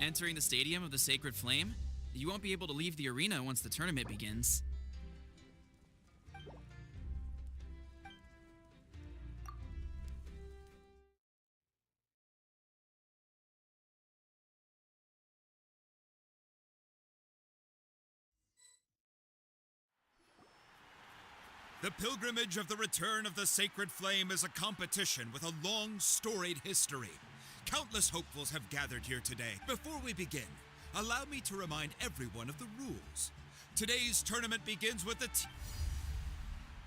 Entering the Stadium of the Sacred Flame, you won't be able to leave the arena once the tournament begins. The pilgrimage of the return of the Sacred Flame is a competition with a long, storied history. Countless hopefuls have gathered here today. Before we begin, allow me to remind everyone of the rules. Today's tournament begins with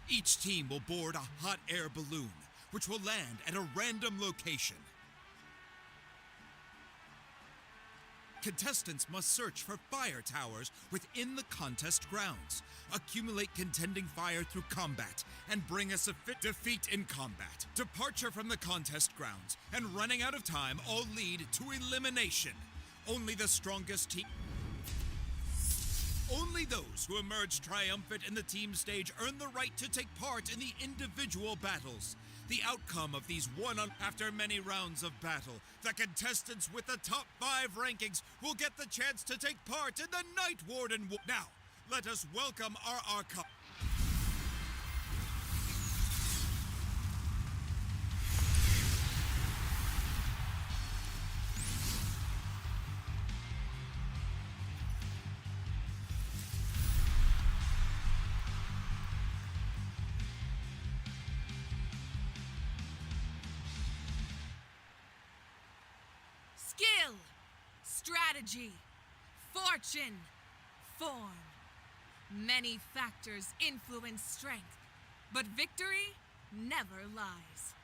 each team will board a hot air balloon, which will land at a random location. Contestants must search for fire towers within the contest grounds, accumulate contending fire through combat, and bring a defeat in combat. Departure from the contest grounds and running out of time all lead to elimination. Only the strongest team. Only those who emerge triumphant in the team stage earn the right to take part in the individual battles. The outcome of these after many rounds of battle, the contestants with the top 5 rankings will get the chance to take part in the Night Warden. Now, let us welcome our Skill, strategy, fortune, form. Many factors influence strength, but victory never lies.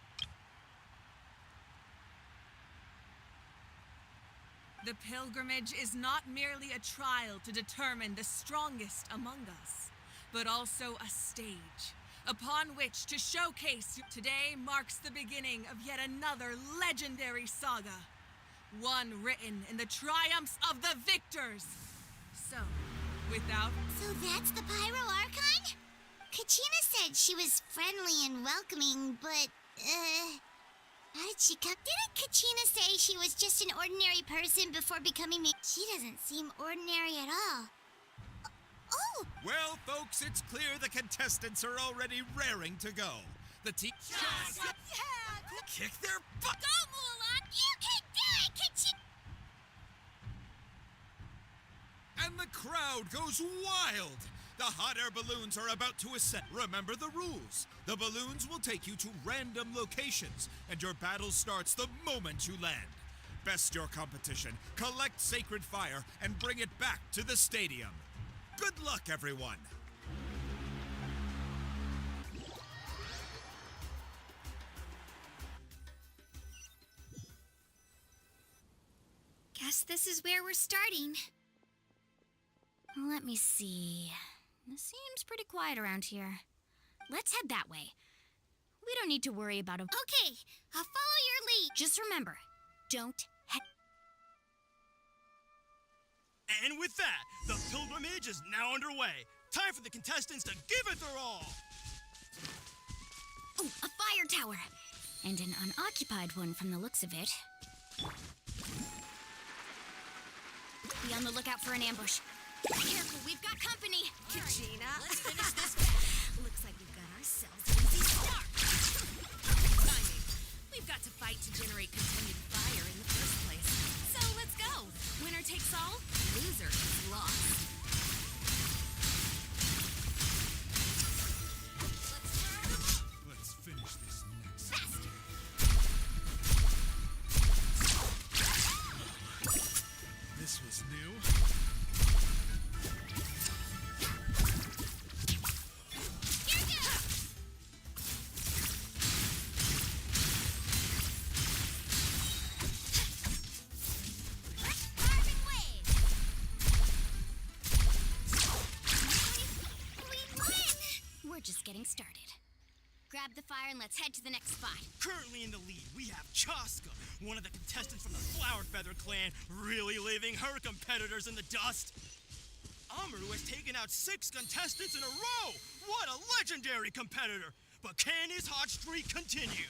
The pilgrimage is not merely a trial to determine the strongest among us, but also a stage upon which to showcase. Today marks the beginning of yet another legendary saga. One written in the triumphs of the victors. So that's the Pyro Archon? Kachina said she was friendly and welcoming, but, how did she come? Didn't Kachina say she was just an ordinary person before becoming me? She doesn't seem ordinary at all. Oh! Well, folks, it's clear the contestants are already raring to go. The team... Yeah! Kick their butt! Go, Mulan! You can do it, Kachina! And the crowd goes wild! The hot air balloons are about to ascend. Remember the rules. The balloons will take you to random locations, and your battle starts the moment you land. Best your competition, collect sacred fire, and bring it back to the stadium. Good luck, everyone! Guess this is where we're starting. Let me see. It seems pretty quiet around here. Let's head that way. We don't need to worry about a... Okay, I'll follow your lead. Just remember, don't head... And with that, the pilgrimage is now underway. Time for the contestants to give it their all. Oh, a fire tower. And an unoccupied one from the looks of it. Be on the lookout for an ambush. Careful, we've got company. Kachina, Let's finish this battle. Looks like we've got ourselves an easy start. timing. We've got to fight to generate continued fire in the first place. So let's go. Winner takes all, loser is lost. Let's finish this next. Faster. This was new. Just getting started. Grab the fire and let's head to the next spot. Currently in the lead, we have Chaska, one of the contestants from the Flower Feather clan, really leaving her competitors in the dust. Amaru has taken out 6 contestants in a row! What a legendary competitor! But can his hot streak continue?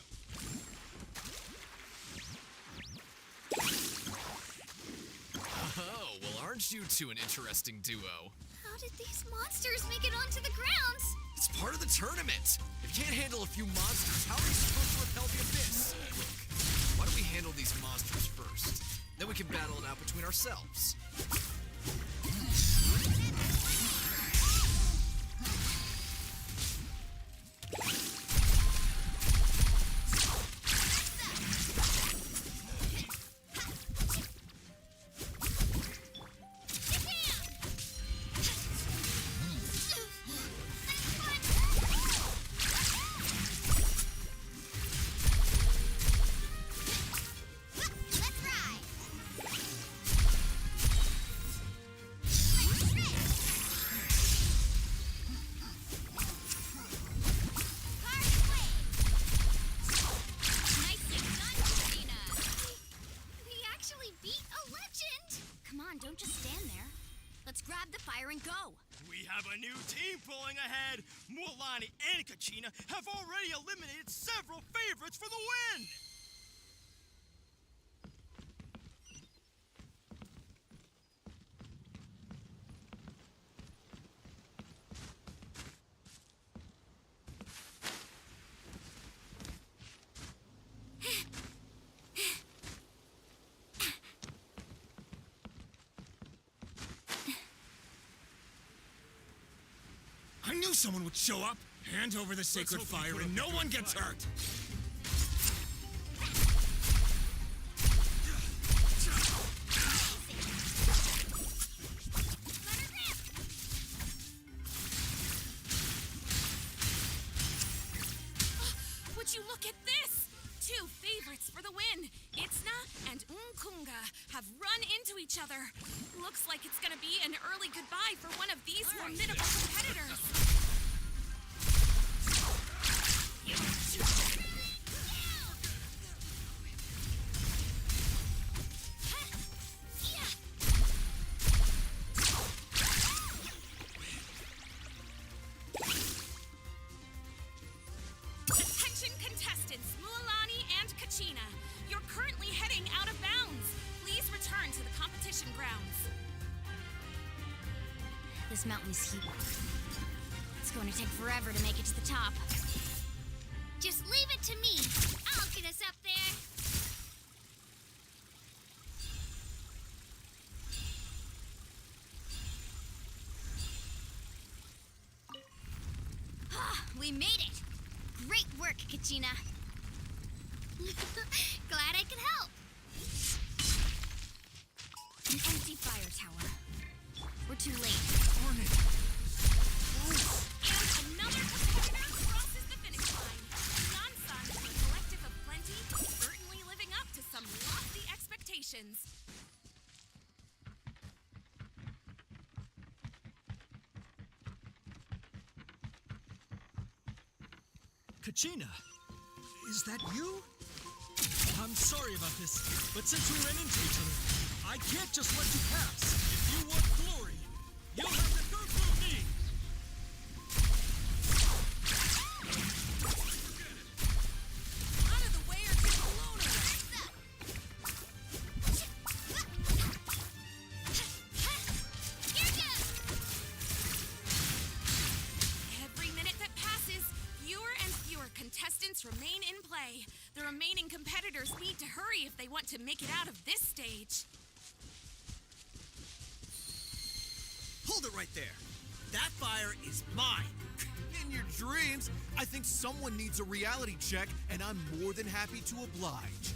Aren't you two an interesting duo? How did these monsters make it onto the grounds? It's part of the tournament. If you can't handle a few monsters, how are you supposed to repel the abyss? Look, why don't we handle these monsters first? Then we can battle it out between ourselves. Don't just stand there. Let's grab the fire and go. We have a new team pulling ahead. Mualani and Kachina have already eliminated several favorites for the win. I knew someone would show up. Hand over the sacred fire and no one gets hurt. Would you look at this? Two favorites for the win. Itzna and Unkunga have run into each other. Looks like it's gonna be an early goodbye for one of these formidable competitors. Attention contestants, Mualani and Kachina. You're currently heading out of bounds. Please return to the competition grounds. This mountain's huge. It's going to take forever to make it to the top. Just leave it to me. I'll get us up there. We made it. Great work, Kachina. Glad I could help. An empty fire tower. We're too late. Darn it. And another competitor crosses the finish line. Nansan is a collective of plenty, certainly living up to some lofty expectations. Kachina, is that you? I'm sorry about this, but since we ran into each other, I can't just let you pass. If you want glory, you'll have to go through me. Out of the way or get blown away. Every minute that passes, fewer and fewer contestants remain in play. The remaining competitors need to hurry if they want to make it out of this stage. Hold it right there. That fire is mine. In your dreams, I think someone needs a reality check, and I'm more than happy to oblige.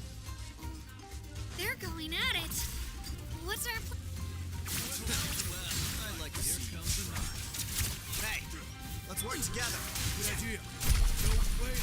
They're going at it. What's our plan? I like to see you. Hey, let's work together. Good idea. No way.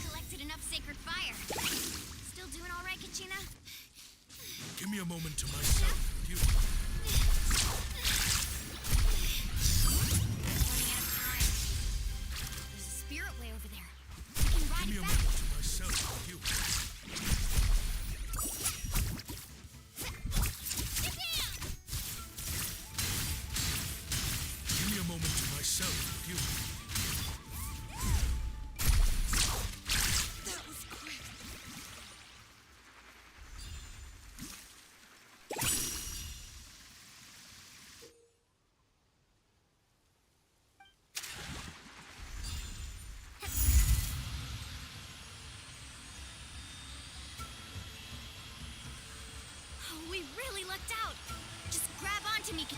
Collected enough sacred fire. Still doing all right, Kachina? Give me a moment to myself. You. Running out of time. There's a spirit way over there. We can ride Give me it a back. moment to myself. You.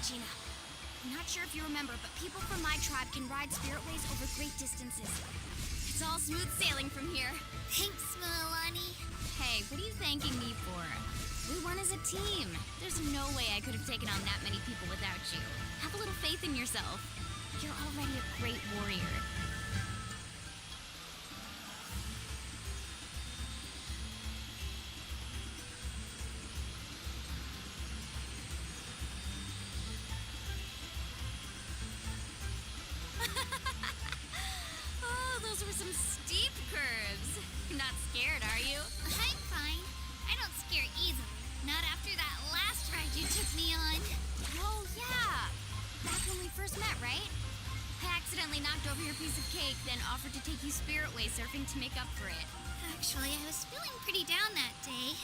Kachina. I'm not sure if you remember, but people from my tribe can ride spiritways over great distances. It's all smooth sailing from here. Thanks, Milani. Hey, what are you thanking me for? We won as a team. There's no way I could have taken on that many people without you. Have a little faith in yourself. You're already a great warrior. Oh, those were some steep curves. Not scared, are you? I'm fine. I don't scare easily. Not after that last ride you took me on. Oh, yeah. Back when we first met, right? I accidentally knocked over your piece of cake, then offered to take you spiritway surfing to make up for it. Actually, I was feeling pretty down that day.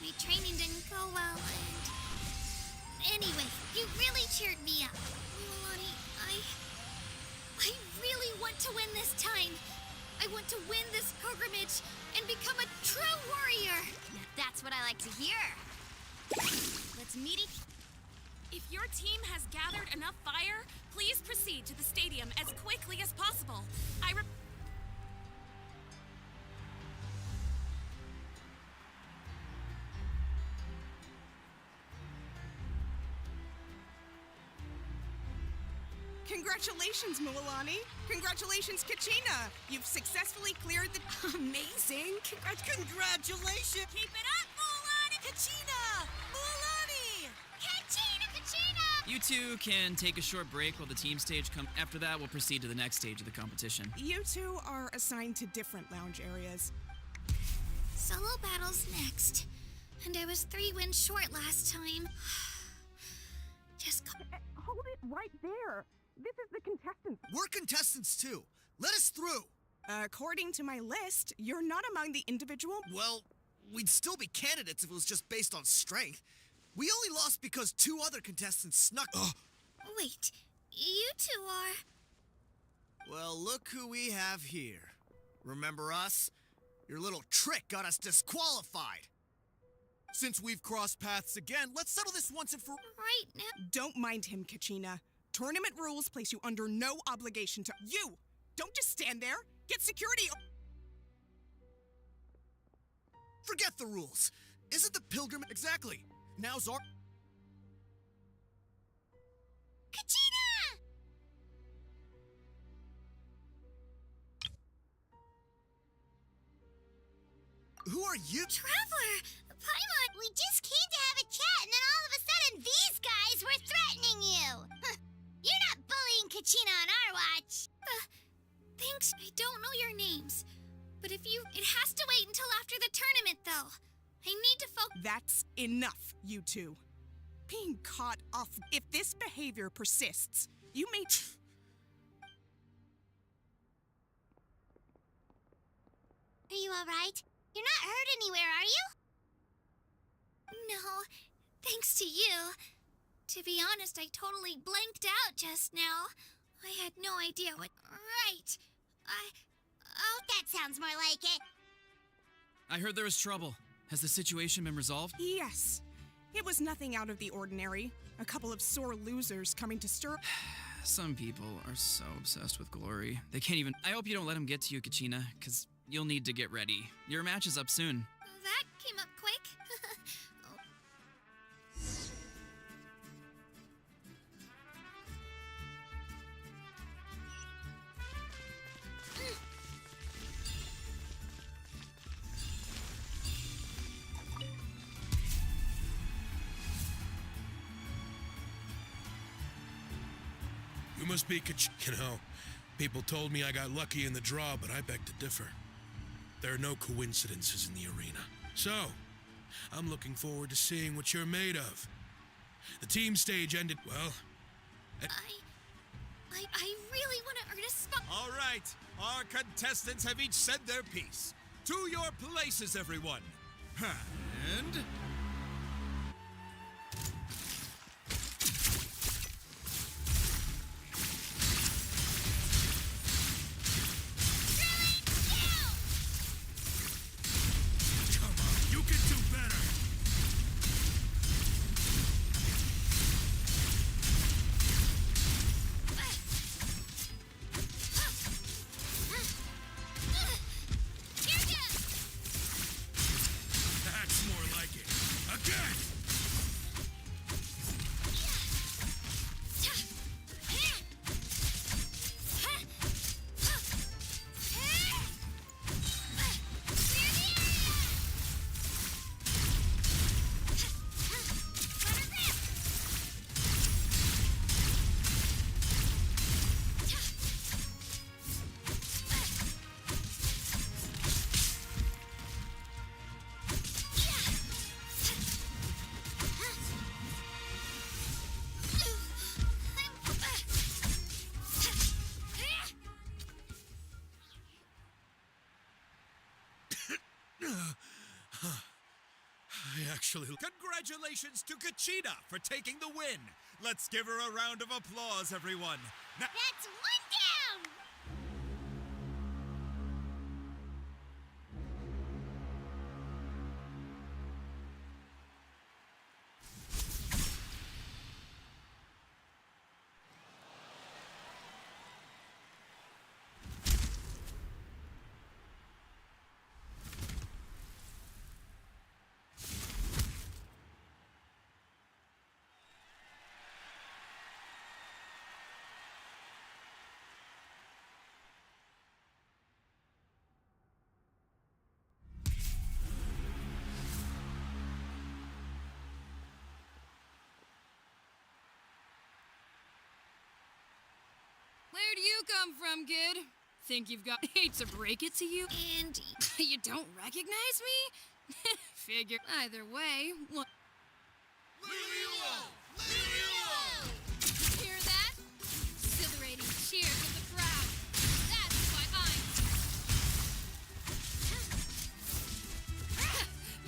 My training didn't go well, and... Anyway, you really cheered me up. Milani, I really want to win this time. I want to win this pilgrimage and become a true warrior. Now that's what I like to hear. Let's meet it. If your team has gathered enough fire, please proceed to the stadium as quickly as possible. Congratulations, Milani. Congratulations, Kachina. You've successfully cleared the... Amazing. Congratulations. Keep it up, Milani! Kachina! Milani! Kachina! You two can take a short break while the team stage comes. After that, we'll proceed to the next stage of the competition. You two are assigned to different lounge areas. Solo battles next. And I was 3 wins short last time. Just go... Hold it right there. This is the contestants. We're contestants too. Let us through. According to my list, you're not among the individual... Well, we'd still be candidates if it was just based on strength. We only lost because 2 other contestants snuck... Wait, you two are... Well, look who we have here. Remember us? Your little trick got us disqualified. Since we've crossed paths again, let's settle this once and for... Right now... Don't mind him, Kachina. Tournament rules place you under no obligation to... You! Don't just stand there! Get security... Forget the rules. Isn't the pilgrim... Exactly. Now's our... Kachina! Who are you? Traveler! Paimon! We just came to have a chat, and then all of a sudden these guys were threatening you! You're not bullying Kachina on our watch! Thanks. I don't know your names. But if you... It has to wait until after the tournament, though. I need to focus... That's enough, you two. Being caught off... If this behavior persists, you may... Are you alright? You're not hurt anywhere, are you? No, thanks to you. To be honest, I totally blanked out just now. I had no idea what... Right. Oh, that sounds more like it. I heard there was trouble. Has the situation been resolved? Yes. It was nothing out of the ordinary. A couple of sore losers coming to stir... Some people are so obsessed with glory. They can't even... I hope you don't let them get to you, Kachina, because you'll need to get ready. Your match is up soon. That came up quick. You must be You know, people told me I got lucky in the draw, but I beg to differ. There are no coincidences in the arena. So, I'm looking forward to seeing what you're made of. The team stage ended, well... I really want to earn a spot. All right, our contestants have each said their piece. To your places, everyone. And... actually. Congratulations to Kachina for taking the win. Let's give her a round of applause, everyone. Now, That's one down! Where do you come from, kid? Think you've got... Hate to break it to you, and you don't recognize me? Figure. Either way, what... Hear that? Exhilarating cheers of the crowd. That's why I'm...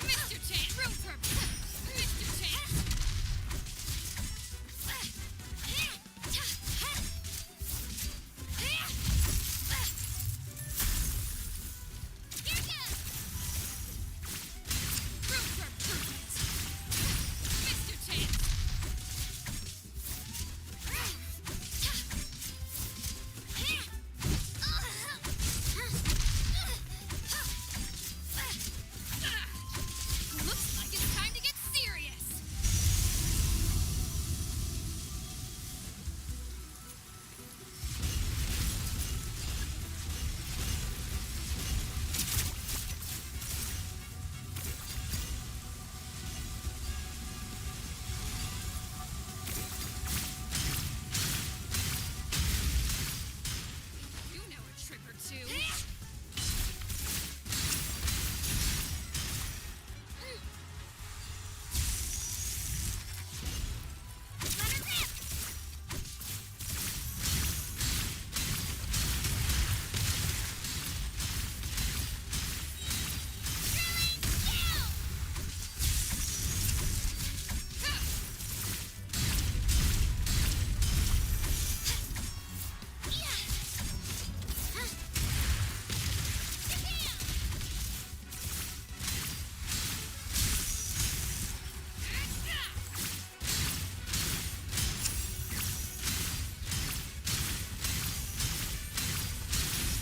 Mr. Chance! Room for... Mr. Chance! Looks like it's time to get serious. You know a trick or two. Let her rip!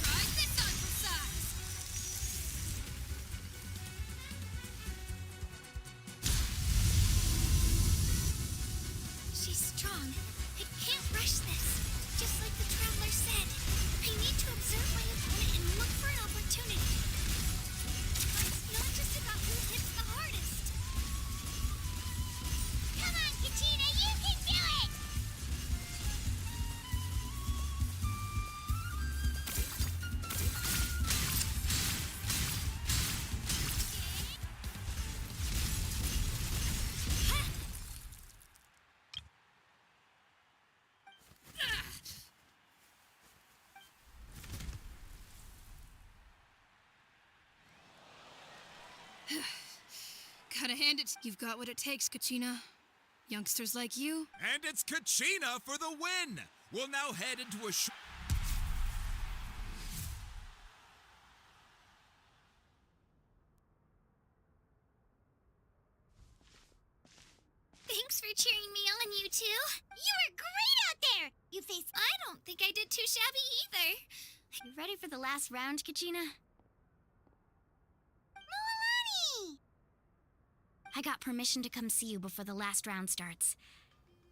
Try this on for size. She's strong. I can't rush this. Just like the Traveler said, I need to observe my opponent and look for an opportunity. It's not just about who hits the hardest. Come on, Kachina, you can do it! Gotta hand it. You've got what it takes, Kachina. Youngsters like you. and it's Kachina for the win. We'll now head into a Thanks for cheering me on, you two. You were great out there. You faced... I don't think I did too shabby either. You ready for the last round, Kachina? Milani! I got permission to come see you before the last round starts.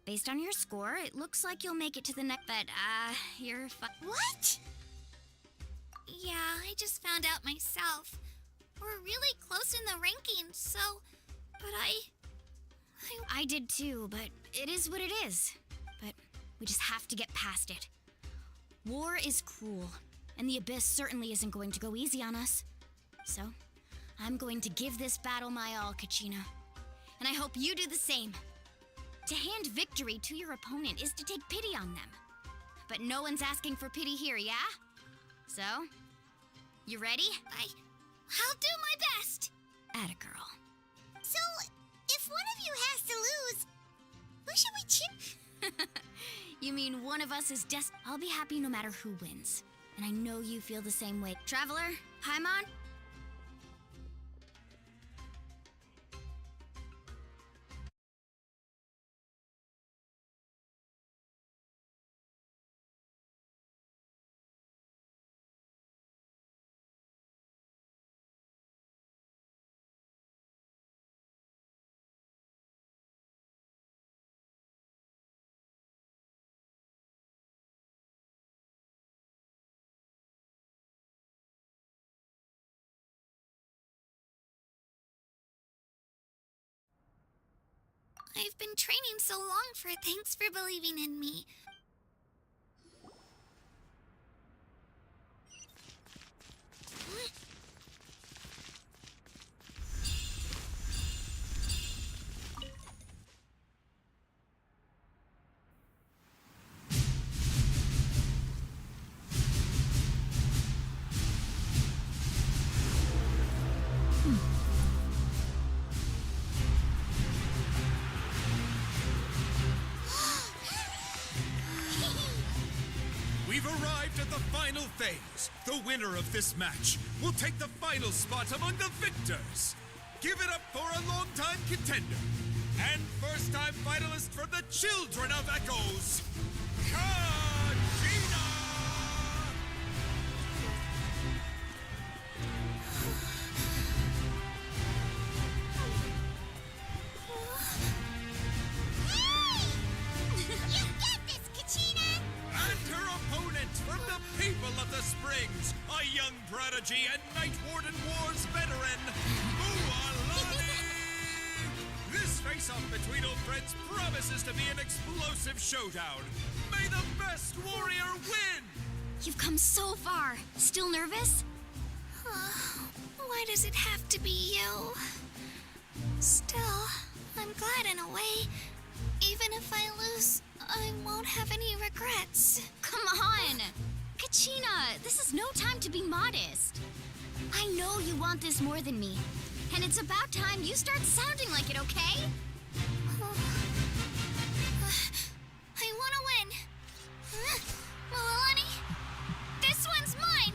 Based on your score, it looks like you'll make it to the next... But, you're What? Yeah, I just found out myself. We're really close in the rankings, so... But I did too, but it is what it is. But we just have to get past it. War is cruel, and the Abyss certainly isn't going to go easy on us. So, I'm going to give this battle my all, Kachina. And I hope you do the same. To hand victory to your opponent is to take pity on them. But no one's asking for pity here, yeah? So, you ready? I'll do my best. Atta girl. So, one of you has to lose, who should we cheer? You mean one of us is I'll be happy no matter who wins. And I know you feel the same way. Traveler, Paimon? I've been training so long for thanks for believing in me. We've arrived at the final phase. The winner of this match will take the final spot among the victors. Give it up for a long-time contender and first-time finalist from the Children of Echoes, Kachina! You get this, Kachina! And her opponent from the people of the Springs, a young prodigy and Night Warden Wars veteran, Mualani! This face-off between old friends promises to be an explosive showdown. May the best warrior win! You've come so far. Still nervous? Why does it have to be you? Still, I'm glad in a way. Even if I lose, I won't have any regrets. Come on! Kachina, this is no time to be modest. I know you want this more than me. And it's about time you start sounding like it, okay? I want to win. Milani, this one's mine.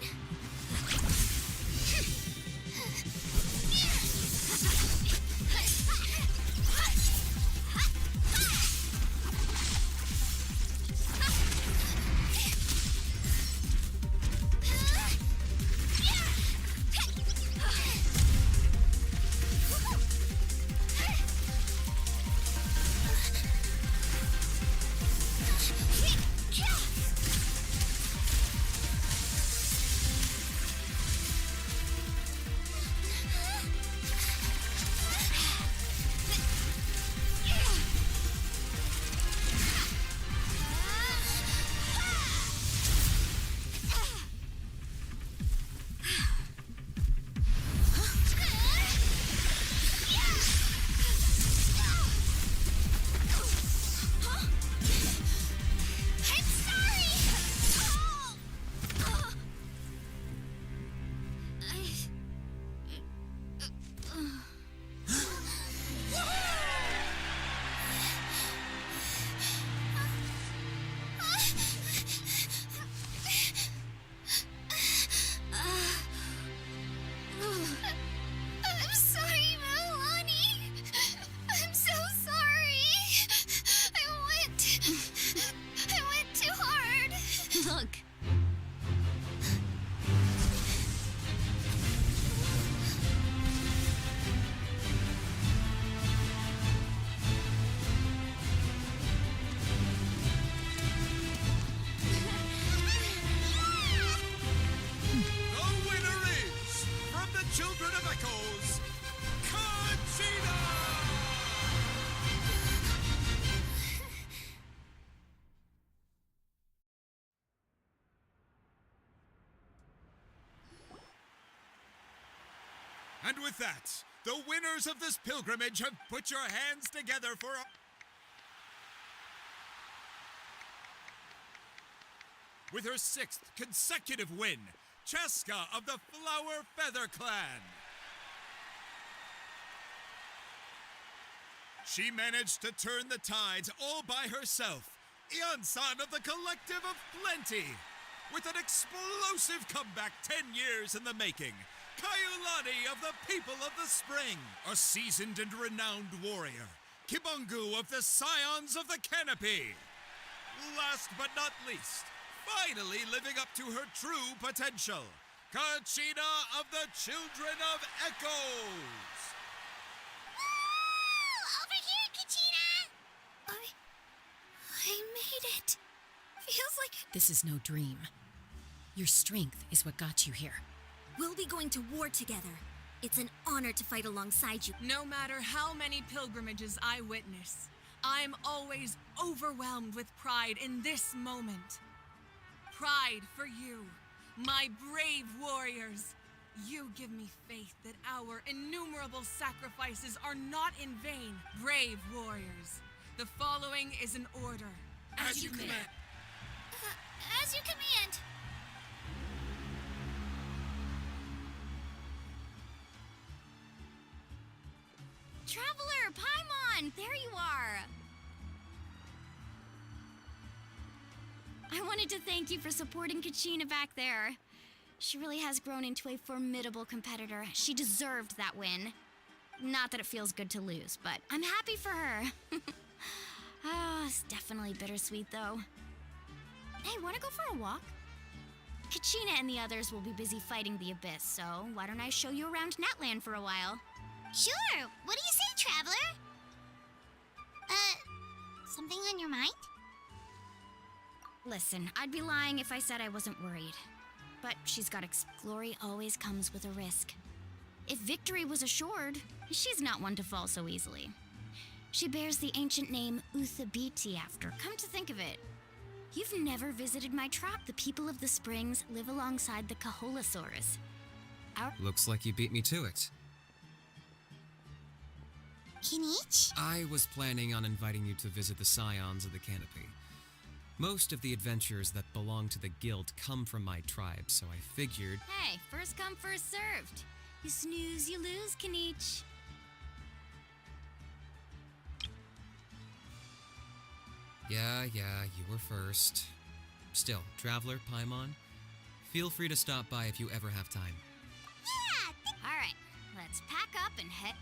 And with that, the winners of this pilgrimage have put your hands together for a... With her 6th consecutive win, Cheska of the Flower Feather Clan. She managed to turn the tides all by herself. Ian-san of the Collective of Plenty. With an explosive comeback 10 years in the making. Kaiulani of the People of the Spring. A seasoned and renowned warrior. Kibungu of the Scions of the Canopy. Last but not least, finally living up to her true potential. Kachina of the Children of Echoes. Over here, Kachina! I made it. Feels like... This is no dream. Your strength is what got you here. We'll be going to war together. It's an honor to fight alongside you. No matter how many pilgrimages I witness, I'm always overwhelmed with pride in this moment. Pride for you, my brave warriors. You give me faith that our innumerable sacrifices are not in vain. Brave warriors, the following is an order. As you command. As you command. Traveler, Paimon, there you are. I wanted to thank you for supporting Kachina back there. She really has grown into a formidable competitor. She deserved that win. Not that it feels good to lose, but I'm happy for her. Oh, it's definitely bittersweet, though. Hey, wanna go for a walk? Kachina and the others will be busy fighting the Abyss, so why don't I show you around Natland for a while? Sure. What do you say, Traveler? Something on your mind? Listen, I'd be lying if I said I wasn't worried. But she's got glory always comes with a risk. If victory was assured, she's not one to fall so easily. She bears the ancient name Uthabiti after. Come to think of it, you've never visited my tribe. The people of the springs live alongside the Kaholasaurus. Looks like you beat me to it. Kinich? I was planning on inviting you to visit the Scions of the Canopy. Most of the adventurers that belong to the guild come from my tribe, so I figured... Hey, first come, first served. You snooze, you lose, Kinich. Yeah, you were first. Still, Traveler, Paimon, feel free to stop by if you ever have time. Yeah! All right, let's pack up and head...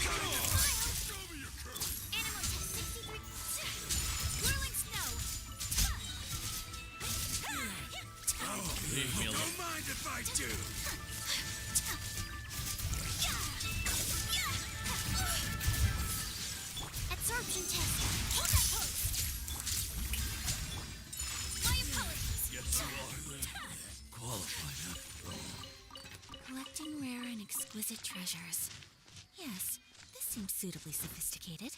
Animal test 63. Whirling snow. Don't mind if I do. Absorption test. Hold that pose. My apologies. Collecting rare and exquisite treasures. Yes, this seems suitably sophisticated.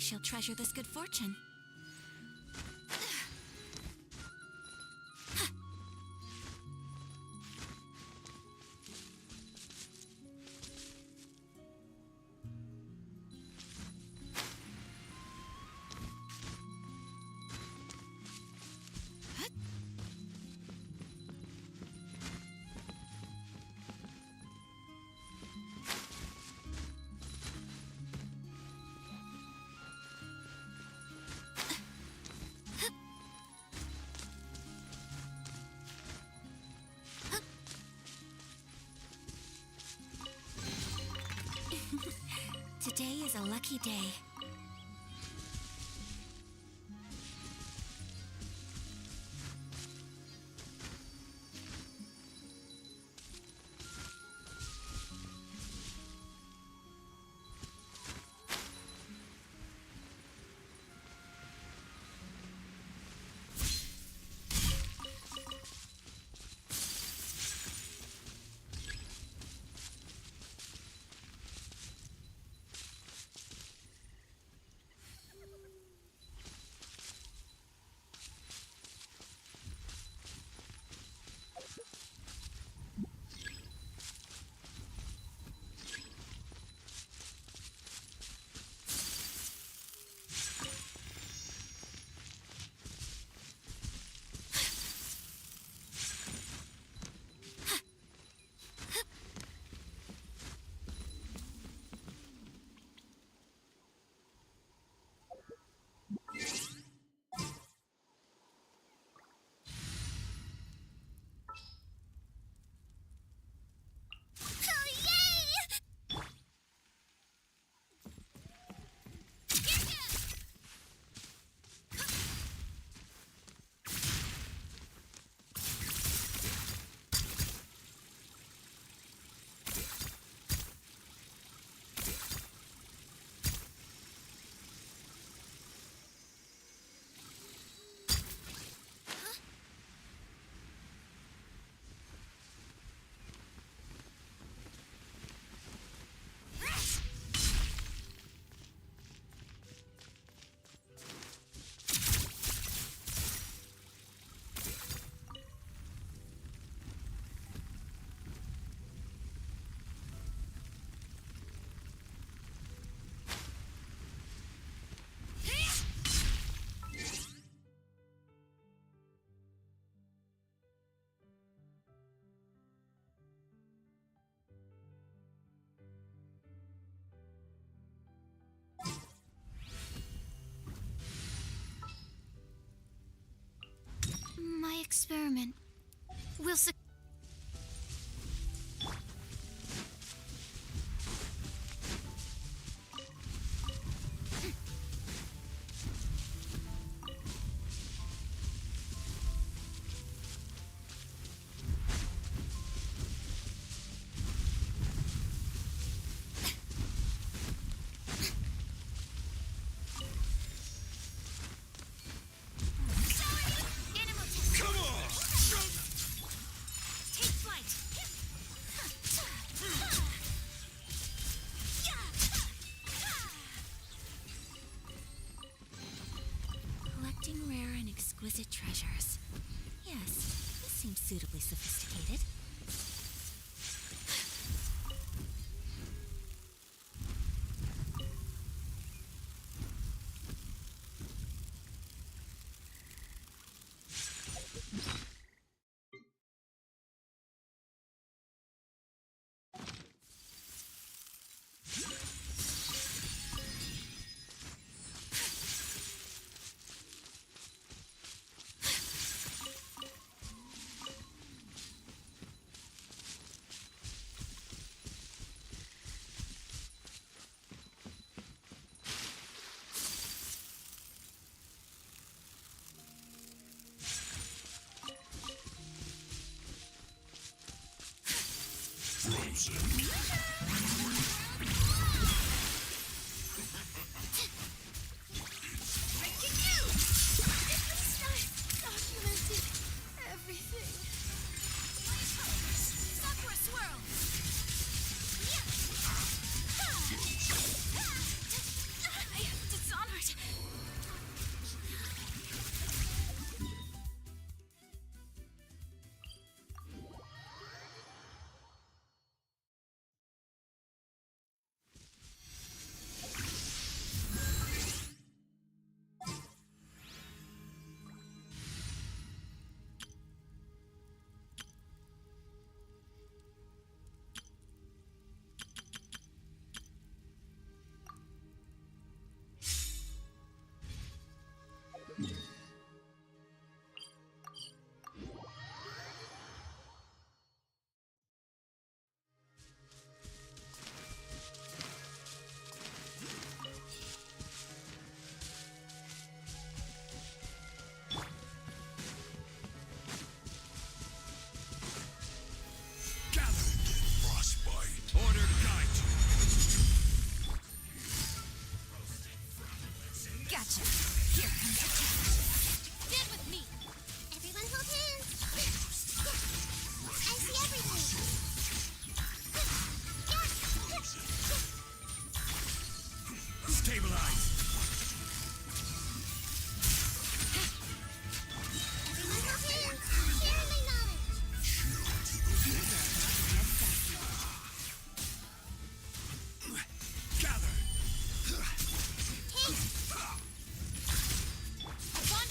she'll treasure this good fortune. Today is a lucky day. My experiment will succeed. Rare and exquisite treasures. Yes, this seems suitably sophisticated. Dishonored. Gotcha. Here comes the challenge. Stand with me. Everyone hold hands. I see everything. Stabilize. Everyone hold hands. Sharing my knowledge. Gather. Hey, Upon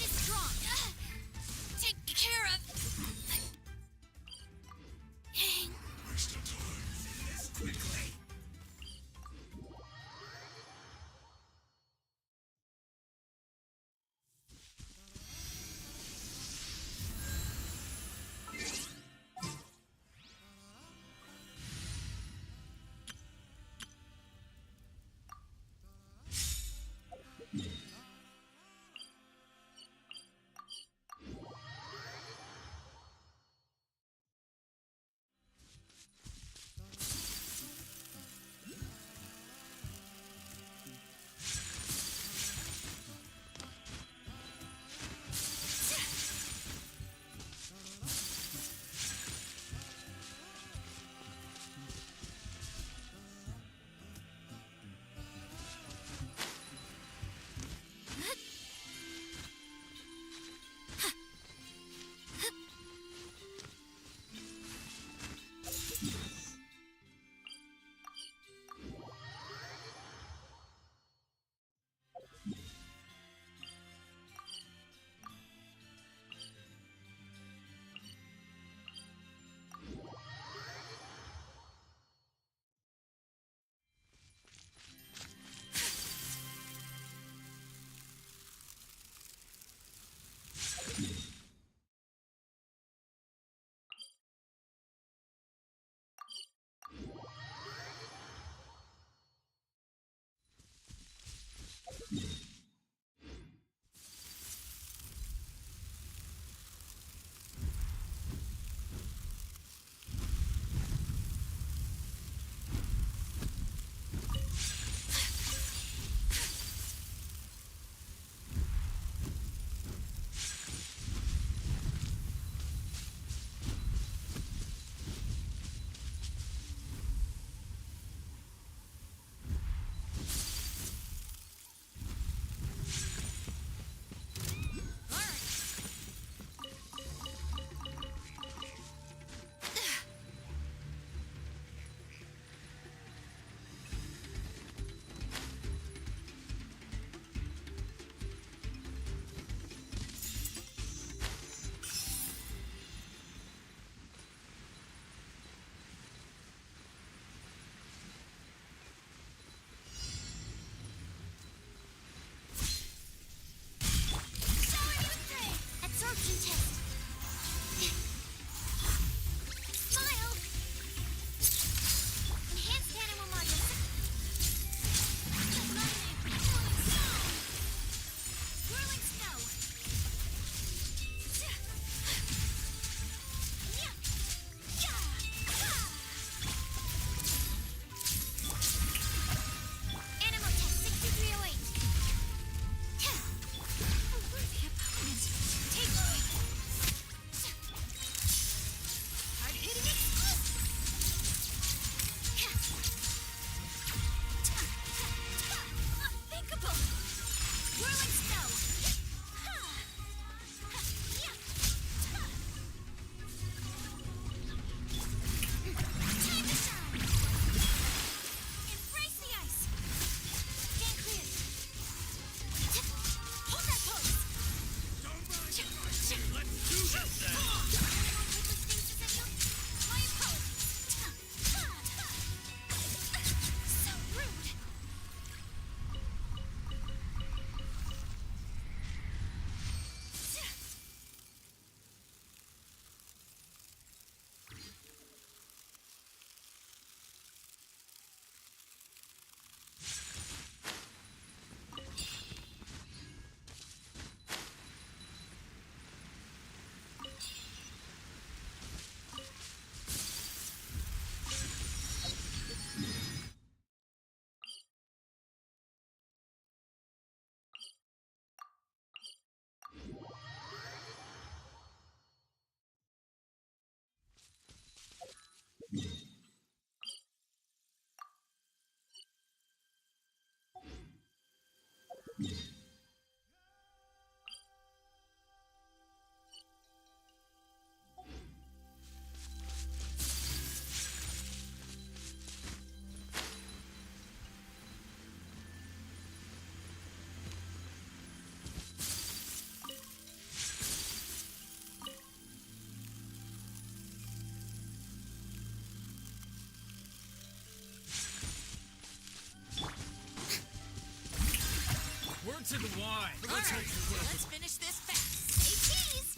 to the wine. Let's finish this fast. Say cheese.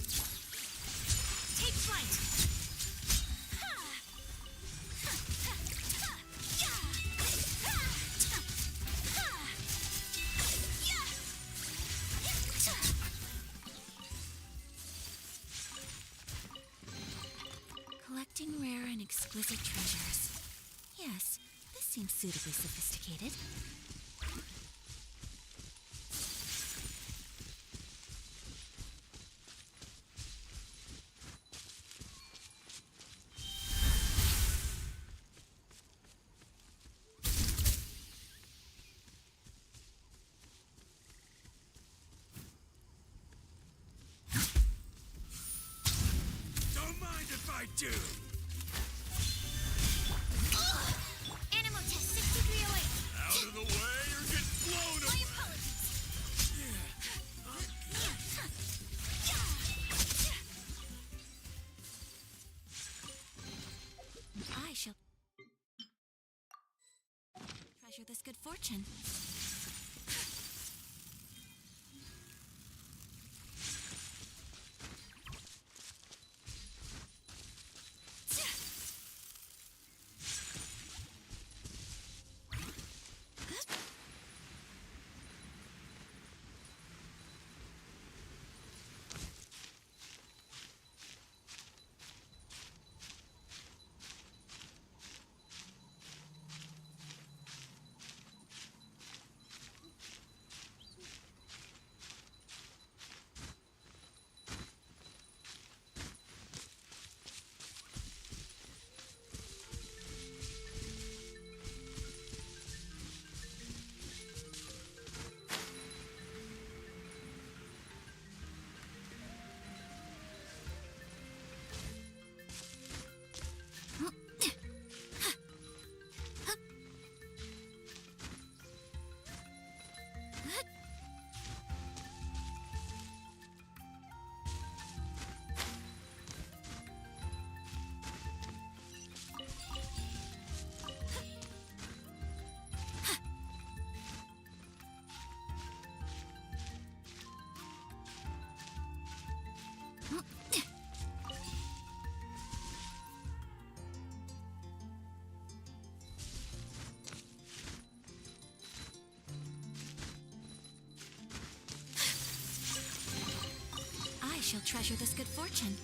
Take flight. Collecting rare and exquisite treasures. Yes, this seems suitably sophisticated. Don't mind if I do. Animal test 6308. Out of the way or get blown My away. apologies. I shall treasure this good fortune. I shall treasure this good fortune.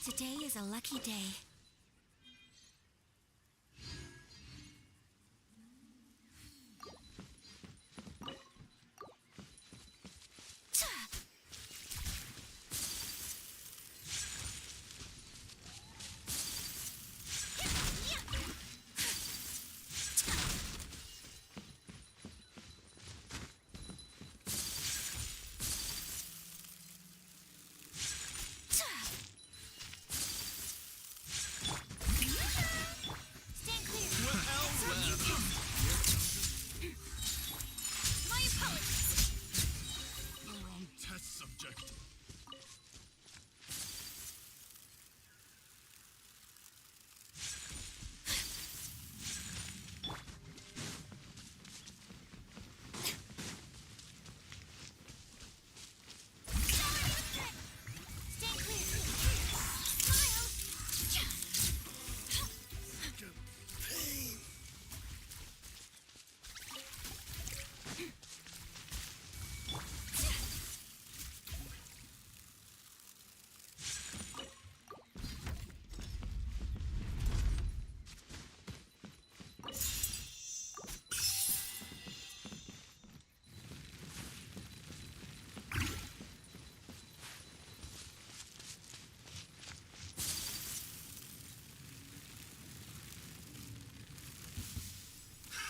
Today is a lucky day.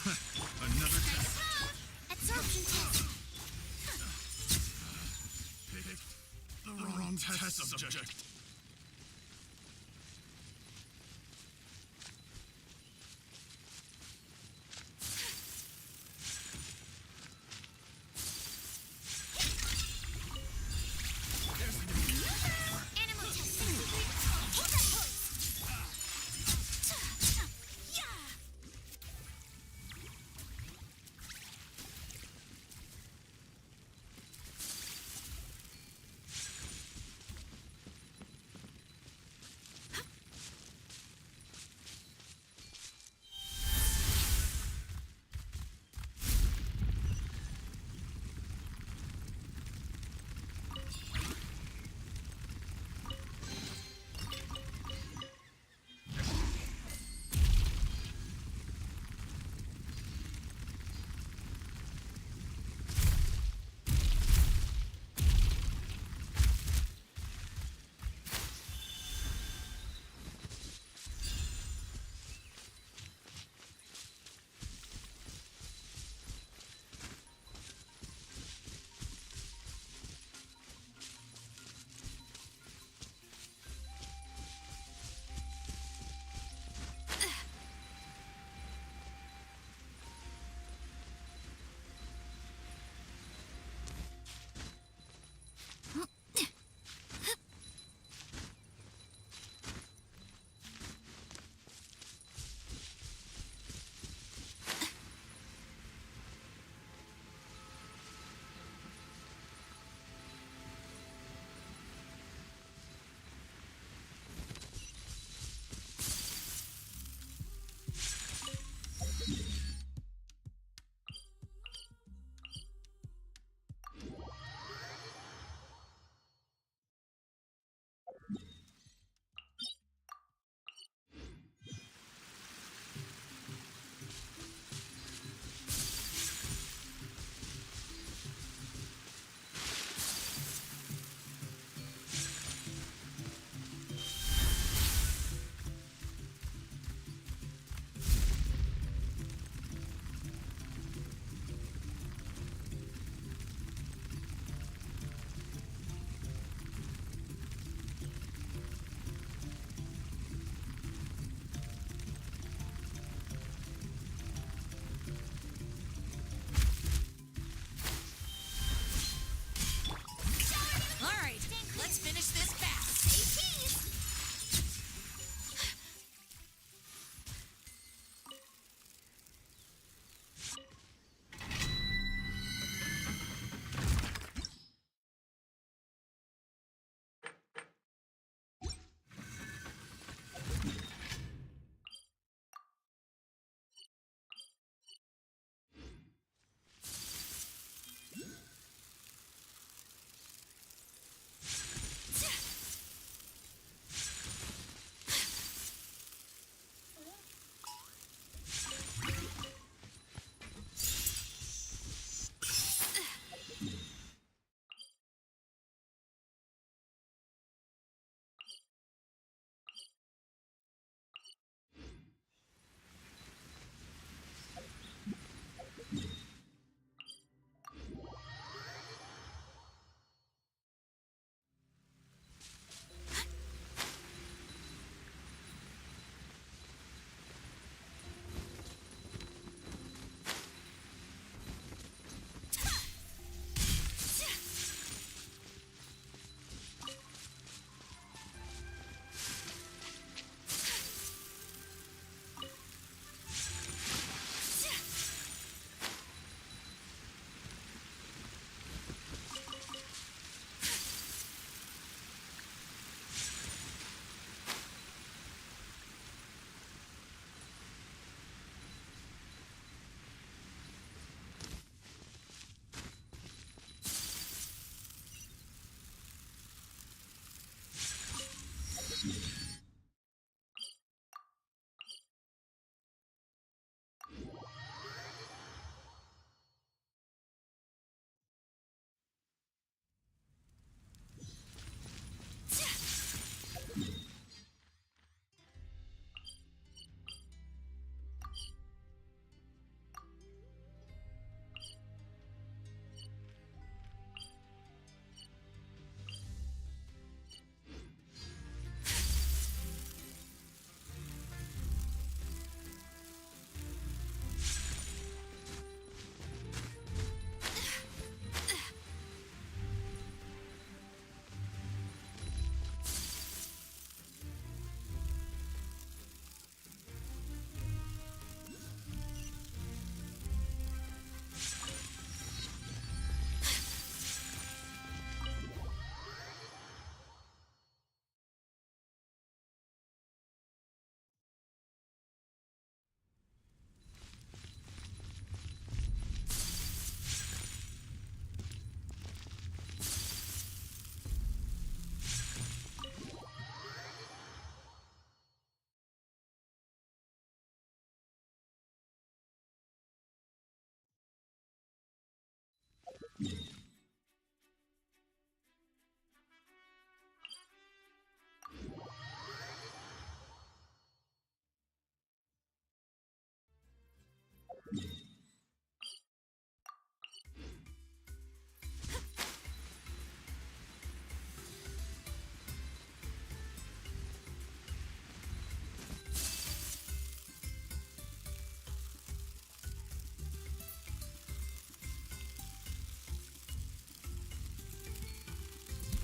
Another test. Absorption test. Picked the wrong test subject. Animal test. Hold that pose. Yeah.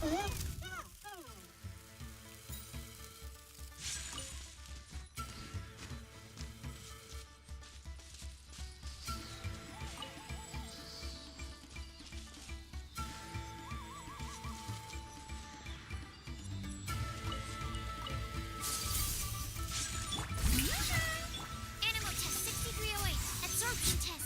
Animal test 6308. Absorption test.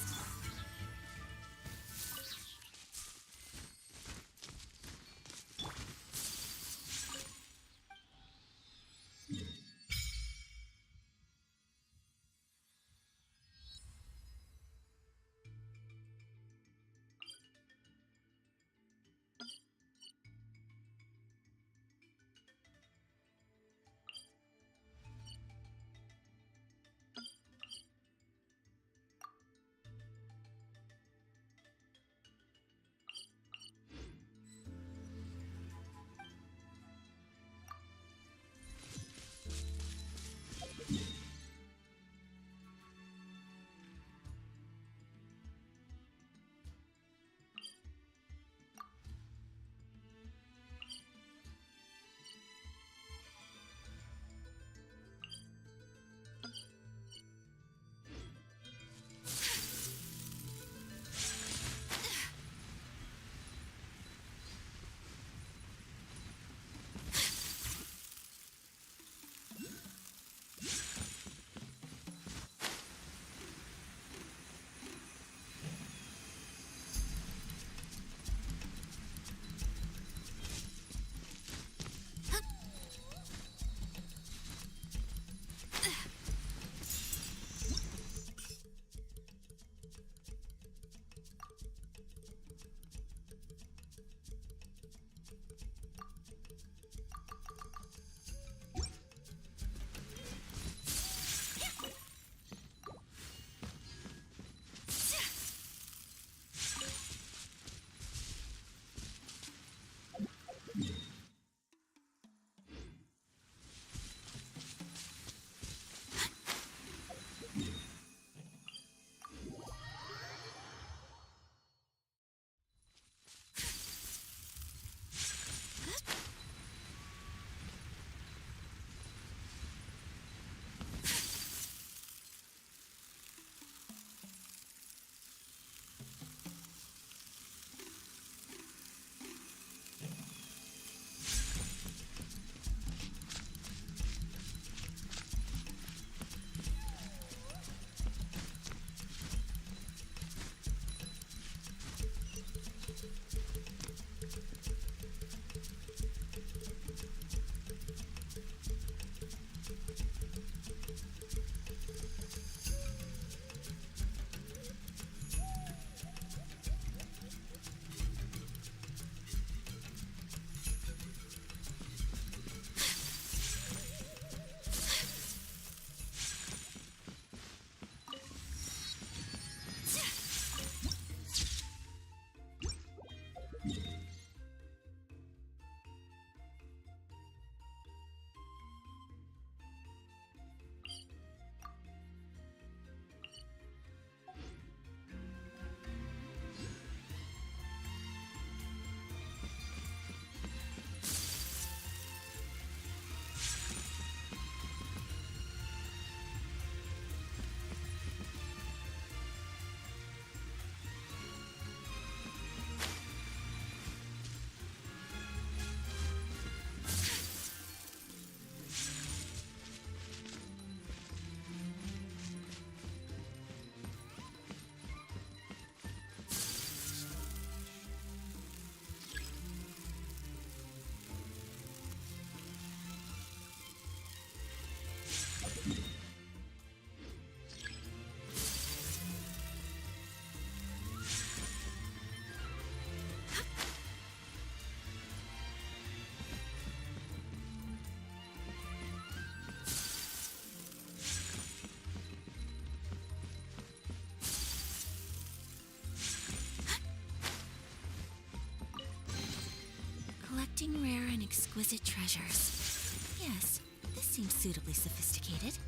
Collecting rare and exquisite treasures. Yes, this seems suitably sophisticated.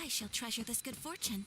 I shall treasure this good fortune.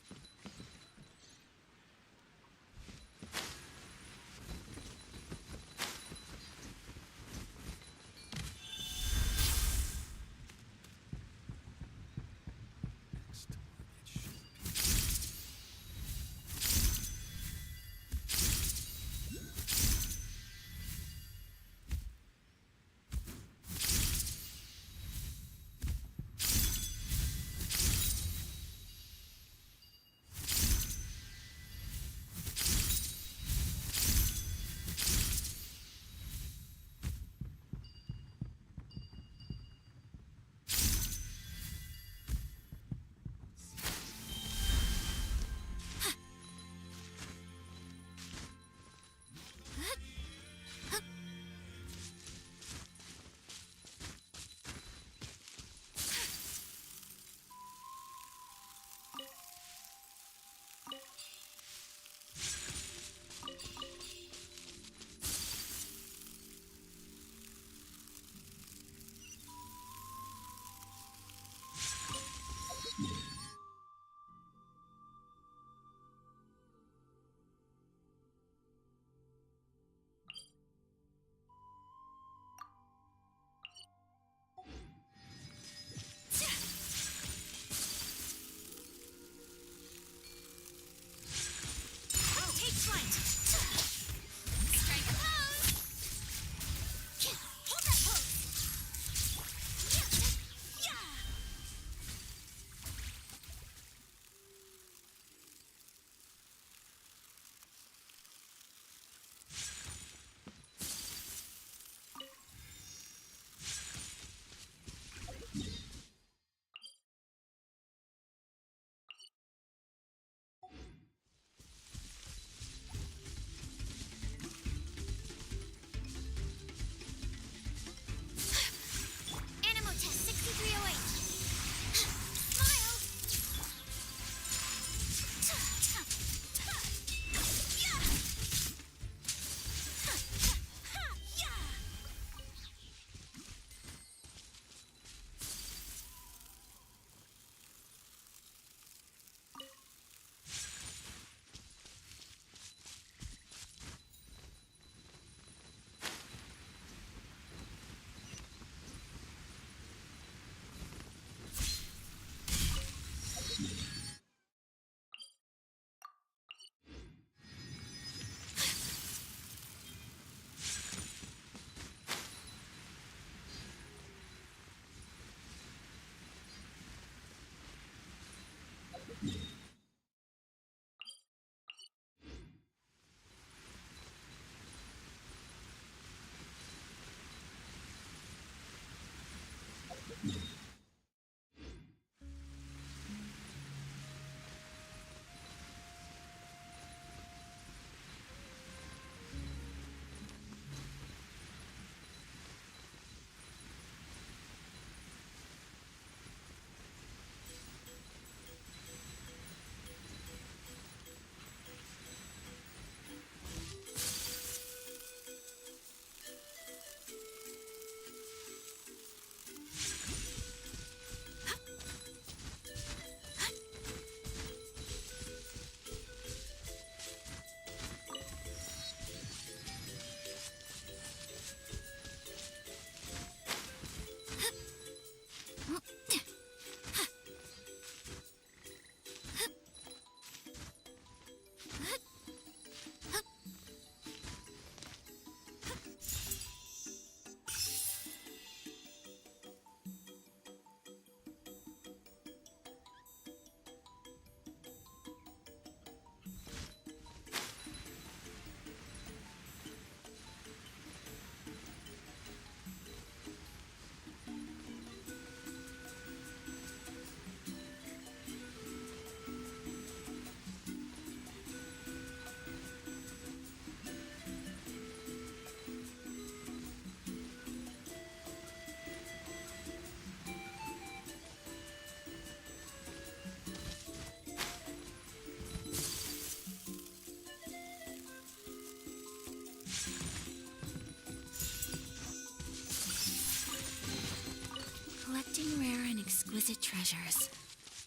Collecting rare and exquisite treasures.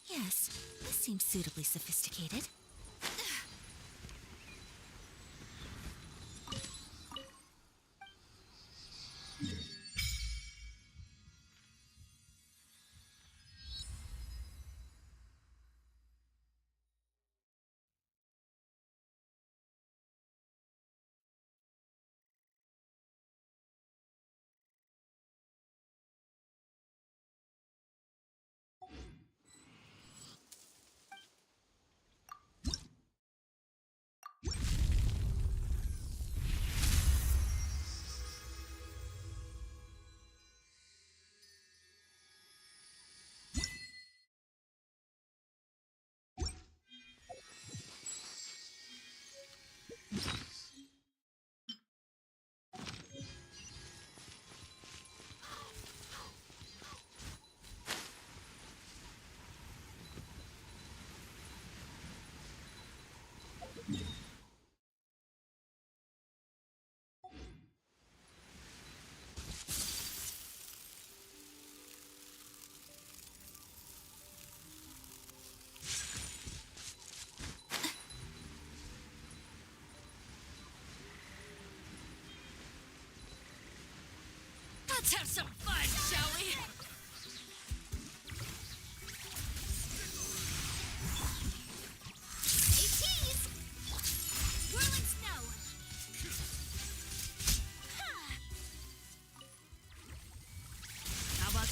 Yes, seems suitably sophisticated. Let's have some fun, shall we? Hey, cheese! Whirling snow! How about...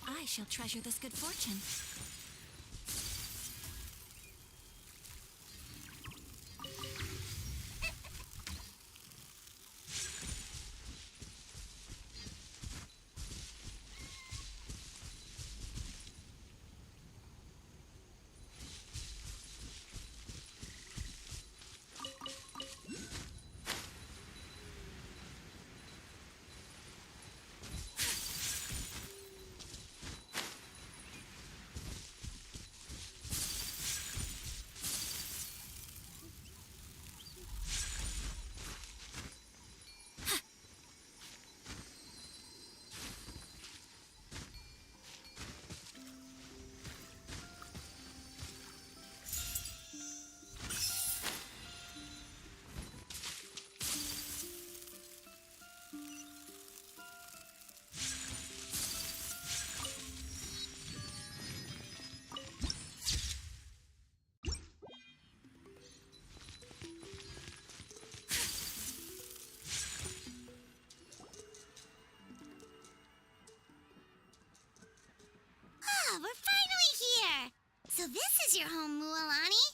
I shall treasure this good fortune. Ah, we're finally here! So this is your home, Mualani?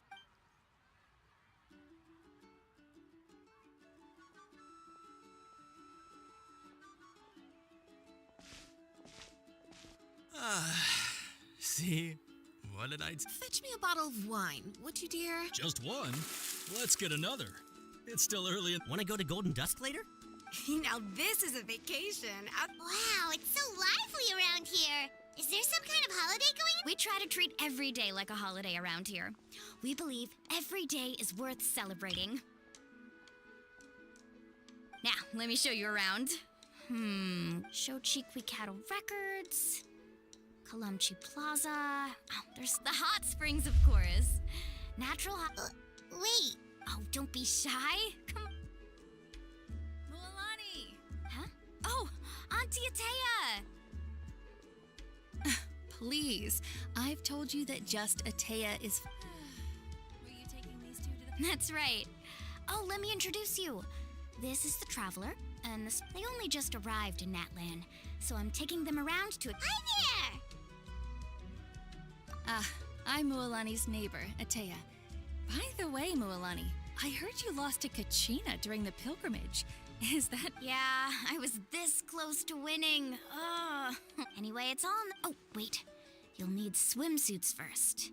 See? What did I... Fetch me a bottle of wine, would you, dear? Just one? Let's get another. It's still early and... Want to go to Golden Dusk later? Now this is a vacation. Wow, it's so lively around here. Is there some kind of holiday going on? We try to treat every day like a holiday around here. We believe every day is worth celebrating. Now, let me show you around. Shochiqui Cattle Records, Kalamchi Plaza. Oh, there's the hot springs, of course. Natural hot... wait. Oh, don't be shy. Come... Mualani! Huh? Oh, Auntie Atea! Please, I've told you that just Atea is... Were you taking these two to the... That's right. Oh, let me introduce you. This is the Traveler, and they only just arrived in Natlan, so I'm taking them around to... Hi there! I'm Mualani's neighbor, Atea. By the way, Mualani, I heard you lost to Kachina during the pilgrimage. Is that... Yeah, I was this close to winning. Ugh. Anyway, it's on... Oh, wait. You'll need swimsuits first.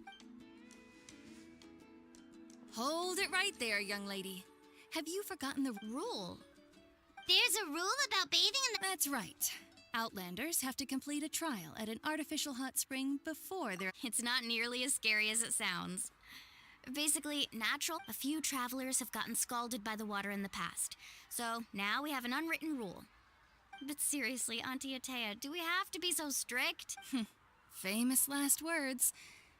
Hold it right there, young lady. Have you forgotten the rule? There's a rule about bathing in the... That's right. Outlanders have to complete a trial at an artificial hot spring before they're... It's not nearly as scary as it sounds. Basically, a few travelers have gotten scalded by the water in the past. So now we have an unwritten rule. But seriously, Auntie Atea, do we have to be so strict? Famous last words.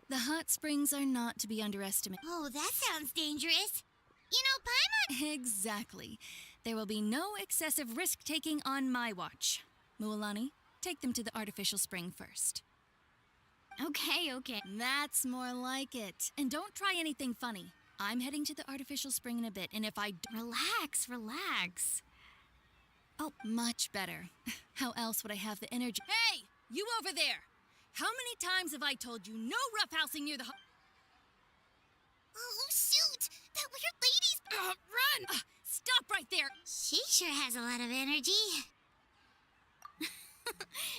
The hot springs are not to be underestimated. Oh, that sounds dangerous. You know, Paimon... Exactly. There will be no excessive risk-taking on my watch. Mualani, take them to the artificial spring first. Okay. That's more like it. And don't try anything funny. I'm heading to the artificial spring in a bit, and if I... Relax. Oh, much better. How else would I have the energy? Hey! You over there! How many times have I told you no roughhousing near the... Oh, shoot! That weird lady's... Run! Stop right there! She sure has a lot of energy.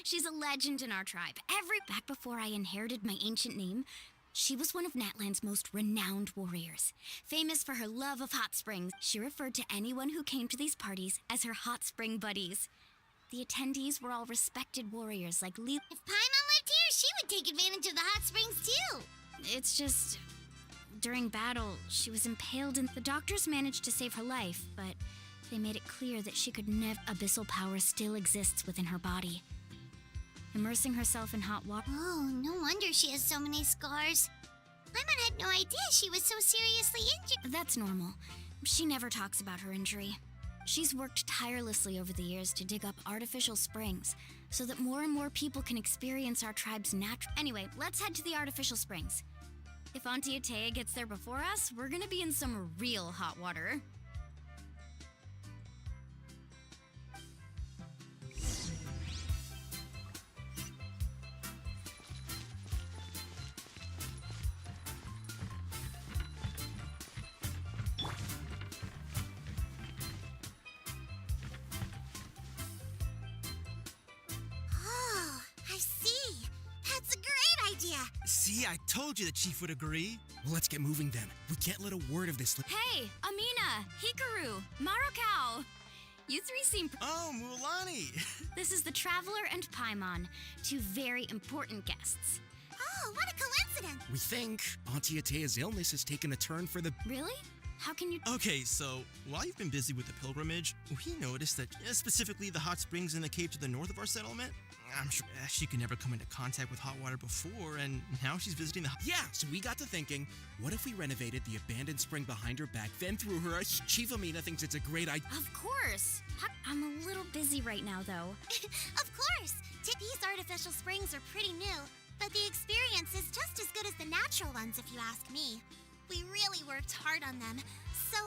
She's a legend in our tribe. Back before I inherited my ancient name, she was one of Natland's most renowned warriors. Famous for her love of hot springs, she referred to anyone who came to these parties as her hot spring buddies. The attendees were all respected warriors like Lee. If Paimon lived here, she would take advantage of the hot springs too. It's just... During battle, she was impaled and the doctors managed to save her life, but they made it clear that she could never... Abyssal power still exists within her body. Immersing herself in hot water... Oh, no wonder she has so many scars. Paimon had no idea she was so seriously injured. That's normal. She never talks about her injury. She's worked tirelessly over the years to dig up artificial springs so that more and more people can experience our tribe's natural... Anyway, let's head to the artificial springs. If Auntie Atea gets there before us, we're gonna be in some real hot water. Oh, I see. That's a great idea. See, I told you the chief would agree. Well, let's get moving then. We can't let a word of this... Hey, Amina, Hikaru, Marukau. You three seem... Oh, Mualani. This is the Traveler and Paimon, two very important guests. Oh, what a coincidence. We think Auntie Atea's illness has taken a turn for the... Really? How can you... Okay, so while you've been busy with the pilgrimage, we noticed that specifically the hot springs in the cave to the north of our settlement, I'm sure she could never come into contact with hot water before, and now she's visiting the... Yeah, so we got to thinking, what if we renovated the abandoned spring behind her back, then threw her a... Chief Amina thinks it's a great idea. Of course. I'm a little busy right now, though. Of course. These artificial springs are pretty new, but the experience is just as good as the natural ones, if you ask me. We really worked hard on them. So,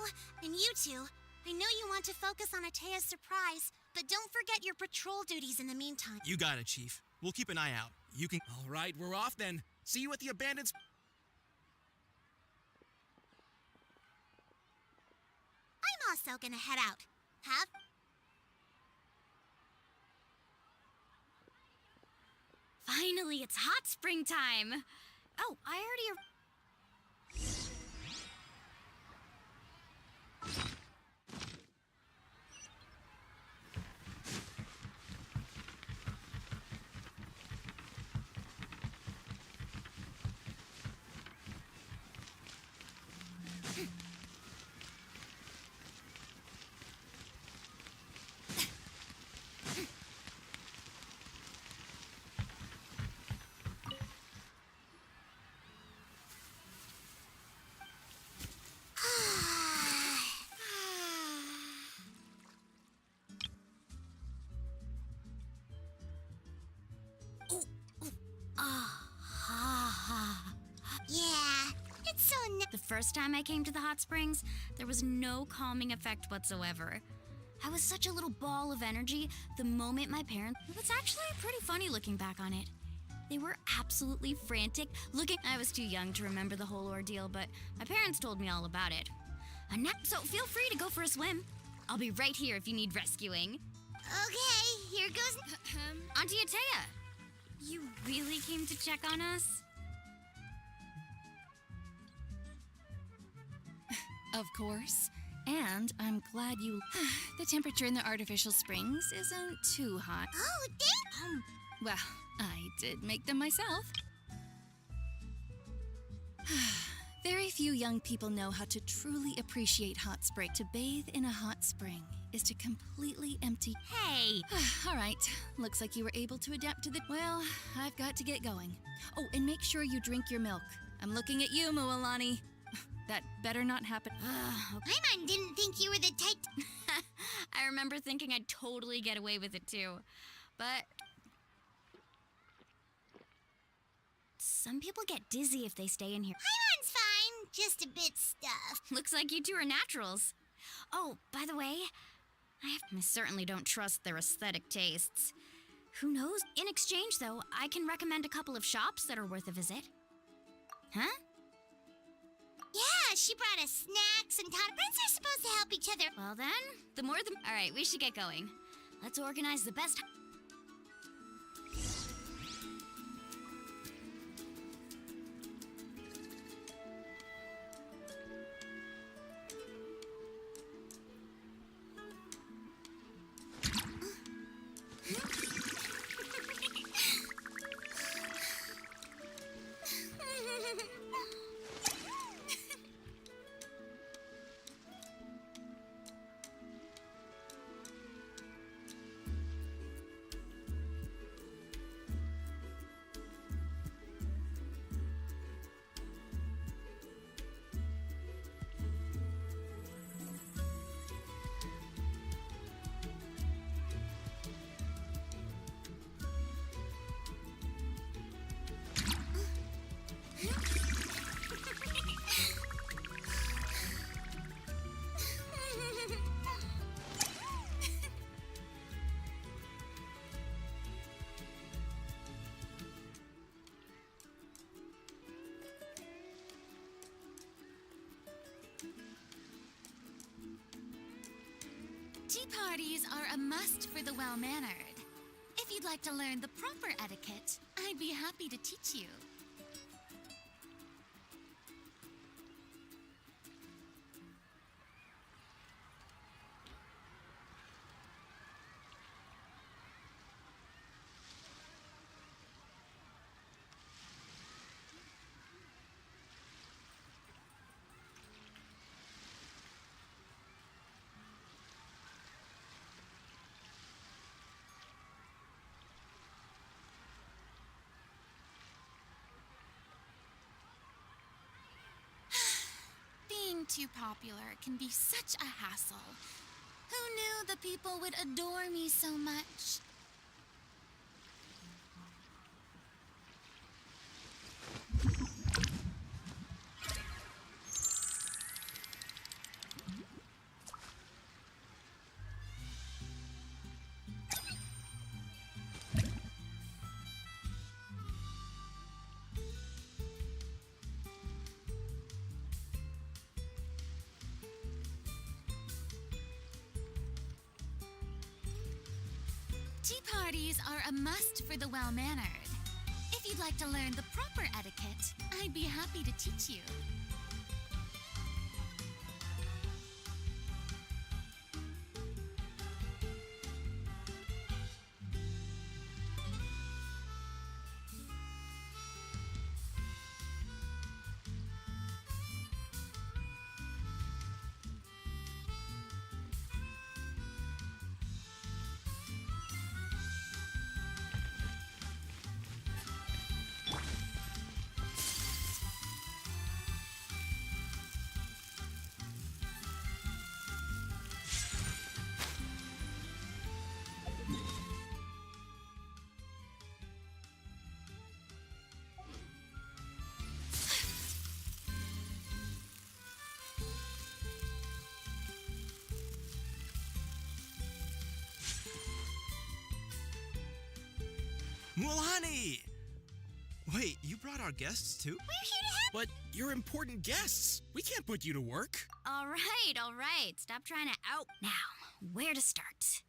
and you two, I know you want to focus on Atea's surprise, but don't forget your patrol duties in the meantime. You got it, Chief. We'll keep an eye out. You can... All right, we're off then. See you at the abandoned... I'm also gonna head out. Have... Finally, it's hot spring time. Oh, I already... Yeah, it's so The first time I came to the hot springs, there was no calming effect whatsoever. I was such a little ball of energy the moment my parents... It's actually pretty funny looking back on it. They were absolutely frantic, looking... I was too young to remember the whole ordeal, but my parents told me all about it. So feel free to go for a swim. I'll be right here if you need rescuing. Okay, here goes... Auntie Atea, you really came to check on us? Of course. And I'm glad you... The temperature in the artificial springs isn't too hot. Oh, damn! Well, I did make them myself. Very few young people know how to truly appreciate hot spring. To bathe in a hot spring is to completely empty. Hey! All right. Looks like you were able to adapt to the. Well, I've got to get going. Oh, and make sure you drink your milk. I'm looking at you, Mualani. That better not happen. Paimon didn't think you were the type. I remember thinking I'd totally get away with it too. But some people get dizzy if they stay in here. Paimon's fine, just a bit stuffed. Looks like you two are naturals. Oh, by the way, I certainly don't trust their aesthetic tastes. Who knows? In exchange, though, I can recommend a couple of shops that are worth a visit. Huh? Yeah, she brought us snacks and taught friends are supposed to help each other. Well then, the more the... All right, we should get going. Let's organize the best... Tea parties are a must for the well-mannered. If you'd like to learn the proper etiquette, I'd be happy to teach you. Being too popular can be such a hassle. Who knew the people would adore me so much? Tea parties are a must for the well-mannered. If you'd like to learn the proper etiquette, I'd be happy to teach you. Mualani! Wait, you brought our guests too? We're here to help. But you're important guests. We can't put you to work. All right. Stop trying to out... Now, where to start?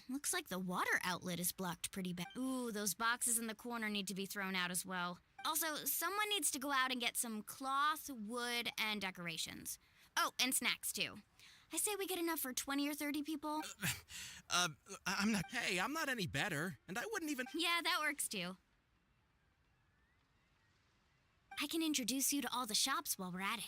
Looks like the water outlet is blocked pretty bad. Ooh, those boxes in the corner need to be thrown out as well. Also, someone needs to go out and get some cloth, wood, and decorations. Oh, and snacks, too. I say we get enough for 20 or 30 people. I'm not... Hey, I'm not any better. And I wouldn't even... Yeah, that works, too. I can introduce you to all the shops while we're at it.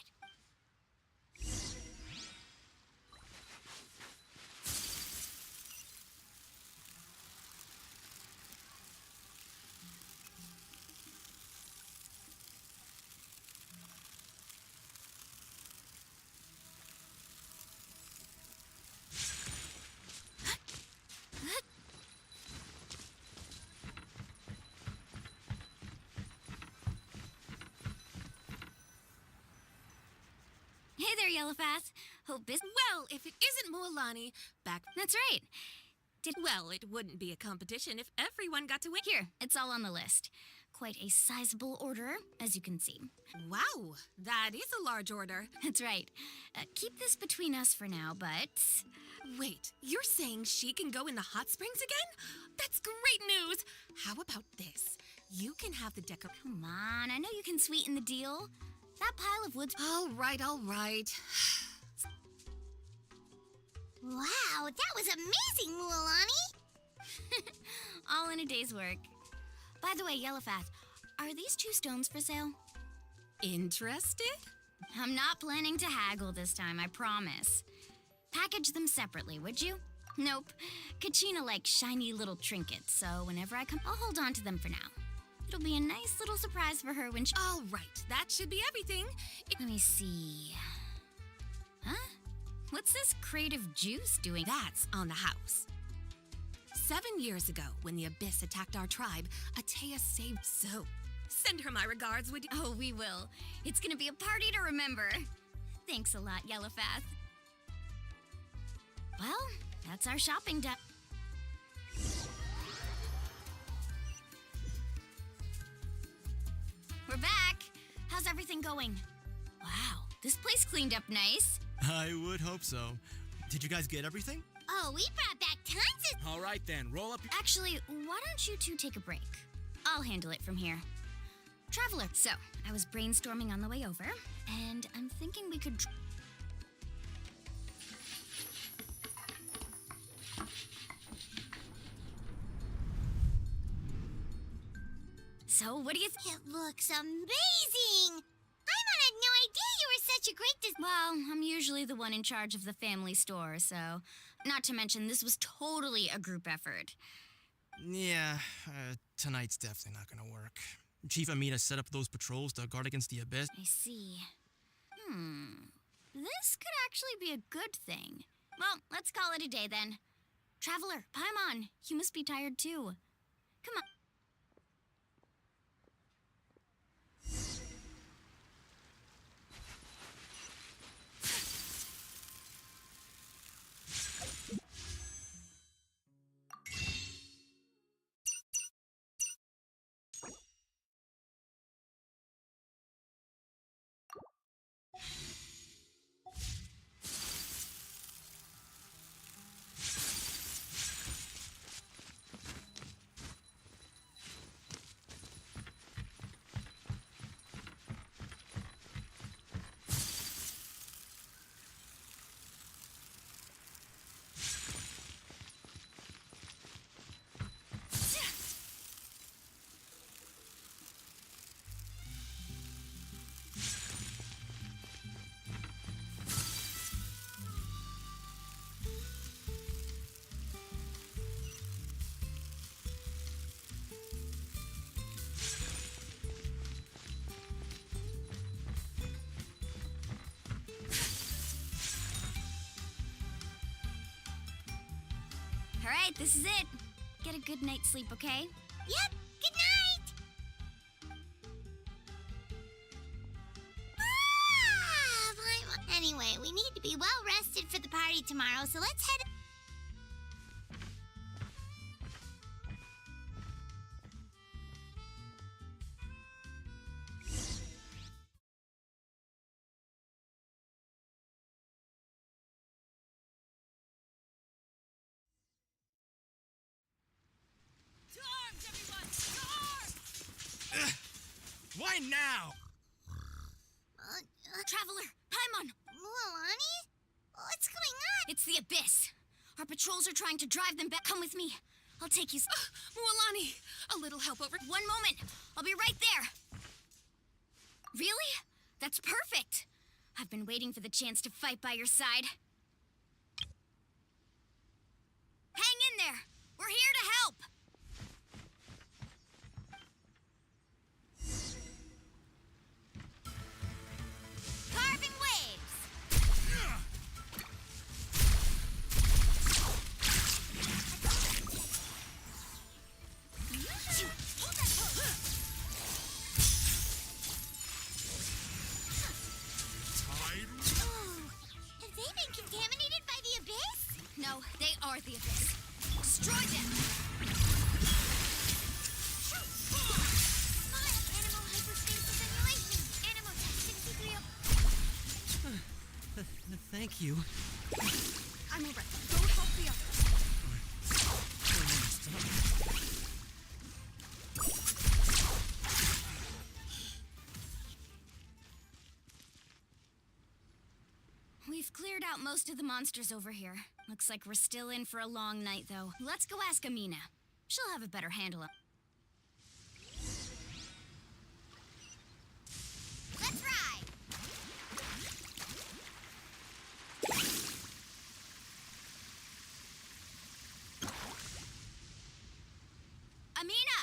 Yellowfast. Hope this. Well, if it isn't Moalani, back. That's right. Well, it wouldn't be a competition if everyone got to win. Here, it's all on the list. Quite a sizable order, as you can see. Wow, that is a large order. That's right. Keep this between us for now, but... Wait, you're saying she can go in the hot springs again? That's great news! How about this? You can have the decor. Come on, I know you can sweeten the deal. That pile of wood's... All right. Wow, that was amazing, Mualani! All in a day's work. By the way, Yellowfast, are these 2 stones for sale? Interested? I'm not planning to haggle this time, I promise. Package them separately, would you? Nope. Kachina likes shiny little trinkets, so whenever I come, I'll hold on to them for now. It'll be a nice little surprise for her when she... All right, that should be everything. Let me see... Huh? What's this creative juice doing? That's on the house. 7 years ago, when the Abyss attacked our tribe, Atea saved. So, send her my regards, would you? Oh, we will. It's gonna be a party to remember. Thanks a lot, Yellowfast. Well, that's our shopping done. We're back. How's everything going? Wow, this place cleaned up nice. I would hope so. Did you guys get everything? Oh, we brought back tons of... All right then, roll up your... Actually, why don't you 2 take a break? I'll handle it from here. Traveler, so I was brainstorming on the way over, and I'm thinking we could... So, what do you think? It looks amazing! Paimon had no idea you were such a great Well, I'm usually the one in charge of the family store, so... Not to mention, this was totally a group effort. Yeah, tonight's definitely not gonna work. Chief Amina set up those patrols to guard against the Abyss. I see. This could actually be a good thing. Well, let's call it a day then. Traveler, Paimon, you must be tired too. Come on. All right, this is it. Get a good night's sleep, okay? Yep, good night! Paimon. Anyway, we need to be well rested for the party tomorrow, so let's head... Why now? Traveler, Paimon! Mualani? What's going on? It's the Abyss. Our patrols are trying to drive them back. Come with me. I'll take you... Mualani, a little help over... One moment. I'll be right there. Really? That's perfect. I've been waiting for the chance to fight by your side. Hang in there. We're here to help. Carving waves. Hold that pose. Tide. Thank you. I'm alright. Go help the others. We've cleared out most of the monsters over here. Looks like we're still in for a long night, though. Let's go ask Amina. She'll have a better handle on. Let's ride! Amina!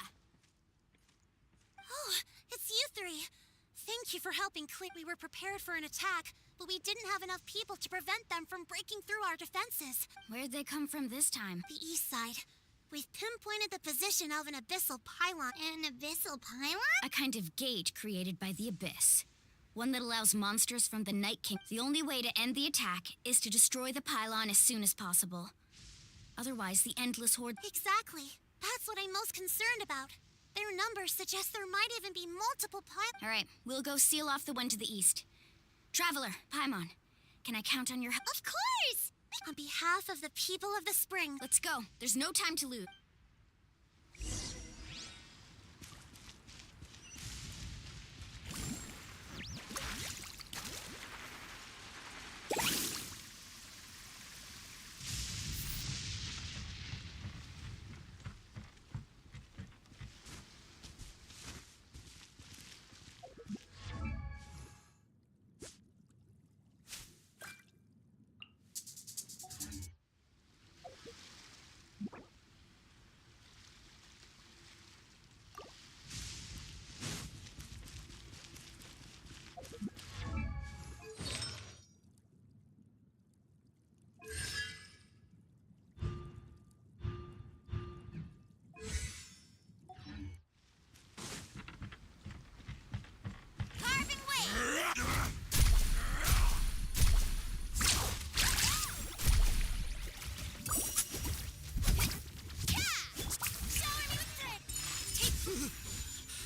Oh, it's you three. Thank you for helping clear. We were prepared for an attack, but we didn't have enough people to prevent them from breaking through our defenses. Where'd they come from this time? The east side. We've pinpointed the position of an abyssal pylon. An abyssal pylon? A kind of gate created by the Abyss. One that allows monsters from the Night King. The only way to end the attack is to destroy the pylon as soon as possible. Otherwise, the Endless Horde... Exactly. That's what I'm most concerned about. Their numbers suggest there might even be multiple pylons. All right, we'll go seal off the one to the east. Traveler, Paimon, can I count on your help? Of course! On behalf of the people of the spring. Let's go. There's no time to lose.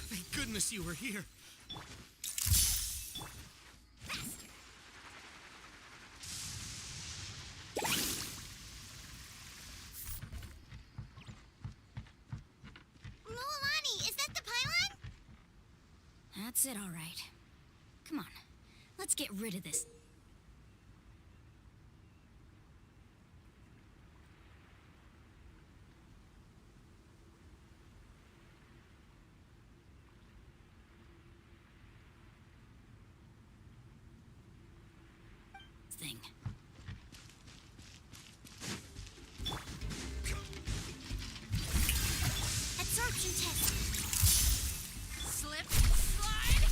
Thank goodness you were here. Mualani, is that the pylon? That's it, all right. Come on, let's get rid of this. Thing. Absorption test. Slip, slide,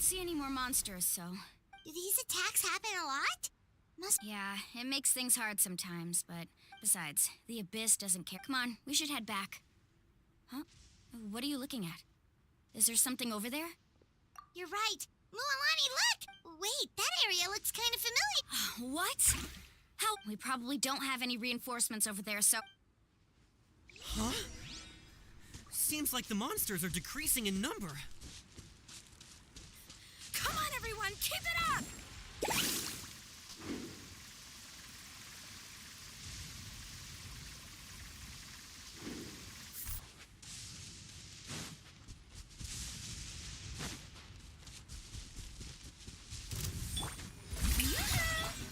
see any more monsters, so... Do these attacks happen a lot? Yeah, it makes things hard sometimes, but besides, the Abyss doesn't care. Come on, we should head back. Huh? What are you looking at? Is there something over there? You're right. Mualani, look! Wait, that area looks kind of familiar. What? How? We probably don't have any reinforcements over there, so... Huh? Seems like the monsters are decreasing in number. Come on, everyone, keep it up!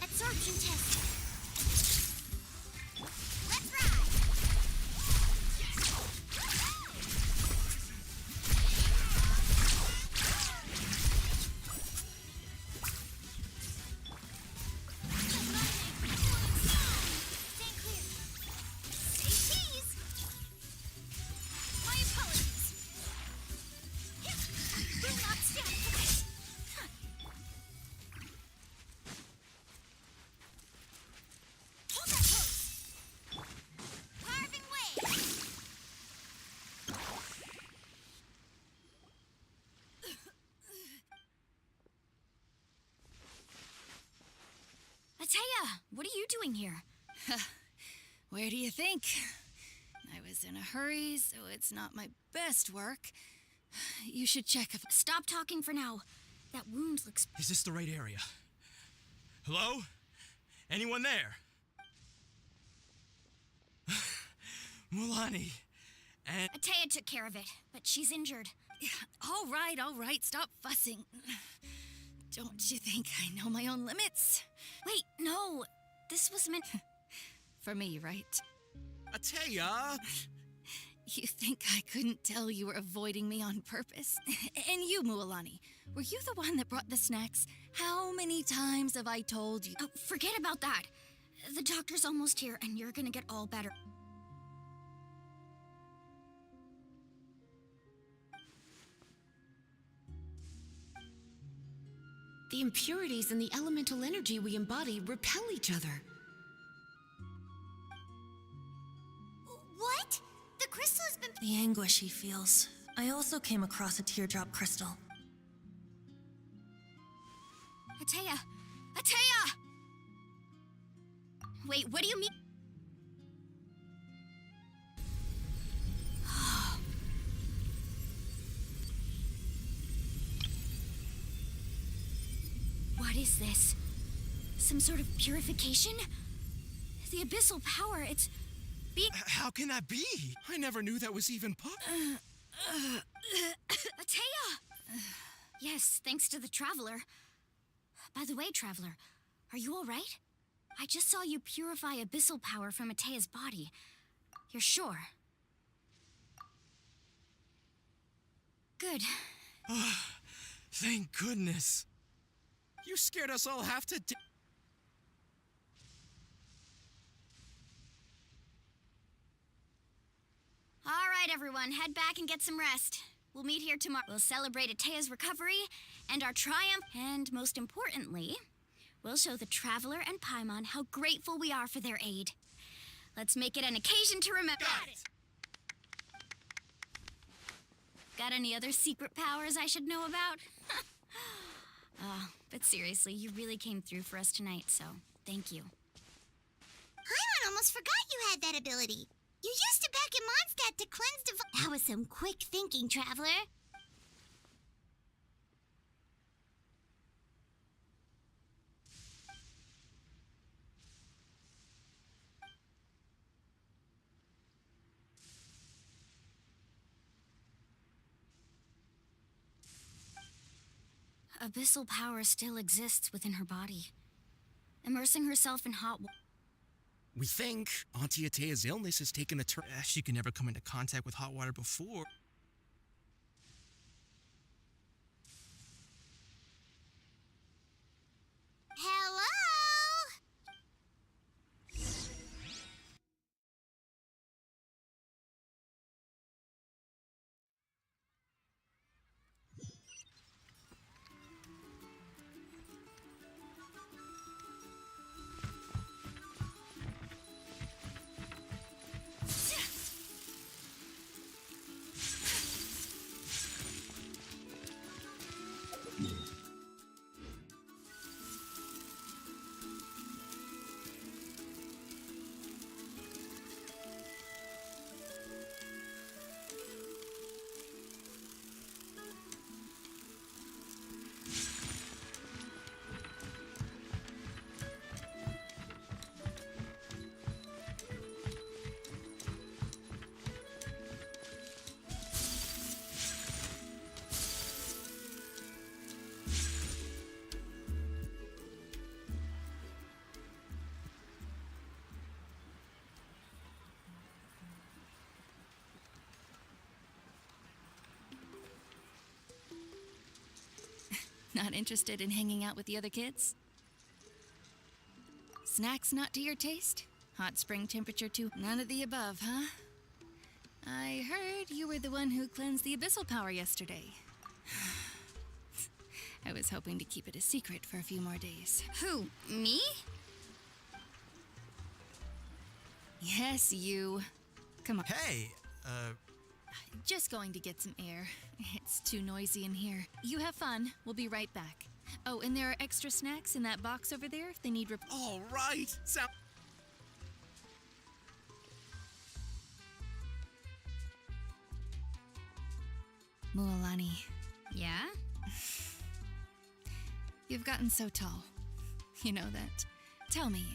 Absorption test. Let's ride! Stay clear. Stay cheese. My apologies. Will not stand for this. Hold that pose. Carving way. Atea, what are you doing here? Where do you think? I was in a hurry, so it's not my best work. You should check if... Stop talking for now. That wound looks... Is this the right area? Hello? Anyone there? Mulani. And... Atea took care of it, but she's injured. All right, stop fussing. Don't you think I know my own limits? Wait, no. This was meant... For me, right? Atea! You think I couldn't tell you were avoiding me on purpose? And you, Mualani, were you the one that brought the snacks? How many times have I told you? Oh, forget about that. The doctor's almost here, and you're gonna get all better. The impurities and the elemental energy we embody repel each other. What? The crystal has been... The anguish he feels. I also came across a teardrop crystal. Atea! Atea! Wait, what do you mean? What is this? Some sort of purification? The abyssal power, it's being... How can that be? I never knew that was even possible. Atea! Yes, thanks to the Traveler. By the way, Traveler, are you all right? I just saw you purify abyssal power from Atea's body. You're sure? Good. Thank goodness. You scared us all half to death. All right, everyone, head back and get some rest. We'll meet here tomorrow. We'll celebrate Atea's recovery and our triumph. And most importantly, we'll show the Traveler and Paimon how grateful we are for their aid. Let's make it an occasion to remember. Got it! Got any other secret powers I should know about? But seriously, you really came through for us tonight, so thank you. Paimon almost forgot you had that ability. You used it back in Mondstadt to cleanse That was some quick thinking, Traveler. Abyssal power still exists within her body. Immersing herself in hot water. We think Auntie Atea's illness has taken a turn. She could never come into contact with hot water before. Hello? Not interested in hanging out with the other kids? Snacks not to your taste? Hot spring temperature too? None of the above, huh? I heard you were the one who cleansed the abyssal power yesterday. I was hoping to keep it a secret for a few more days. Who, me? Yes, you. Come on. Hey, Just going to get some air. It's too noisy in here. You have fun. We'll be right back. Oh, and there are extra snacks in that box over there if they need All right. Mualani, Yeah? you've gotten so tall. You know that. Tell me,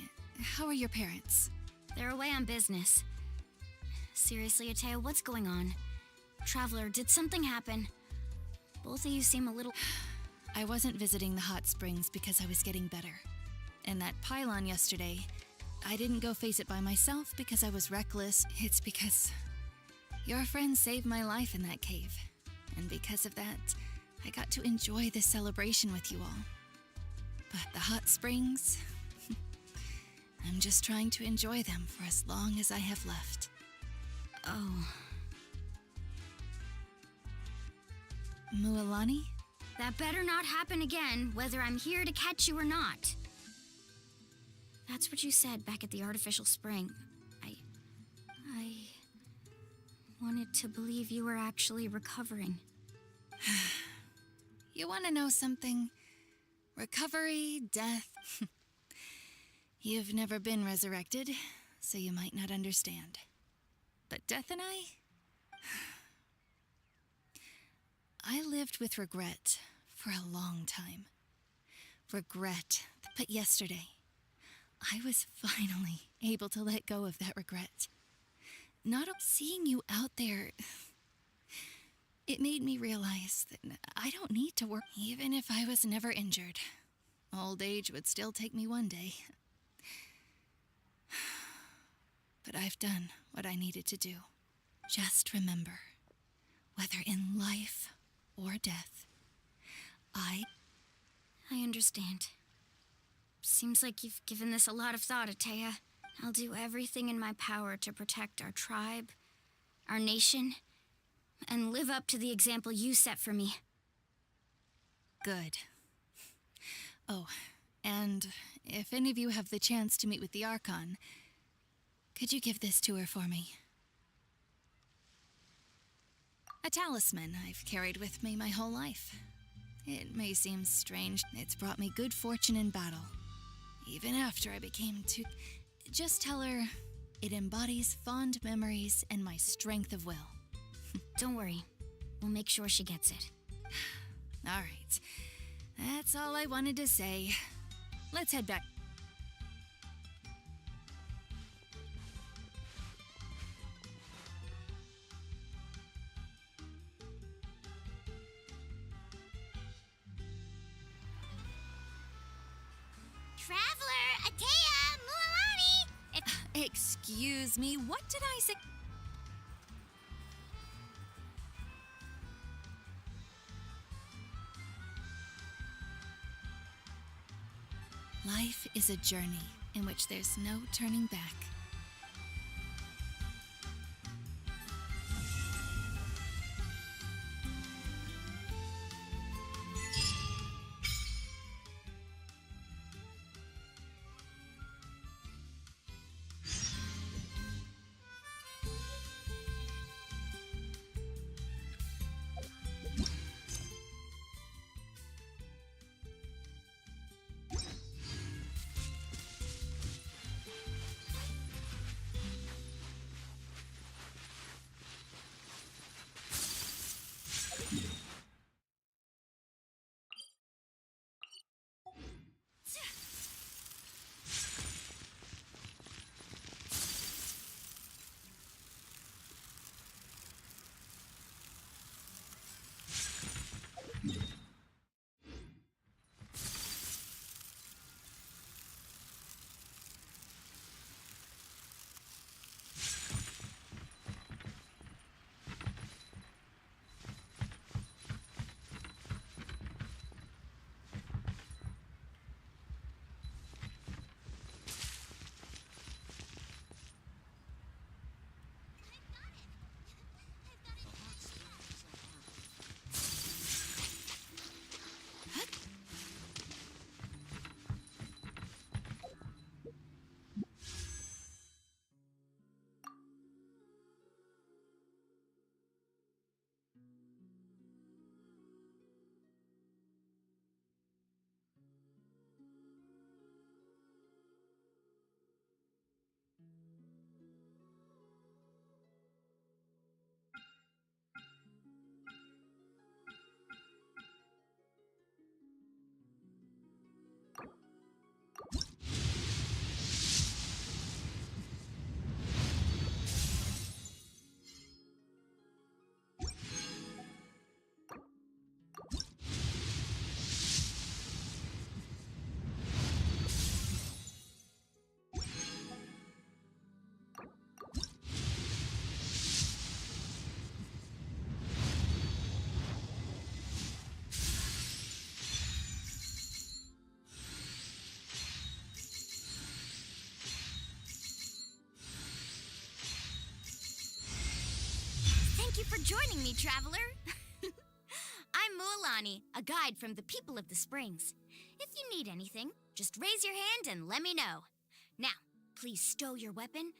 how are your parents? They're away on business. Seriously, Atea, what's going on? Traveler, did something happen? Both of you seem a little... I wasn't visiting the hot springs because I was getting better. And that pylon yesterday, I didn't go face it by myself because I was reckless. It's because your friend saved my life in that cave. And because of that, I got to enjoy this celebration with you all. But the hot springs, I'm just trying to enjoy them for as long as I have left. Oh. Mualani? That better not happen again, whether I'm here to catch you or not. That's what you said back at the artificial spring. I wanted to believe you were actually recovering. You want to know something? Recovery, death. You've never been resurrected, so you might not understand. But Death and I lived with regret for a long time. Regret. But yesterday, I was finally able to let go of that regret. Not seeing you out there, it made me realize that I don't need to work. Even if I was never injured, old age would still take me one day. But I've done what I needed to do. Just remember, whether in life or death, I understand. Seems like you've given this a lot of thought, Atea. I'll do everything in my power to protect our tribe, our nation, and live up to the example you set for me. Good. Oh, and if any of you have the chance to meet with the Archon, could you give this to her for me? A talisman I've carried with me my whole life. It may seem strange. It's brought me good fortune in battle. Even after I became too... Just tell her it embodies fond memories and my strength of will. Don't worry. We'll make sure she gets it. All right. That's all I wanted to say. Let's head back. Traveler, Atea, Mualani! Excuse me, what did I say? Life is a journey in which there's no turning back. Thank you for joining me, traveler. I'm Mualani, a guide from the people of the Springs. If you need anything, just raise your hand and let me know. Now, please stow your weapon.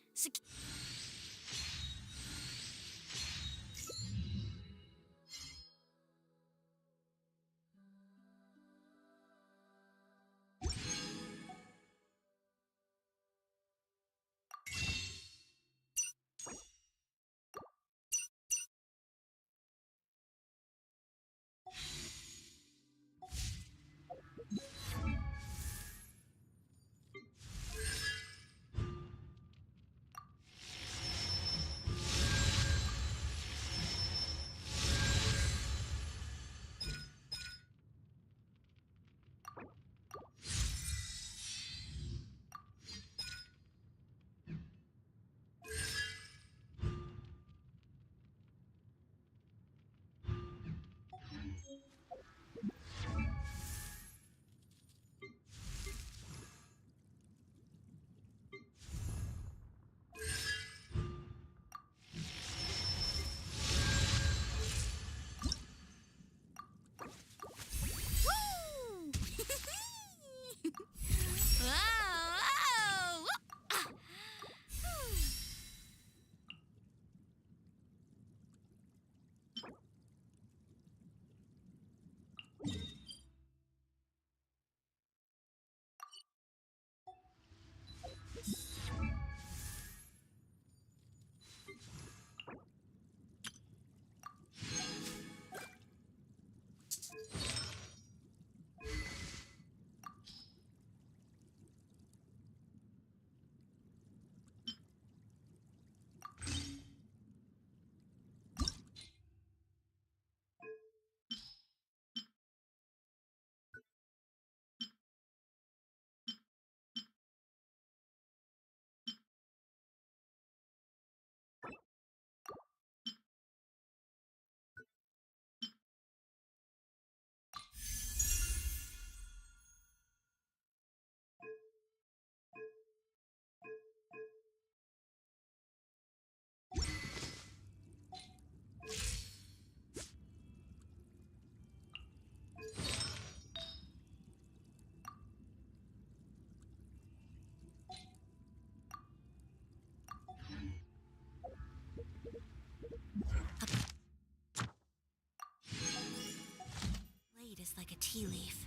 Blade is like a tea leaf.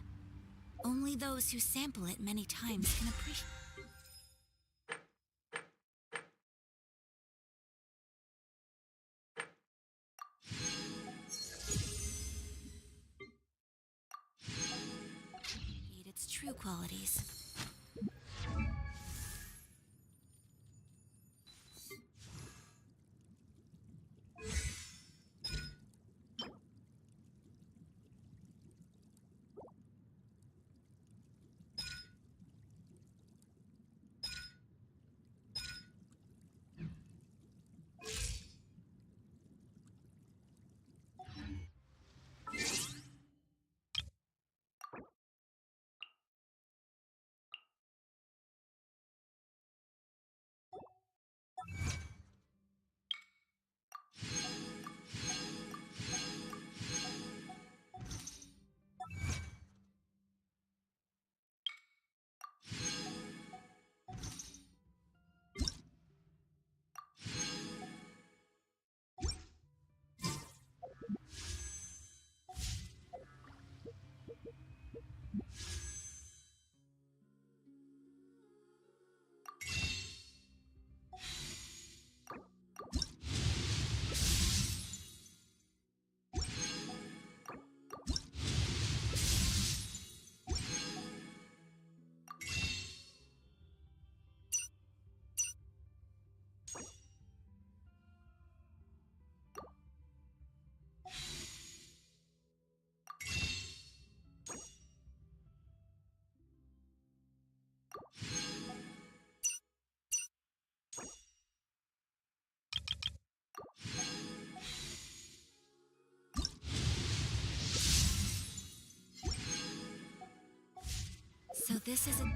Only those who sample it many times can appreciate. Its true qualities. So this isn't...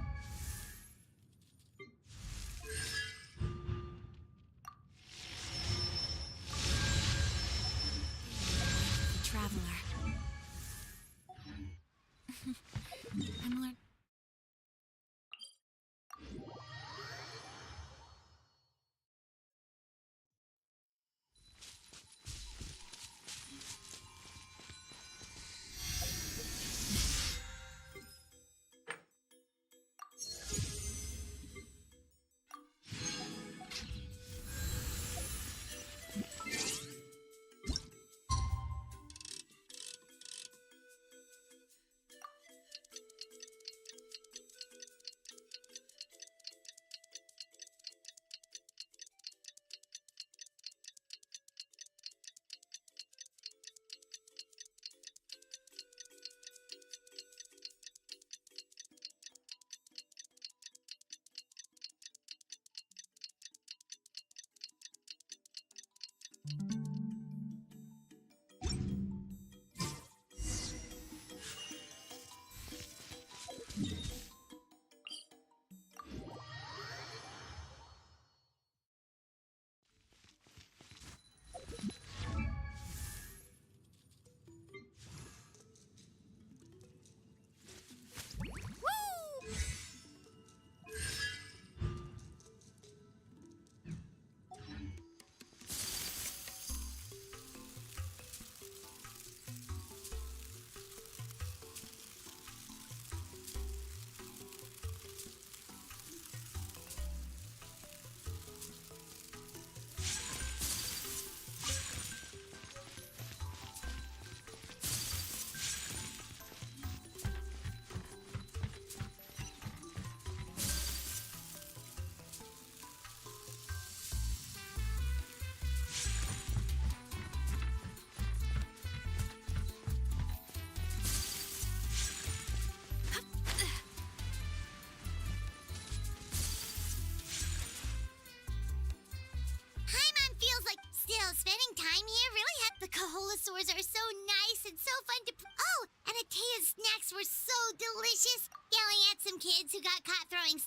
Paimon feels like still spending time here really had the Kaholosaurs are so nice and so fun to oh, and Atea's snacks were so delicious. Yelling at some kids who got caught throwing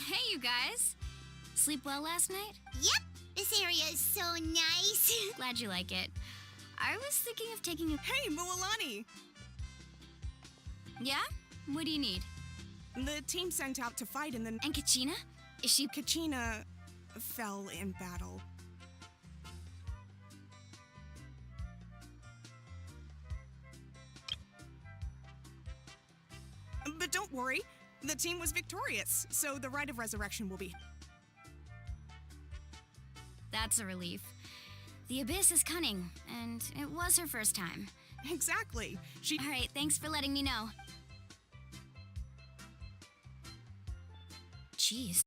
Hey, you guys. Sleep well last night? Yep, this area is so nice. Glad you like it. I was thinking of taking a... Hey, Mualani! Yeah? What do you need? The team sent out to fight and then... And Kachina? Is she... Kachina fell in battle. But don't worry, the team was victorious, so the rite of resurrection will be... That's a relief. The Abyss is cunning, and it was her first time. Exactly. All right, thanks for letting me know. Jeez.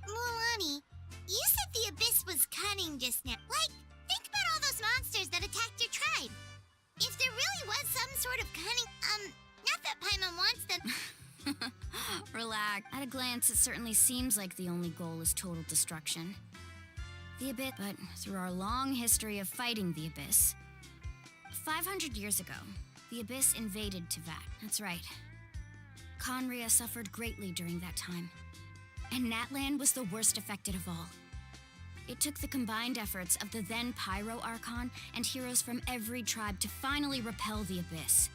Mualani, you said the Abyss was cunning just now. Like, think about all those monsters that attacked your tribe. If there really was some sort of cunning, not that Paimon wants them. Relax. At a glance, it certainly seems like the only goal is total destruction. The Abyss, but through our long history of fighting the Abyss, 500 years ago, the Abyss invaded Teyvat. That's right. Conria suffered greatly during that time, and Natlan was the worst affected of all. It took the combined efforts of the then Pyro Archon and heroes from every tribe to finally repel the Abyss.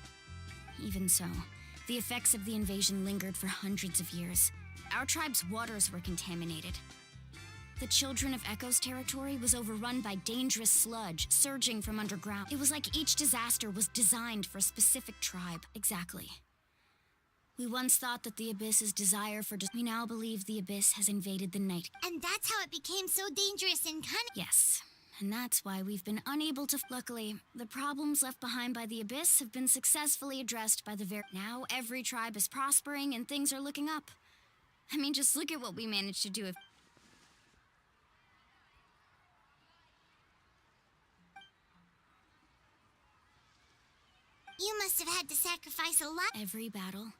Even so, the effects of the invasion lingered for hundreds of years. Our tribe's waters were contaminated. The Children of Echo's territory was overrun by dangerous sludge surging from underground. It was like each disaster was designed for a specific tribe. Exactly. We once thought that the Abyss's desire for... We now believe the Abyss has invaded the night. And that's how it became so dangerous and cunning. Yes, and that's why we've been unable to... Luckily, the problems left behind by the Abyss have been successfully addressed by the Now every tribe is prospering and things are looking up. I mean, just look at what we managed to do if... You must have had to sacrifice a lot. Every battle,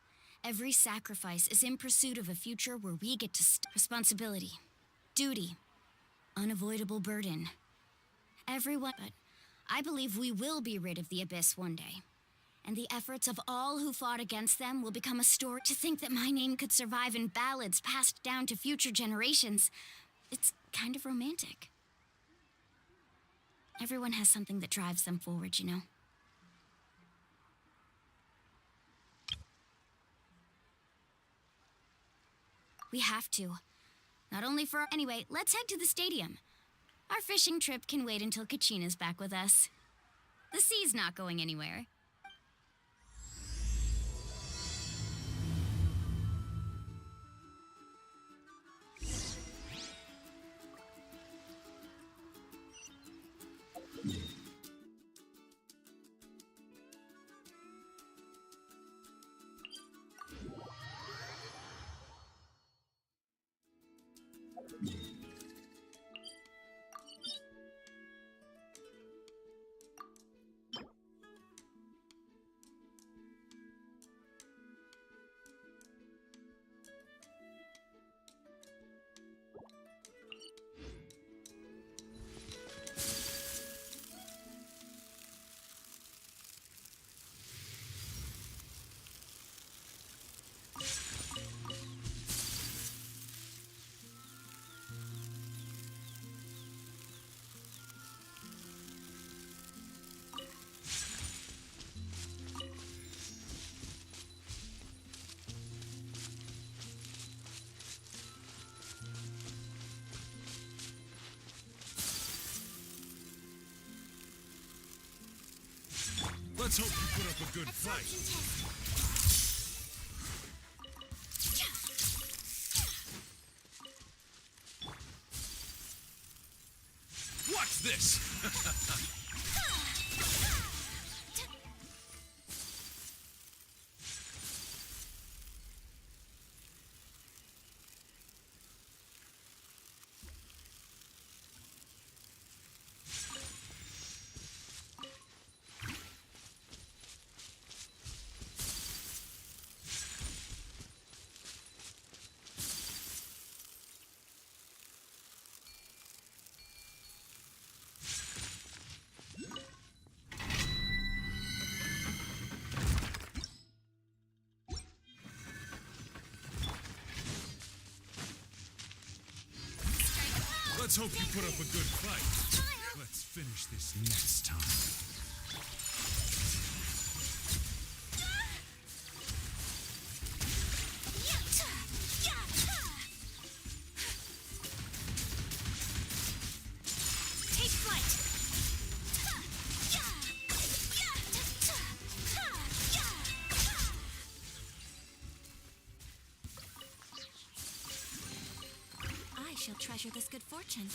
every sacrifice is in pursuit of a future where we get to responsibility, duty, unavoidable burden. Everyone, but I believe we will be rid of the Abyss one day. And the efforts of all who fought against them will become a story. To think that my name could survive in ballads passed down to future generations, it's kind of romantic. Everyone has something that drives them forward, you know? We have to. Not only for... Anyway, let's head to the stadium. Our fishing trip can wait until Kachina's back with us. The sea's not going anywhere. Let's hope you put up a good fight. Watch this! Let's hope you put up a good fight. Let's finish this next time. Take flight. I shall treasure this good fortune.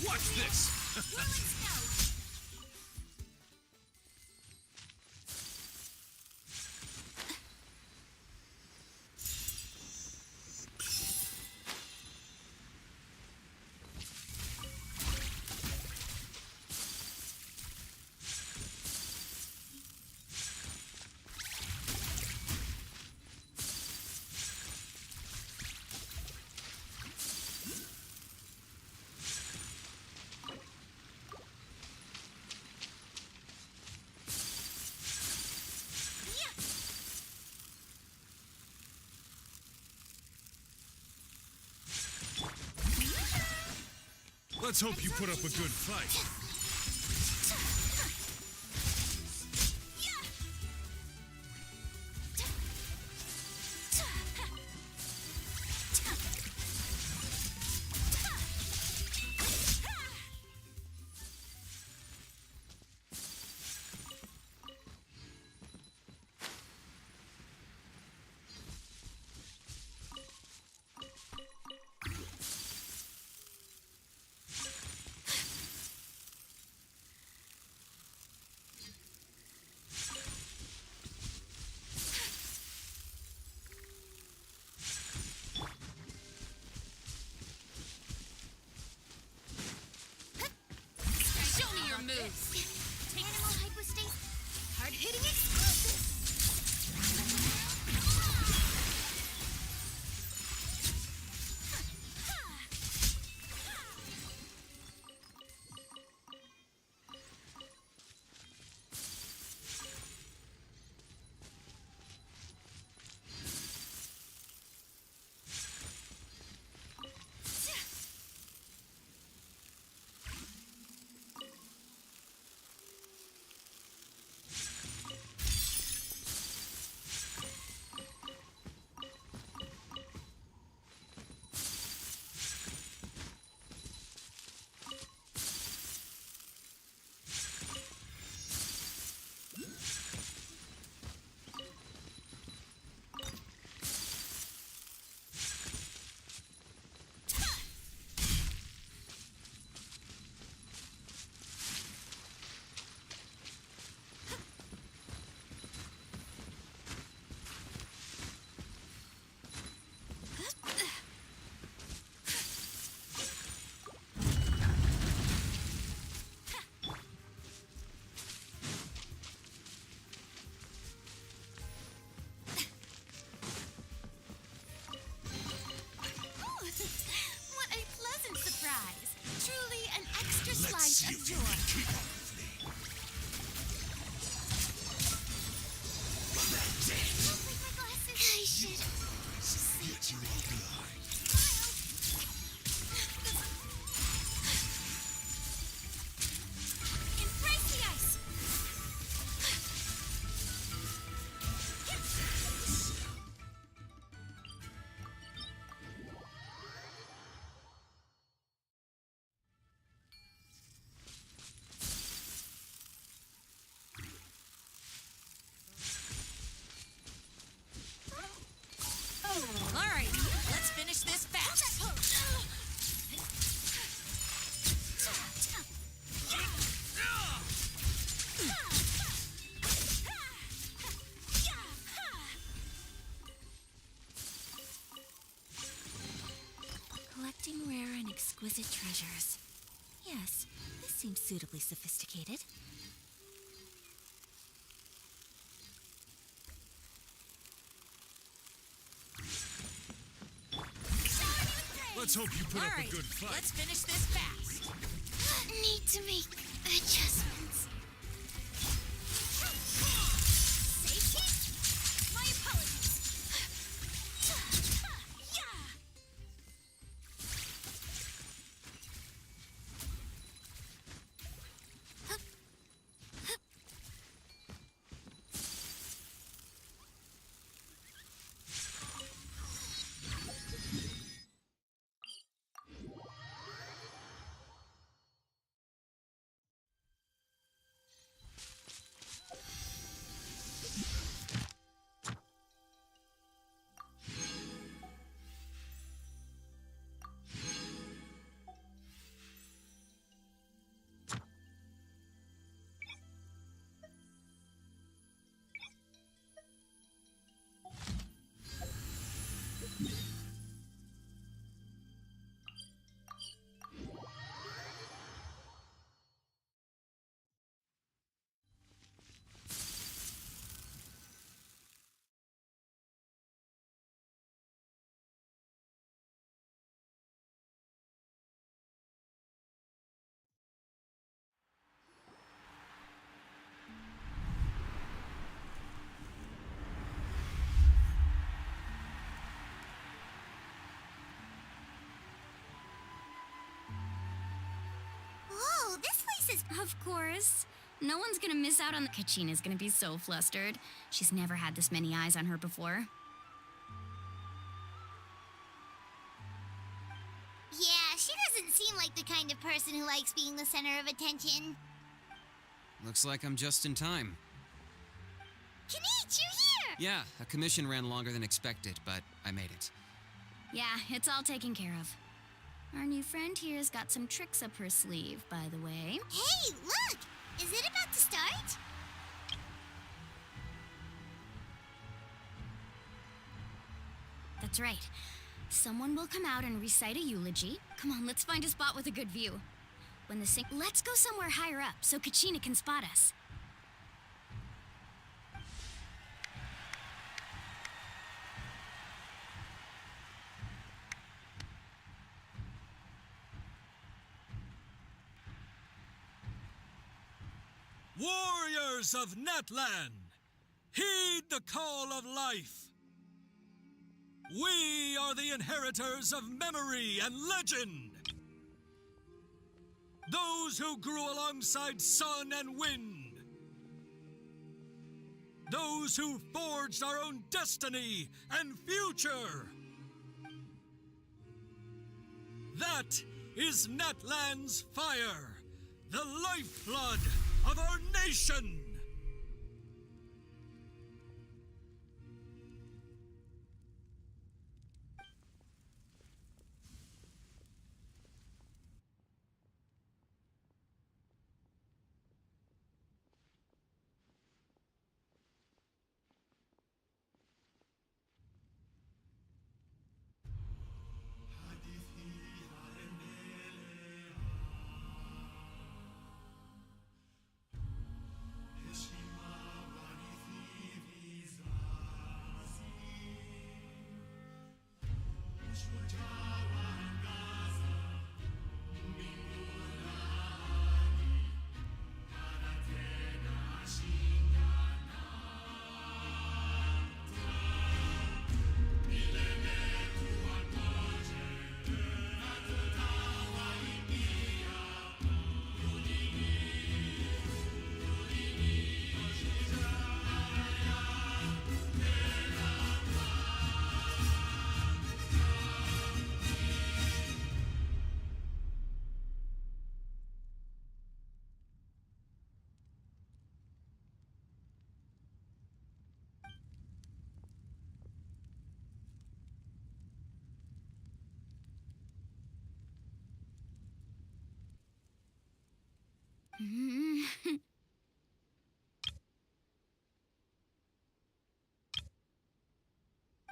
Watch this! Let's hope you put up a good fight. Let's see if you can keep up with me. That's it. I should. Get you offline. Embrace the ice! All right, let's finish this fast. Collecting rare and exquisite treasures. Yes, this seems suitably sophisticated. Let's hope you put All up right, a good fight. let's finish this fast. Need to make adjustments. Safety? My apologies. Whoa, this place is. Of course. No one's gonna miss out on the. Kachina's gonna be so flustered. She's never had this many eyes on her before. Yeah, she doesn't seem like the kind of person who likes being the center of attention. Looks like I'm just in time. Kanich, you're here! Yeah, a commission ran longer than expected, but I made it. Yeah, it's all taken care of. Our new friend here's got some tricks up her sleeve, by the way. Hey, look! Is it about to start? That's right. Someone will come out and recite a eulogy. Come on, let's find a spot with a good view. When the sing- Let's go somewhere higher up so Kachina can spot us. Warriors of Netland, heed the call of life. We are the inheritors of memory and legend. Those who grew alongside sun and wind. Those who forged our own destiny and future. That is Netland's fire, the lifeblood of our nation!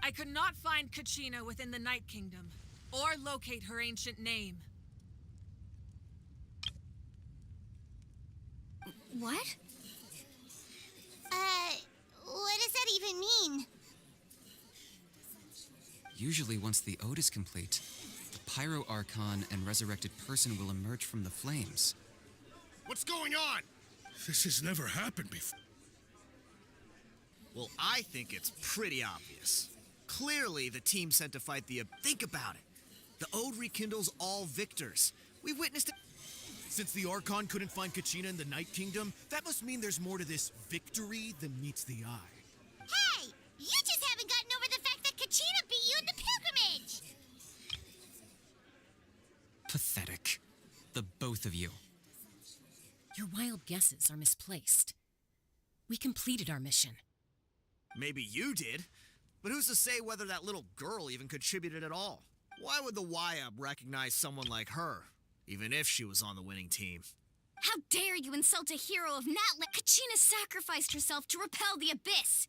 I could not find Kachina within the Night Kingdom, or locate her ancient name. What? What does that even mean? Usually, once the ode is complete, the Pyro Archon and resurrected person will emerge from the flames. What's going on? This has never happened before. Well, I think it's pretty obvious. Clearly, the team sent to fight the... Think about it. The Ode rekindles all victors. We witnessed it. Since the Archon couldn't find Kachina in the Night Kingdom, that must mean there's more to this victory than meets the eye. Hey! You just haven't gotten over the fact that Kachina beat you in the pilgrimage! Pathetic. The both of you. Your wild guesses are misplaced. We completed our mission. Maybe you did, but who's to say whether that little girl even contributed at all? Why would the YUB recognize someone like her, even if she was on the winning team? How dare you insult a hero of Natlan? Kachina sacrificed herself to repel the abyss.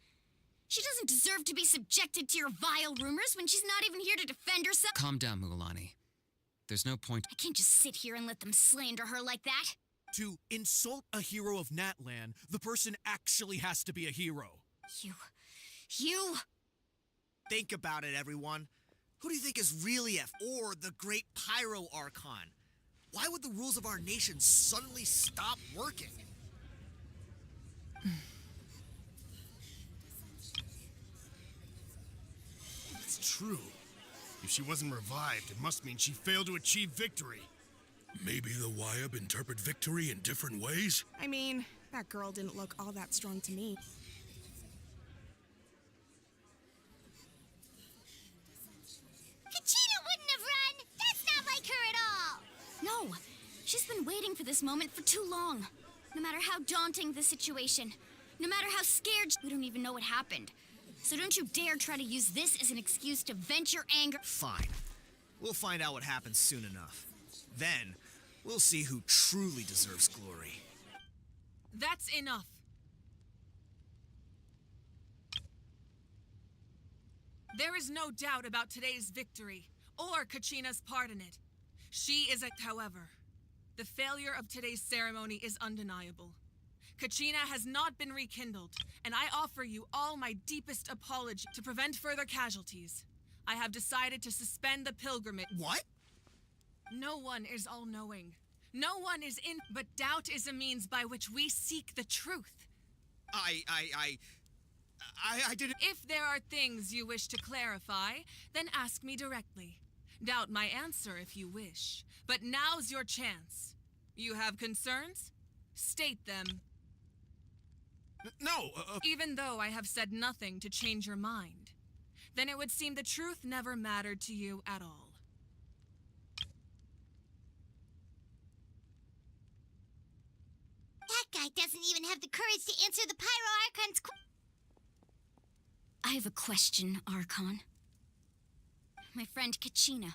She doesn't deserve to be subjected to your vile rumors when she's not even here to defend herself. Calm down, Mualani. There's no point. I can't just sit here and let them slander her like that. To insult a hero of Natlan, the person actually has to be a hero. You... Think about it, everyone. Who do you think is really or the great Pyro Archon? Why would the rules of our nation suddenly stop working? It's true. If she wasn't revived, it must mean she failed to achieve victory. Maybe the YUB interpret victory in different ways? I mean, that girl didn't look all that strong to me. Kachina wouldn't have run! That's not like her at all! No, she's been waiting for this moment for too long. No matter how daunting the situation, no matter how scared, we don't even know what happened. So don't you dare try to use this as an excuse to vent your anger. Fine. We'll find out what happens soon enough. Then, we'll see who truly deserves glory. That's enough. There is no doubt about today's victory, or Kachina's part in it. She is however, the failure of today's ceremony is undeniable. Kachina has not been rekindled, and I offer you all my deepest apology to prevent further casualties. I have decided to suspend the pilgrimage. What? No one is all-knowing. No one is in, but doubt is a means by which we seek the truth. I didn't... If there are things you wish to clarify, then ask me directly. Doubt my answer if you wish, but now's your chance. You have concerns? State them. No, Even though I have said nothing to change your mind, then it would seem the truth never mattered to you at all. That guy doesn't even have the courage to answer the Pyro Archon's I have a question, Archon. My friend Kachina.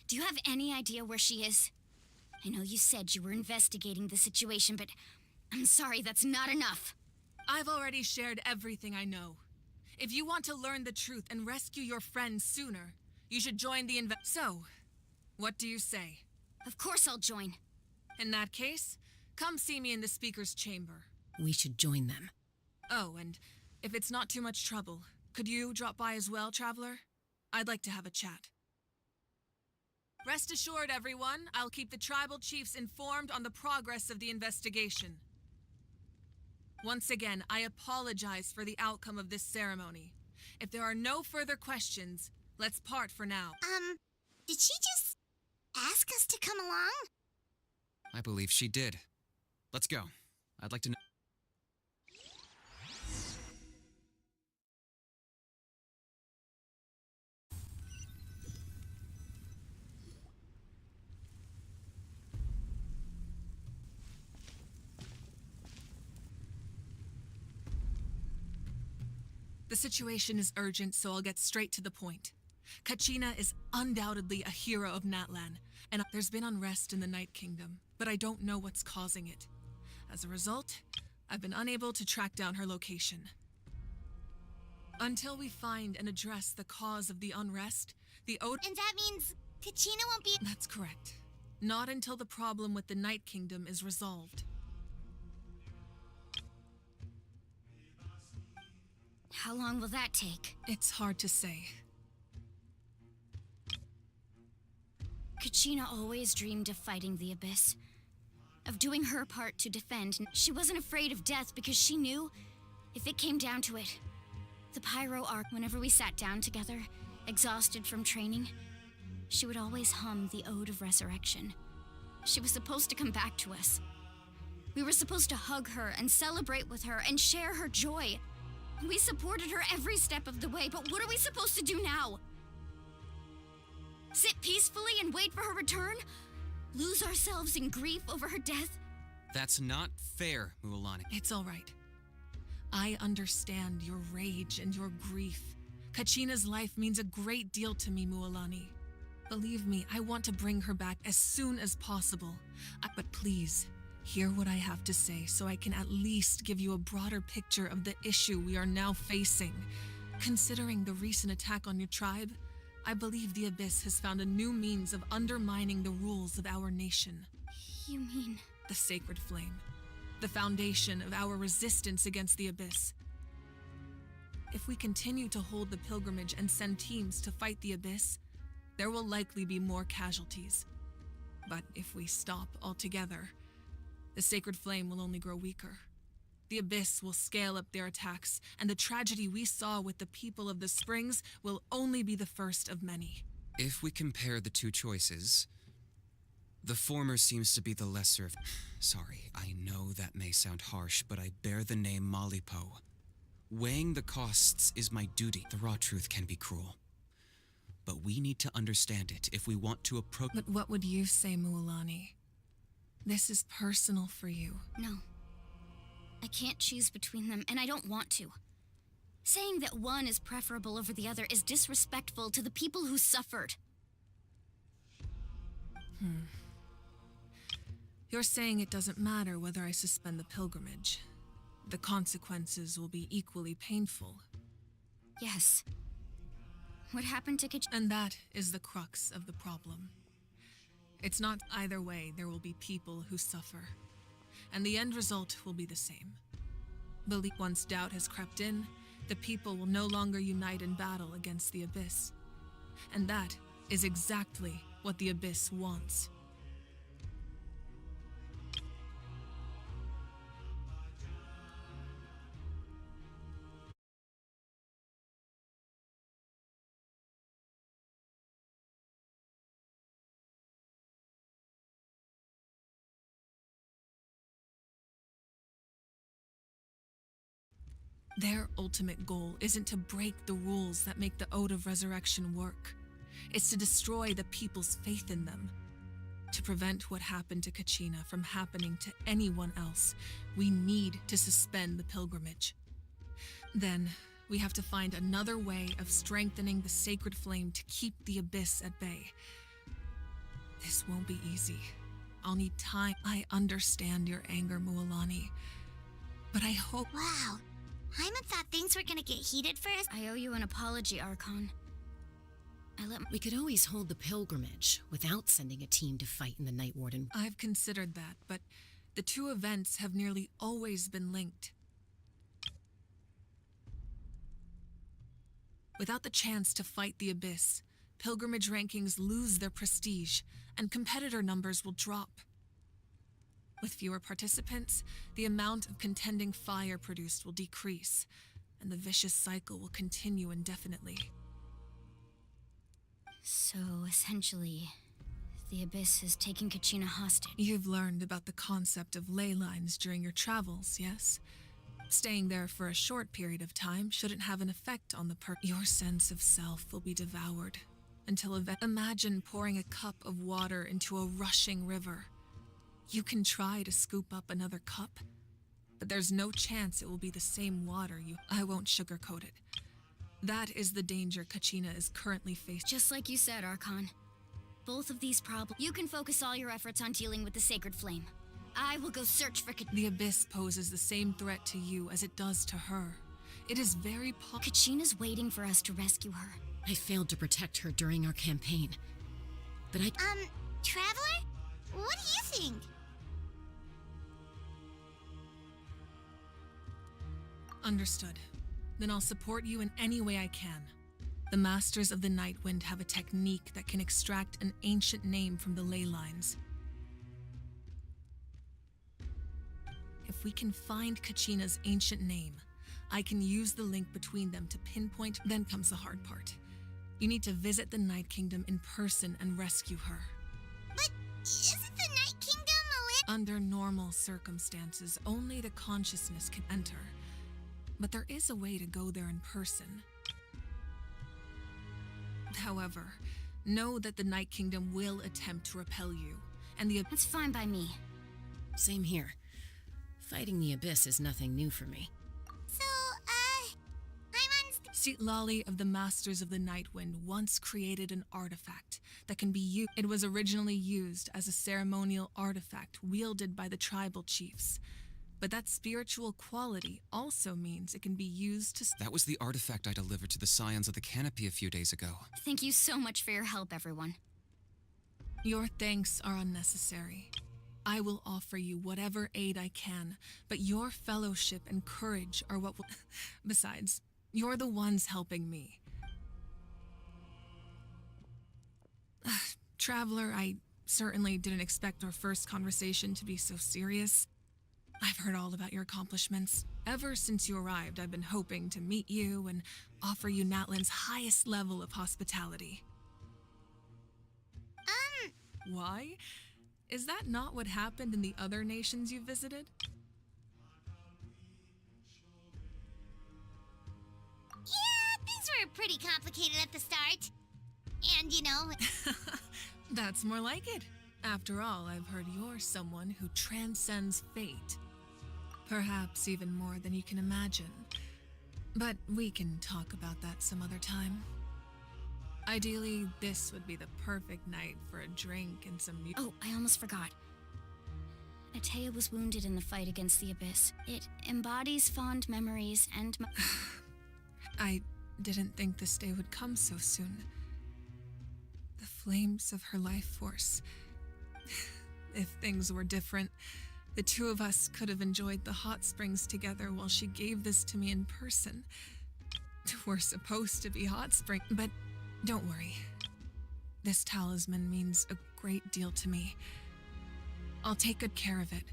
Do you have any idea where she is? I know you said you were investigating the situation, but I'm sorry, that's not enough. I've already shared everything I know. If you want to learn the truth and rescue your friend sooner, you should join the So, what do you say? Of course I'll join. In that case, come see me in the speaker's chamber. We should join them. Oh, and if it's not too much trouble, could you drop by as well, Traveler? I'd like to have a chat. Rest assured, everyone, I'll keep the tribal chiefs informed on the progress of the investigation. Once again, I apologize for the outcome of this ceremony. If there are no further questions, let's part for now. Did she just ask us to come along? I believe she did. Let's go. I'd like to know. The situation is urgent, so I'll get straight to the point. Kachina is undoubtedly a hero of Natlan, and there's been unrest in the Night Kingdom, but I don't know what's causing it. As a result, I've been unable to track down her location. Until we find and address the cause of the unrest, the Odin... And that means Kachina won't be... That's correct. Not until the problem with the Night Kingdom is resolved. How long will that take? It's hard to say. Kachina always dreamed of fighting the Abyss, of doing her part to defend. She wasn't afraid of death because she knew, if it came down to it, the Pyro Arc, whenever we sat down together, exhausted from training, she would always hum the Ode of Resurrection. She was supposed to come back to us. We were supposed to hug her and celebrate with her and share her joy. We supported her every step of the way, but what are we supposed to do now? Sit peacefully and wait for her return? Lose ourselves in grief over her death? That's not fair, Mualani. It's all right. I understand your rage and your grief. Kachina's life means a great deal to me, Mualani. Believe me, I want to bring her back as soon as possible. But please, hear what I have to say so I can at least give you a broader picture of the issue we are now facing. Considering the recent attack on your tribe, I believe the Abyss has found a new means of undermining the rules of our nation. You mean... The Sacred Flame. The foundation of our resistance against the Abyss. If we continue to hold the pilgrimage and send teams to fight the Abyss, there will likely be more casualties. But if we stop altogether, the Sacred Flame will only grow weaker. The Abyss will scale up their attacks, and the tragedy we saw with the people of the Springs will only be the first of many. If we compare the two choices, the former seems to be the lesser of... Sorry, I know that may sound harsh, but I bear the name Malipo. Weighing the costs is my duty. The raw truth can be cruel. But we need to understand it if we want to approach... But what would you say, Mualani? This is personal for you. No. I can't choose between them, and I don't want to. Saying that one is preferable over the other is disrespectful to the people who suffered. You're saying it doesn't matter whether I suspend the pilgrimage. The consequences will be equally painful. Yes. What happened to Kachina? And that is the crux of the problem. It's not either way, there will be people who suffer. And the end result will be the same. Believe once doubt has crept in, the people will no longer unite in battle against the Abyss. And that is exactly what the Abyss wants. Their ultimate goal isn't to break the rules that make the Ode of Resurrection work. It's to destroy the people's faith in them. To prevent what happened to Kachina from happening to anyone else, we need to suspend the pilgrimage. Then, we have to find another way of strengthening the Sacred Flame to keep the Abyss at bay. This won't be easy. I'll need time. I understand your anger, Mualani. But I hope... Wow. Hyman thought things were gonna get heated first. I owe you an apology, Archon. We could always hold the pilgrimage without sending a team to fight in the Night Warden. I've considered that, but the two events have nearly always been linked. Without the chance to fight the Abyss, pilgrimage rankings lose their prestige, and competitor numbers will drop. With fewer participants, the amount of contending fire produced will decrease, and the vicious cycle will continue indefinitely. So, essentially, the Abyss has taken Kachina hostage. You've learned about the concept of ley lines during your travels, yes? Staying there for a short period of time shouldn't have an effect on the Your sense of self will be devoured, until imagine pouring a cup of water into a rushing river. You can try to scoop up another cup, but there's no chance it will be the same water I won't sugarcoat it. That is the danger Kachina is currently facing. Just like you said, Archon. Both of these problems. You can focus all your efforts on dealing with the Sacred Flame. I will go search for The Abyss poses the same threat to you as it does to her. It is very Kachina's waiting for us to rescue her. I failed to protect her during our campaign. But I... Traveler? What do you think? Understood. Then I'll support you in any way I can. The Masters of the Nightwind have a technique that can extract an ancient name from the ley lines. If we can find Kachina's ancient name, I can use the link between them to pinpoint. Then comes the hard part. You need to visit the Night Kingdom in person and rescue her. But isn't the Night Kingdom Under normal circumstances, only the consciousness can enter. But there is a way to go there in person. However, know that the Night Kingdom will attempt to repel you, and the... That's fine by me. Same here. Fighting the Abyss is nothing new for me. So, Lali of the Masters of the Nightwind once created an artifact that can be used. It was originally used as a ceremonial artifact wielded by the tribal chiefs. But that spiritual quality also means it can be used to... That was the artifact I delivered to the Scions of the Canopy a few days ago. Thank you so much for your help, everyone. Your thanks are unnecessary. I will offer you whatever aid I can, but your fellowship and courage are what will... Besides, you're the ones helping me. Traveler, I certainly didn't expect our first conversation to be so serious. I've heard all about your accomplishments. Ever since you arrived, I've been hoping to meet you and offer you Natlan's highest level of hospitality. Why? Is that not what happened in the other nations you visited? Yeah, things were pretty complicated at the start. And, you know... That's more like it. After all, I've heard you're someone who transcends fate. Perhaps even more than you can imagine. But we can talk about that some other time. Ideally, this would be the perfect night for a drink and some music. Oh, I almost forgot. Atea was wounded in the fight against the Abyss. It embodies fond memories and... I didn't think this day would come so soon. The flames of her life force. If things were different, the two of us could have enjoyed the hot springs together while she gave this to me in person. We're supposed to be hot spring, but don't worry. This talisman means a great deal to me. I'll take good care of it,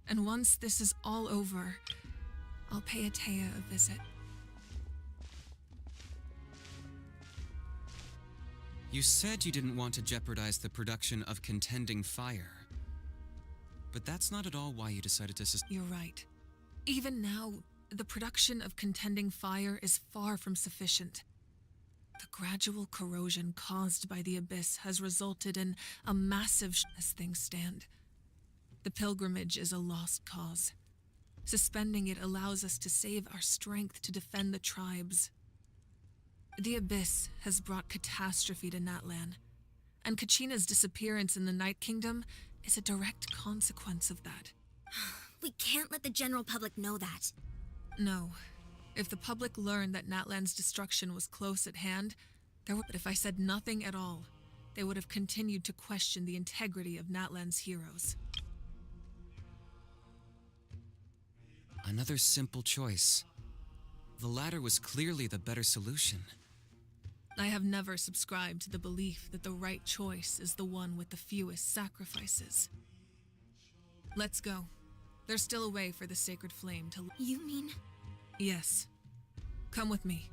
and once this is all over, I'll pay Atea a visit. You said you didn't want to jeopardize the production of Contending Fire. But that's not at all why you decided to You're right. Even now, the production of Contending Fire is far from sufficient. The gradual corrosion caused by the Abyss has resulted in a massive as things stand. The pilgrimage is a lost cause. Suspending it allows us to save our strength to defend the tribes. The Abyss has brought catastrophe to Natlan, and Kachina's disappearance in the Night Kingdom is a direct consequence of that. We can't let the general public know that. No. If the public learned that Natlan's destruction was close at hand, but if I said nothing at all, they would have continued to question the integrity of Natlan's heroes. Another simple choice. The latter was clearly the better solution. I have never subscribed to the belief that the right choice is the one with the fewest sacrifices. Let's go. There's still a way for the Sacred Flame to... You mean? Yes. Come with me.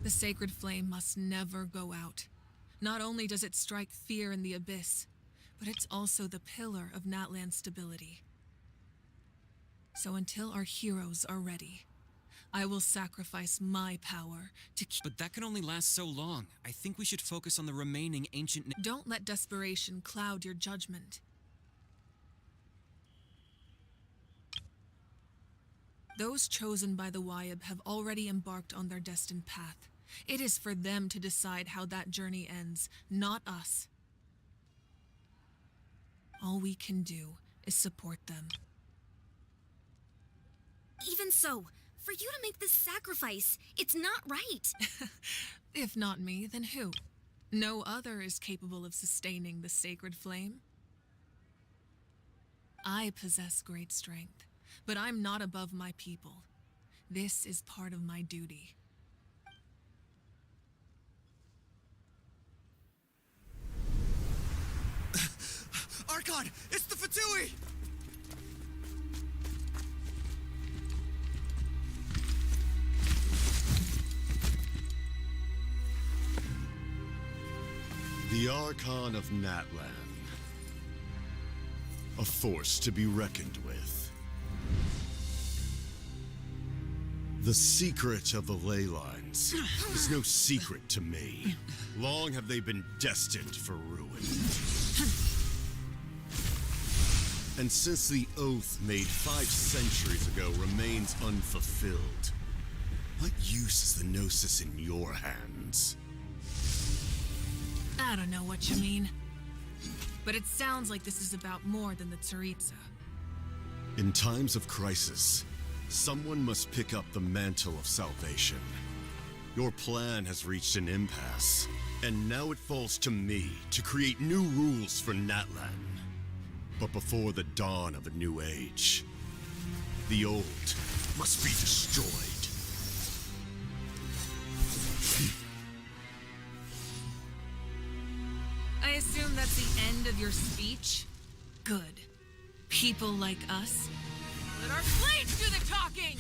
The Sacred Flame must never go out. Not only does it strike fear in the Abyss, but it's also the pillar of Natlan's stability. So until our heroes are ready, I will sacrifice my power to keep. But that can only last so long. I think we should focus on the remaining ancient. Don't let desperation cloud your judgment. Those chosen by the Wyab have already embarked on their destined path. It is for them to decide how that journey ends, not us. All we can do is support them. Even so, for you to make this sacrifice, it's not right. If not me, then who? No other is capable of sustaining the sacred flame. I possess great strength, but I'm not above my people. This is part of my duty. Archon, it's the Fatui! The Archon of Natlan. A force to be reckoned with. The secret of the ley lines is no secret to me. Long have they been destined for ruin. And since the oath made 5 centuries ago remains unfulfilled, what use is the Gnosis in your hands? I don't know what you mean. But it sounds like this is about more than the Tsaritsa. In times of crisis, someone must pick up the mantle of salvation. Your plan has reached an impasse, and now it falls to me to create new rules for Natlan. But before the dawn of a new age, the old must be destroyed. I assume that's the end of your speech? Good. People like us. Let our blades do the talking!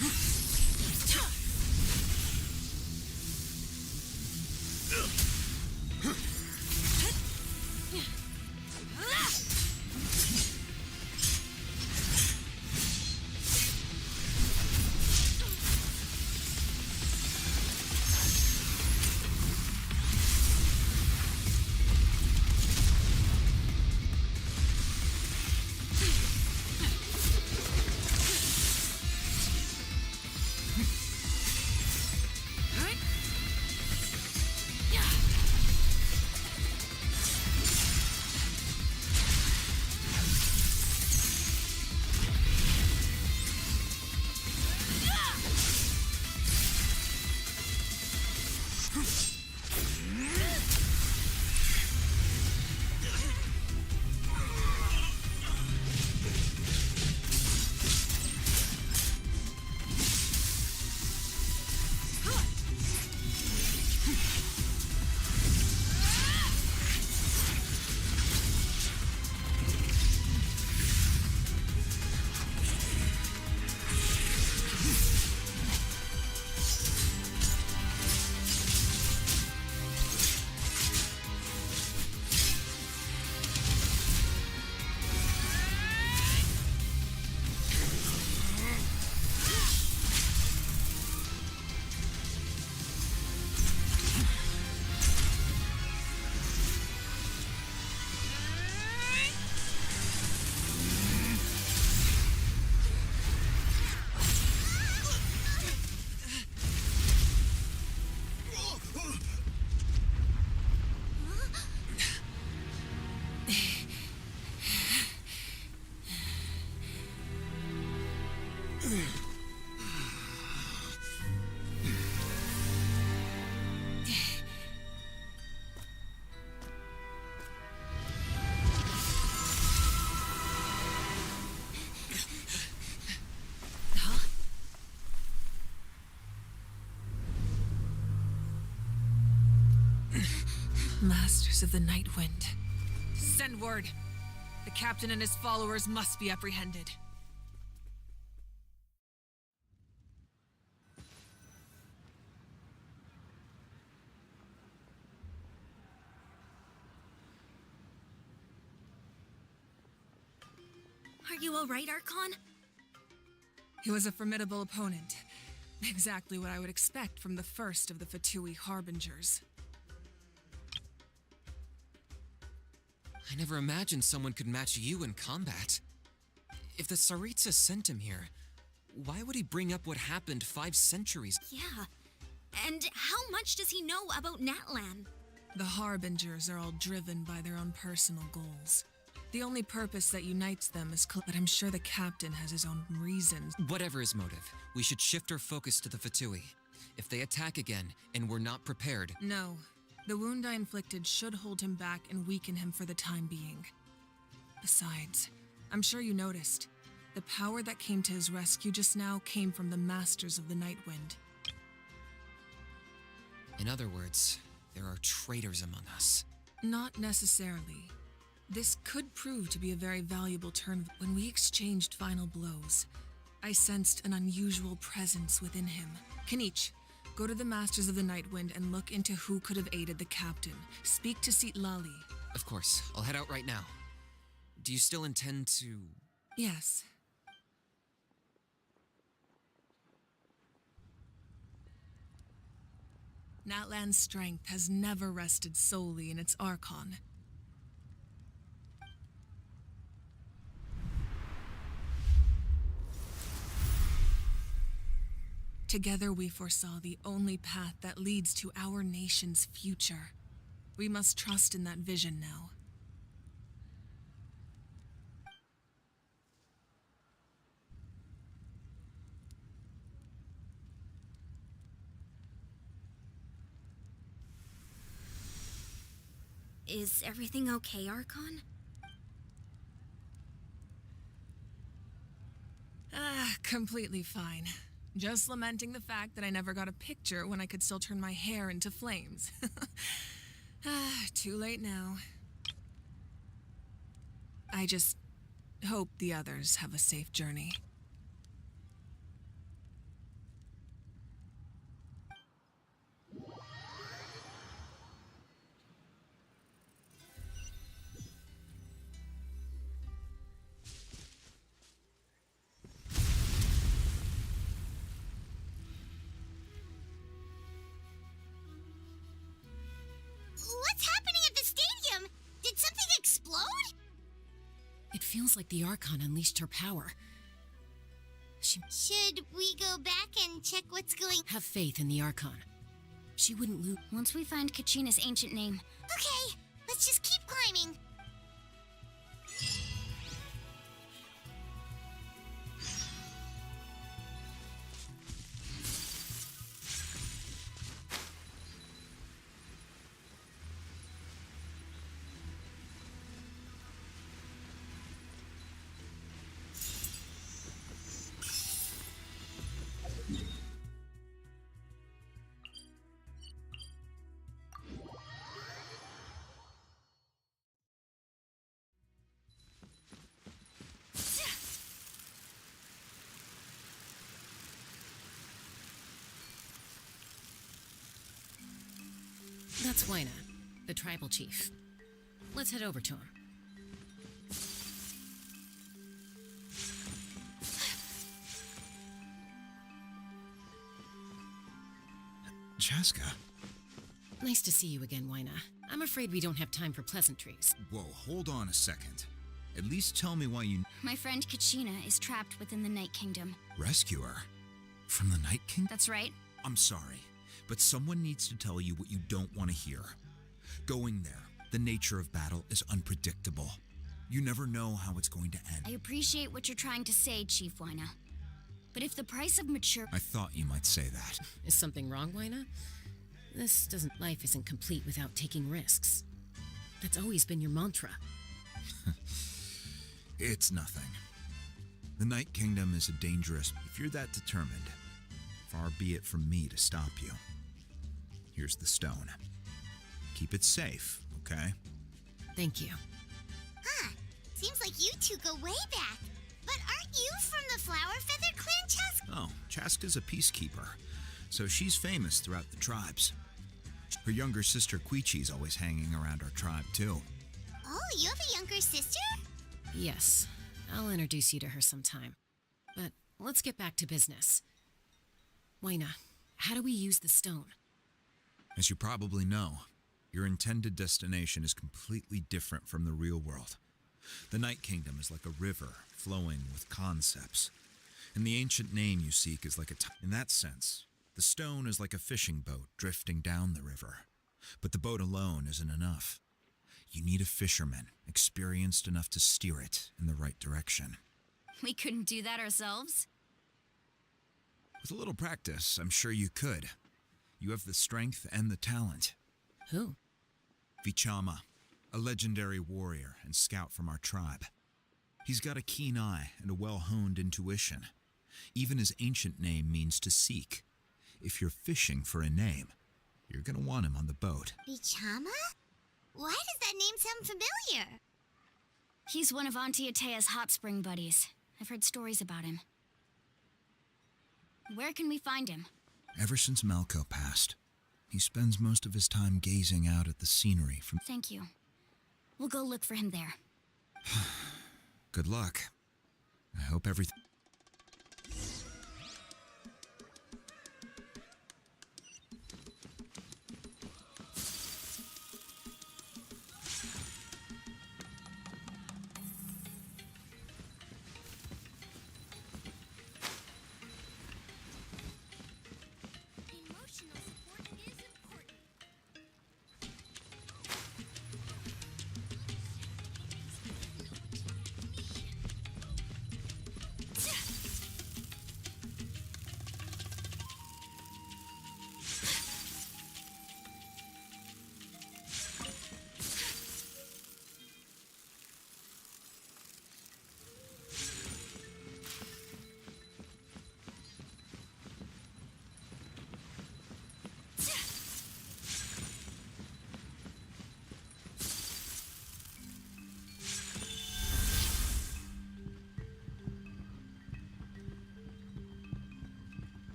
Masters of the Night Wind. Send word. The captain and his followers must be apprehended. Are you all right, Archon? He was a formidable opponent, Exactly what I would expect from the first of the Fatui Harbingers. I never imagined someone could match you in combat. If the Tsaritsa sent him here, why would he bring up what happened 5 centuries? Yeah. And how much does he know about Natlan? The Harbingers are all driven by their own personal goals. The only purpose that unites them is but I'm sure the captain has his own reasons. Whatever his motive, we should shift our focus to the Fatui. If they attack again and we're not prepared... No. The wound I inflicted should hold him back and weaken him for the time being. Besides, I'm sure you noticed, the power that came to his rescue just now came from the Masters of the Night Wind. In other words, there are traitors among us. Not necessarily. This could prove to be a very valuable turn. When we exchanged final blows, I sensed an unusual presence within him. Kanich, go to the Masters of the Night Wind and look into who could have aided the captain. Speak to Sitlali. Of course, I'll head out right now. Do you still intend to... Yes. Natlan's strength has never rested solely in its Archon. Together we foresaw the only path that leads to our nation's future. We must trust in that vision now. Is everything okay, Archon? Completely fine. Just lamenting the fact that I never got a picture when I could still turn my hair into flames. Too late now. I just hope the others have a safe journey. What's happening at the stadium? Did something explode? It feels like the Archon unleashed her power. Should we go back and check what's going... Have faith in the Archon. She wouldn't lose. Once we find Kachina's ancient name. Okay, let's just keep climbing. That's Waina, the tribal chief. Let's head over to him. Chaska. Nice to see you again, Waina. I'm afraid we don't have time for pleasantries. Whoa, hold on a second. At least tell me why you... My friend Kachina is trapped within the Night Kingdom. Rescue her? From the Night King? That's right. I'm sorry, but someone needs to tell you what you don't want to hear. Going there, the nature of battle is unpredictable. You never know how it's going to end. I appreciate what you're trying to say, Chief Waina. But if the price of mature... I thought you might say that. Is something wrong, Waina? Life isn't complete without taking risks. That's always been your mantra. It's nothing. The Night Kingdom is a dangerous... If you're that determined, far be it from me to stop you. Here's the stone. Keep it safe, okay? Thank you. Huh. Seems like you two go way back. But aren't you from the Flower Feather Clan, Chaska? Oh, Chaska's a peacekeeper, so she's famous throughout the tribes. Her younger sister Quichi's always hanging around our tribe, too. Oh, you have a younger sister? Yes. I'll introduce you to her sometime. But let's get back to business. Waina, how do we use the stone? As you probably know, your intended destination is completely different from the real world. The Night Kingdom is like a river flowing with concepts, and the ancient name you seek is like in that sense, the stone is like a fishing boat drifting down the river. But the boat alone isn't enough. You need a fisherman experienced enough to steer it in the right direction. We couldn't do that ourselves? With a little practice, I'm sure you could. You have the strength and the talent. Who? Vichama, a legendary warrior and scout from our tribe. He's got a keen eye and a well-honed intuition. Even his ancient name means to seek. If you're fishing for a name, you're gonna want him on the boat. Vichama? Why does that name sound familiar? He's one of Auntie Atea's hot spring buddies. I've heard stories about him. Where can we find him? Ever since Malco passed, he spends most of his time gazing out at the scenery from... Thank you. We'll go look for him there. Good luck. I hope everything... Emotional support is important.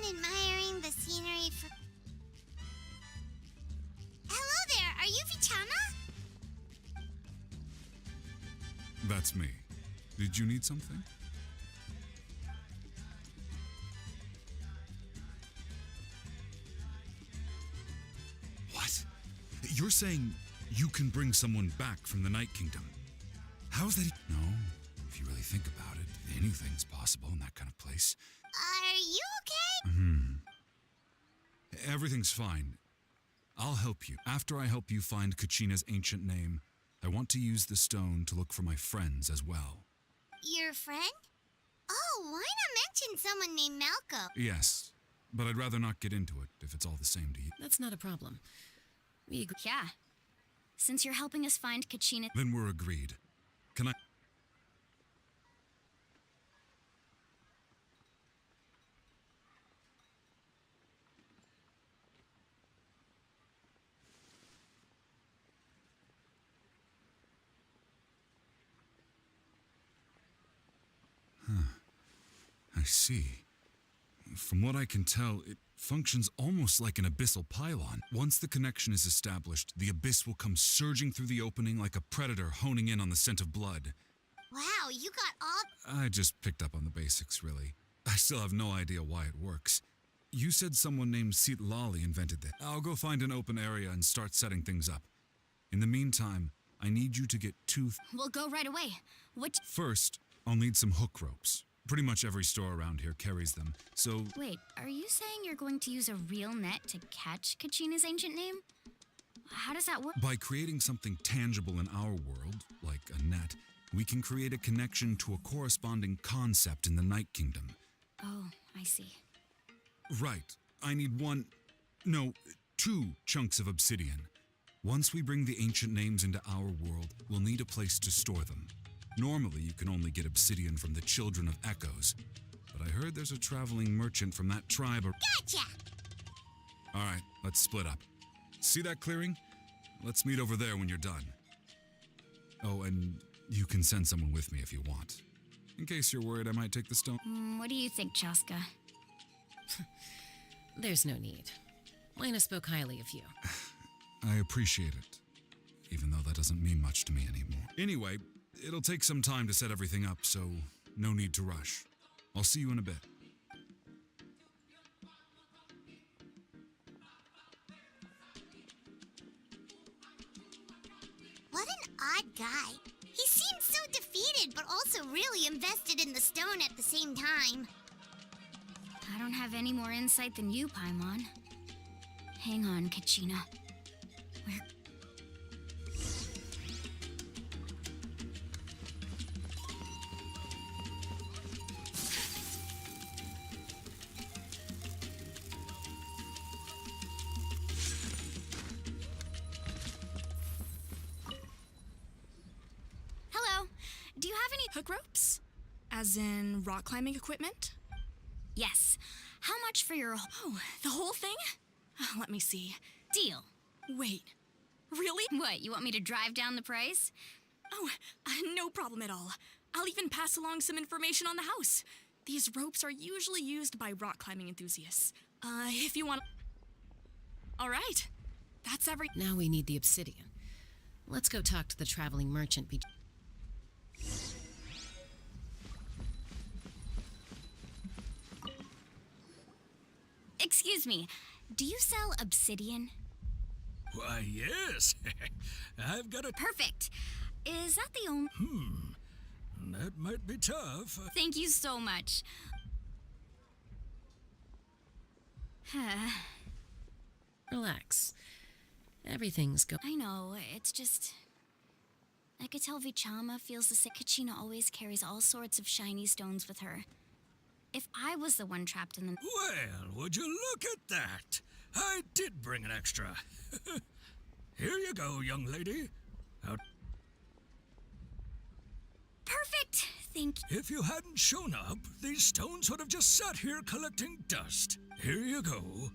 Admiring the scenery for... Hello there, are you Vichama? That's me. Did you need something? What? You're saying you can bring someone back from the Night Kingdom? How's that? No, if you really think about it, anything's possible in that kind of place. Are you okay? Everything's fine. I'll help you. After I help you find Kachina's ancient name, I want to use the stone to look for my friends as well. Your friend? Oh, why not mention someone named Malco? Yes, but I'd rather not get into it if it's all the same to you. That's not a problem. We agree. Yeah. Since you're helping us find Kachina... Then we're agreed. Can I... I see. From what I can tell, it functions almost like an abyssal pylon. Once the connection is established, the abyss will come surging through the opening like a predator honing in on the scent of blood. Wow, you got all... I just picked up on the basics, really. I still have no idea why it works. You said someone named Lali invented this. I'll go find an open area and start setting things up. In the meantime, I need you to get two... We'll go right away. What... First, I'll need some hook ropes. Pretty much every store around here carries them, so... Wait, are you saying you're going to use a real net to catch Kachina's ancient name? How does that work? By creating something tangible in our world, like a net, we can create a connection to a corresponding concept in the Night Kingdom. Oh, I see. Right. I need two chunks of obsidian. Once we bring the ancient names into our world, we'll need a place to store them. Normally, you can only get obsidian from the Children of Echoes, but I heard there's a traveling merchant from that tribe. Gotcha! All right, let's split up. See that clearing? Let's meet over there when you're done. Oh, and you can send someone with me if you want. In case you're worried I might take the stone. What do you think, Chaska? There's no need. Lena spoke highly of you. I appreciate it, even though that doesn't mean much to me anymore. Anyway, it'll take some time to set everything up, so no need to rush. I'll see you in a bit. What an odd guy. He seems so defeated, but also really invested in the stone at the same time. I don't have any more insight than you, Paimon. Hang on, Kachina. Where... Hello. Do you have any hook ropes? As in rock climbing equipment? Yes. How much for your... Oh, the whole thing? Let me see. Deal. Wait. Really? What, you want me to drive down the price? Oh, no problem at all. I'll even pass along some information on the house. These ropes are usually used by rock climbing enthusiasts. If you want... All right. That's every... Now we need the obsidian. Let's go talk to the traveling merchant. Excuse me, do you sell obsidian? Why, yes. I've got a... Perfect. Is that the only... That might be tough. Thank you so much. Relax. Everything's I know, it's just... I could tell Vichama feels the same. Kachina always carries all sorts of shiny stones with her. If I was the one trapped in the... Well, would you look at that? I did bring an extra. Here you go, young lady. Perfect! Thank you. If you hadn't shown up, these stones would have just sat here collecting dust. Here you go.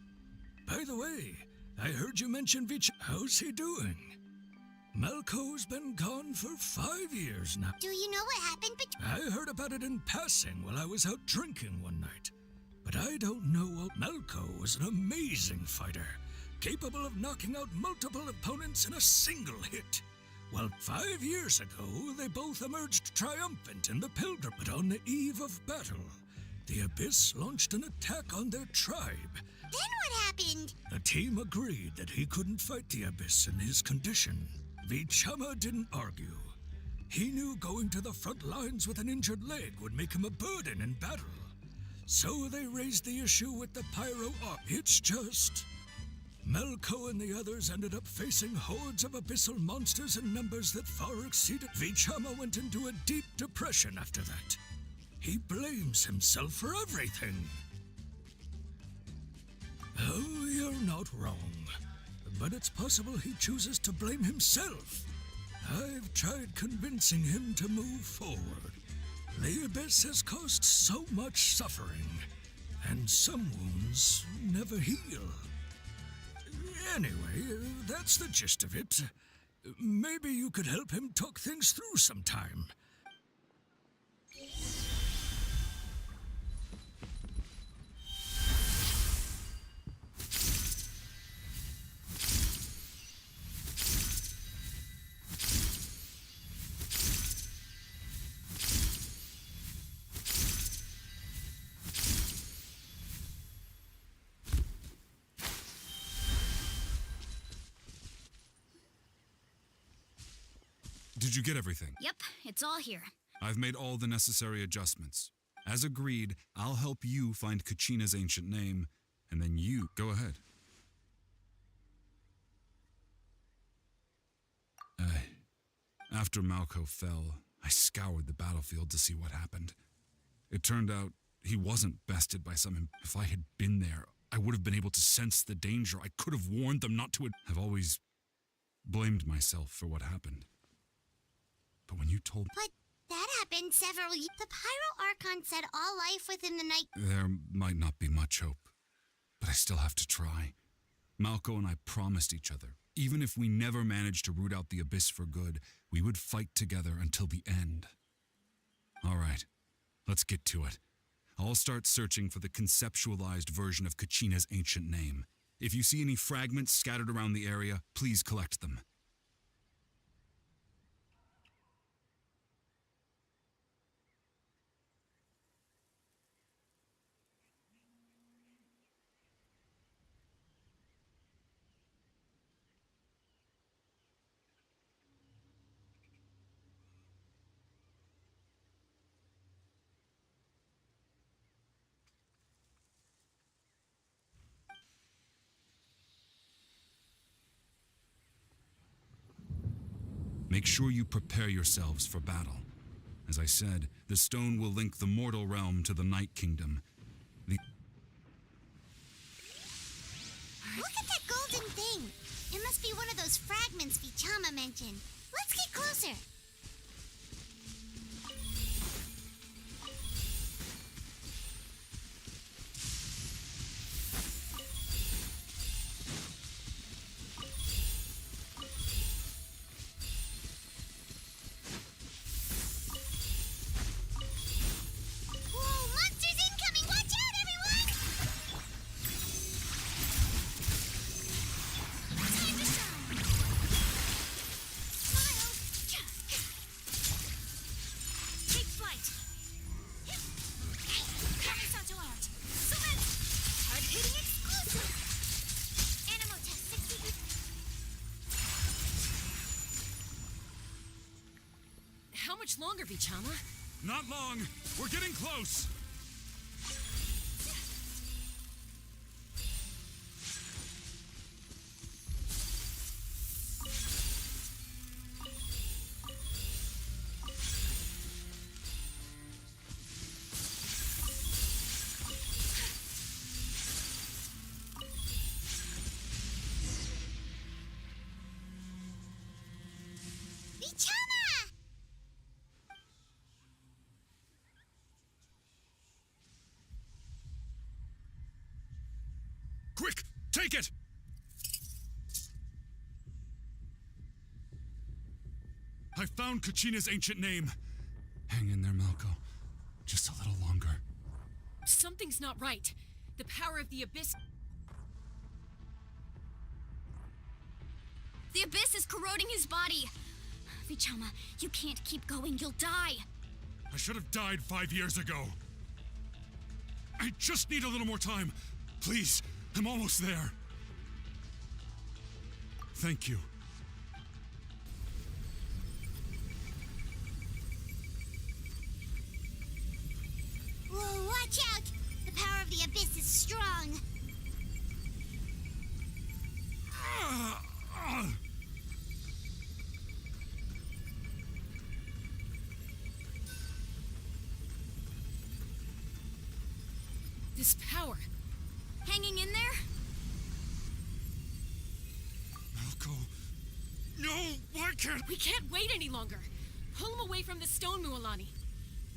By the way, I heard you mention Vich. How's he doing? Malco's been gone for 5 years now. Do you know what happened I heard about it in passing while I was out drinking one night. But I don't know. Malco was an amazing fighter, capable of knocking out multiple opponents in a single hit. Well, 5 years ago, they both emerged triumphant in the pilgrim. But on the eve of battle, the Abyss launched an attack on their tribe. Then what happened? The team agreed that he couldn't fight the Abyss in his condition. Vichama didn't argue. He knew going to the front lines with an injured leg would make him a burden in battle. So they raised the issue with the Pyro Arc. It's just... Malco and the others ended up facing hordes of abyssal monsters in numbers that far exceeded. Vichama went into a deep depression after that. He blames himself for everything. Oh, you're not wrong. But it's possible he chooses to blame himself. I've tried convincing him to move forward. The Abyss has caused so much suffering, and some wounds never heal. Anyway, that's the gist of it. Maybe you could help him talk things through sometime. Did you get everything? Yep, it's all here. I've made all the necessary adjustments. As agreed, I'll help you find Kachina's ancient name, and then you go ahead. After Malco fell, I scoured the battlefield to see what happened. It turned out he wasn't bested by some. If I had been there, I would have been able to sense the danger. I could have warned them not to. I've always blamed myself for what happened. But when you told me. But that happened several years. The Pyro Archon said all life within the night. There might not be much hope, but I still have to try. Malco and I promised each other, even if we never managed to root out the Abyss for good, we would fight together until the end. All right, let's get to it. I'll start searching for the conceptualized version of Kachina's ancient name. If you see any fragments scattered around the area, please collect them. Make sure you prepare yourselves for battle. As I said, the stone will link the mortal realm to the Night Kingdom. Look at that golden thing. It must be one of those fragments Vichama mentioned. Let's get closer. How much longer, Vichama? Not long. We're getting close. Quick! Take it! I found Kachina's ancient name. Hang in there, Malco. Just a little longer. Something's not right. The power of the Abyss... The Abyss is corroding his body. Vichama, you can't keep going. You'll die. I should have died 5 years ago. I just need a little more time. Please, I'm almost there. Thank you. Whoa, watch out! The power of the Abyss is strong. This power... Hanging in there? Malco... No! Why can't... We can't wait any longer! Pull him away from the stone, Mualani.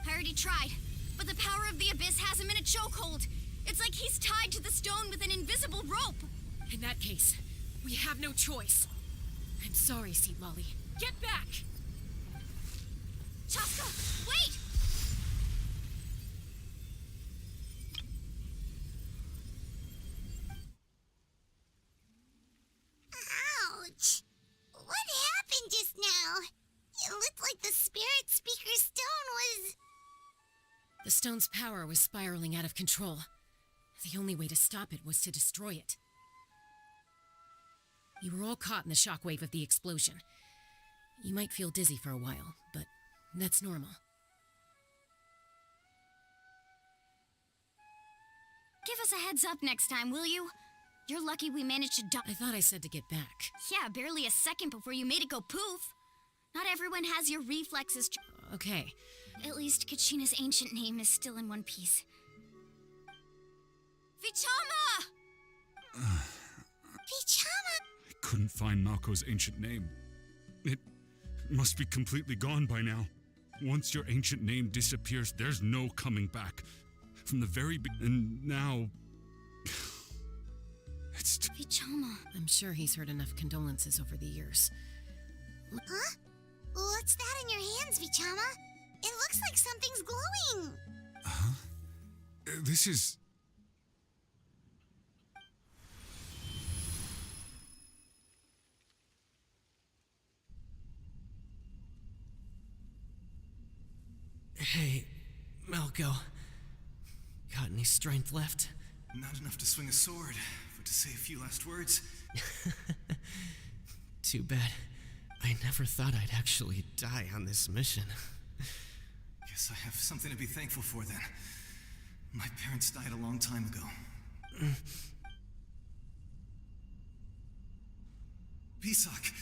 I already tried, but the power of the Abyss has him in a chokehold. It's like he's tied to the stone with an invisible rope. In that case, we have no choice. I'm sorry, Sea Lolly. Get back! Chaska, wait! Ouch! What happened just now? It looked like the Spirit Speaker's stone was... The stone's power was spiraling out of control. The only way to stop it was to destroy it. You were all caught in the shockwave of the explosion. You might feel dizzy for a while, but that's normal. Give us a heads up next time, will you? You're lucky we managed to I thought I said to get back. Yeah, barely a second before you made it go poof. Not everyone has your reflexes. Okay. At least Kachina's ancient name is still in one piece. Vichama! Vichama! I couldn't find Malko's ancient name. It must be completely gone by now. Once your ancient name disappears, there's no coming back. From the very beginning, and now... It's... Vichama. I'm sure he's heard enough condolences over the years. Huh? What's that in your hands, Vichama? It looks like something's glowing. Huh? This is... Hey, Malco. Got any strength left? Not enough to swing a sword, but to say a few last words. Too bad. I never thought I'd actually die on this mission. Guess I have something to be thankful for then. My parents died a long time ago. Pisak.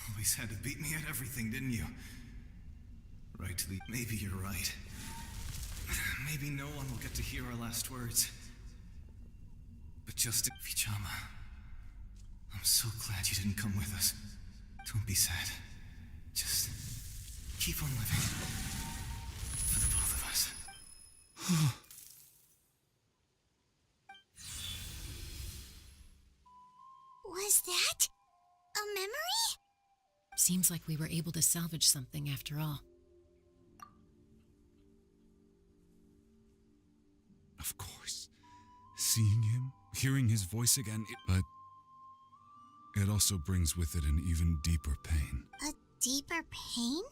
Always had to beat me at everything, didn't you? Right to the... Maybe you're right. Maybe no one will get to hear our last words. But just... Vichama. I'm so glad you didn't come with us. Don't be sad. Just... keep on living. For the both of us. Was that a memory? Seems like we were able to salvage something after all. Of course. Seeing him, hearing his voice again, but it also brings with it an even deeper pain. A deeper pain?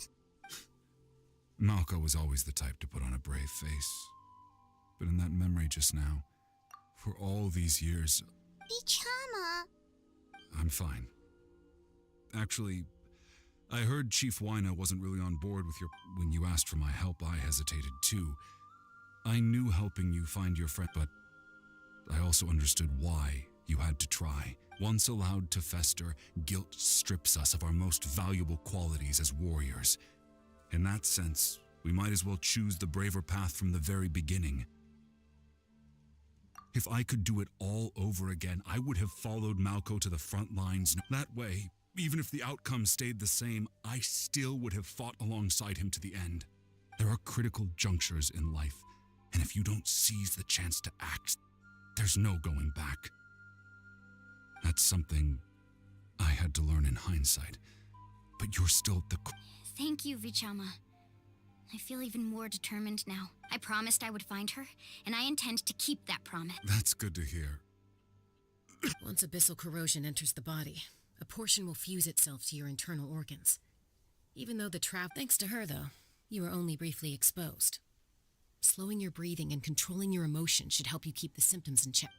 Malco was always the type to put on a brave face. But in that memory just now, for all these years... Vichama. I'm fine. Actually, I heard Chief Wina wasn't really on board with your... When you asked for my help, I hesitated too. I knew helping you find your friend, but I also understood why you had to try. Once allowed to fester, guilt strips us of our most valuable qualities as warriors. In that sense, we might as well choose the braver path from the very beginning. If I could do it all over again, I would have followed Malco to the front lines. That way, even if the outcome stayed the same, I still would have fought alongside him to the end. There are critical junctures in life, and if you don't seize the chance to act, there's no going back. That's something I had to learn in hindsight, but you're still the... Thank you, Vichama. I feel even more determined now. I promised I would find her, and I intend to keep that promise. That's good to hear. Once abyssal corrosion enters the body, a portion will fuse itself to your internal organs. Even though the trap... Thanks to her, though, you were only briefly exposed. Slowing your breathing and controlling your emotions should help you keep the symptoms in check.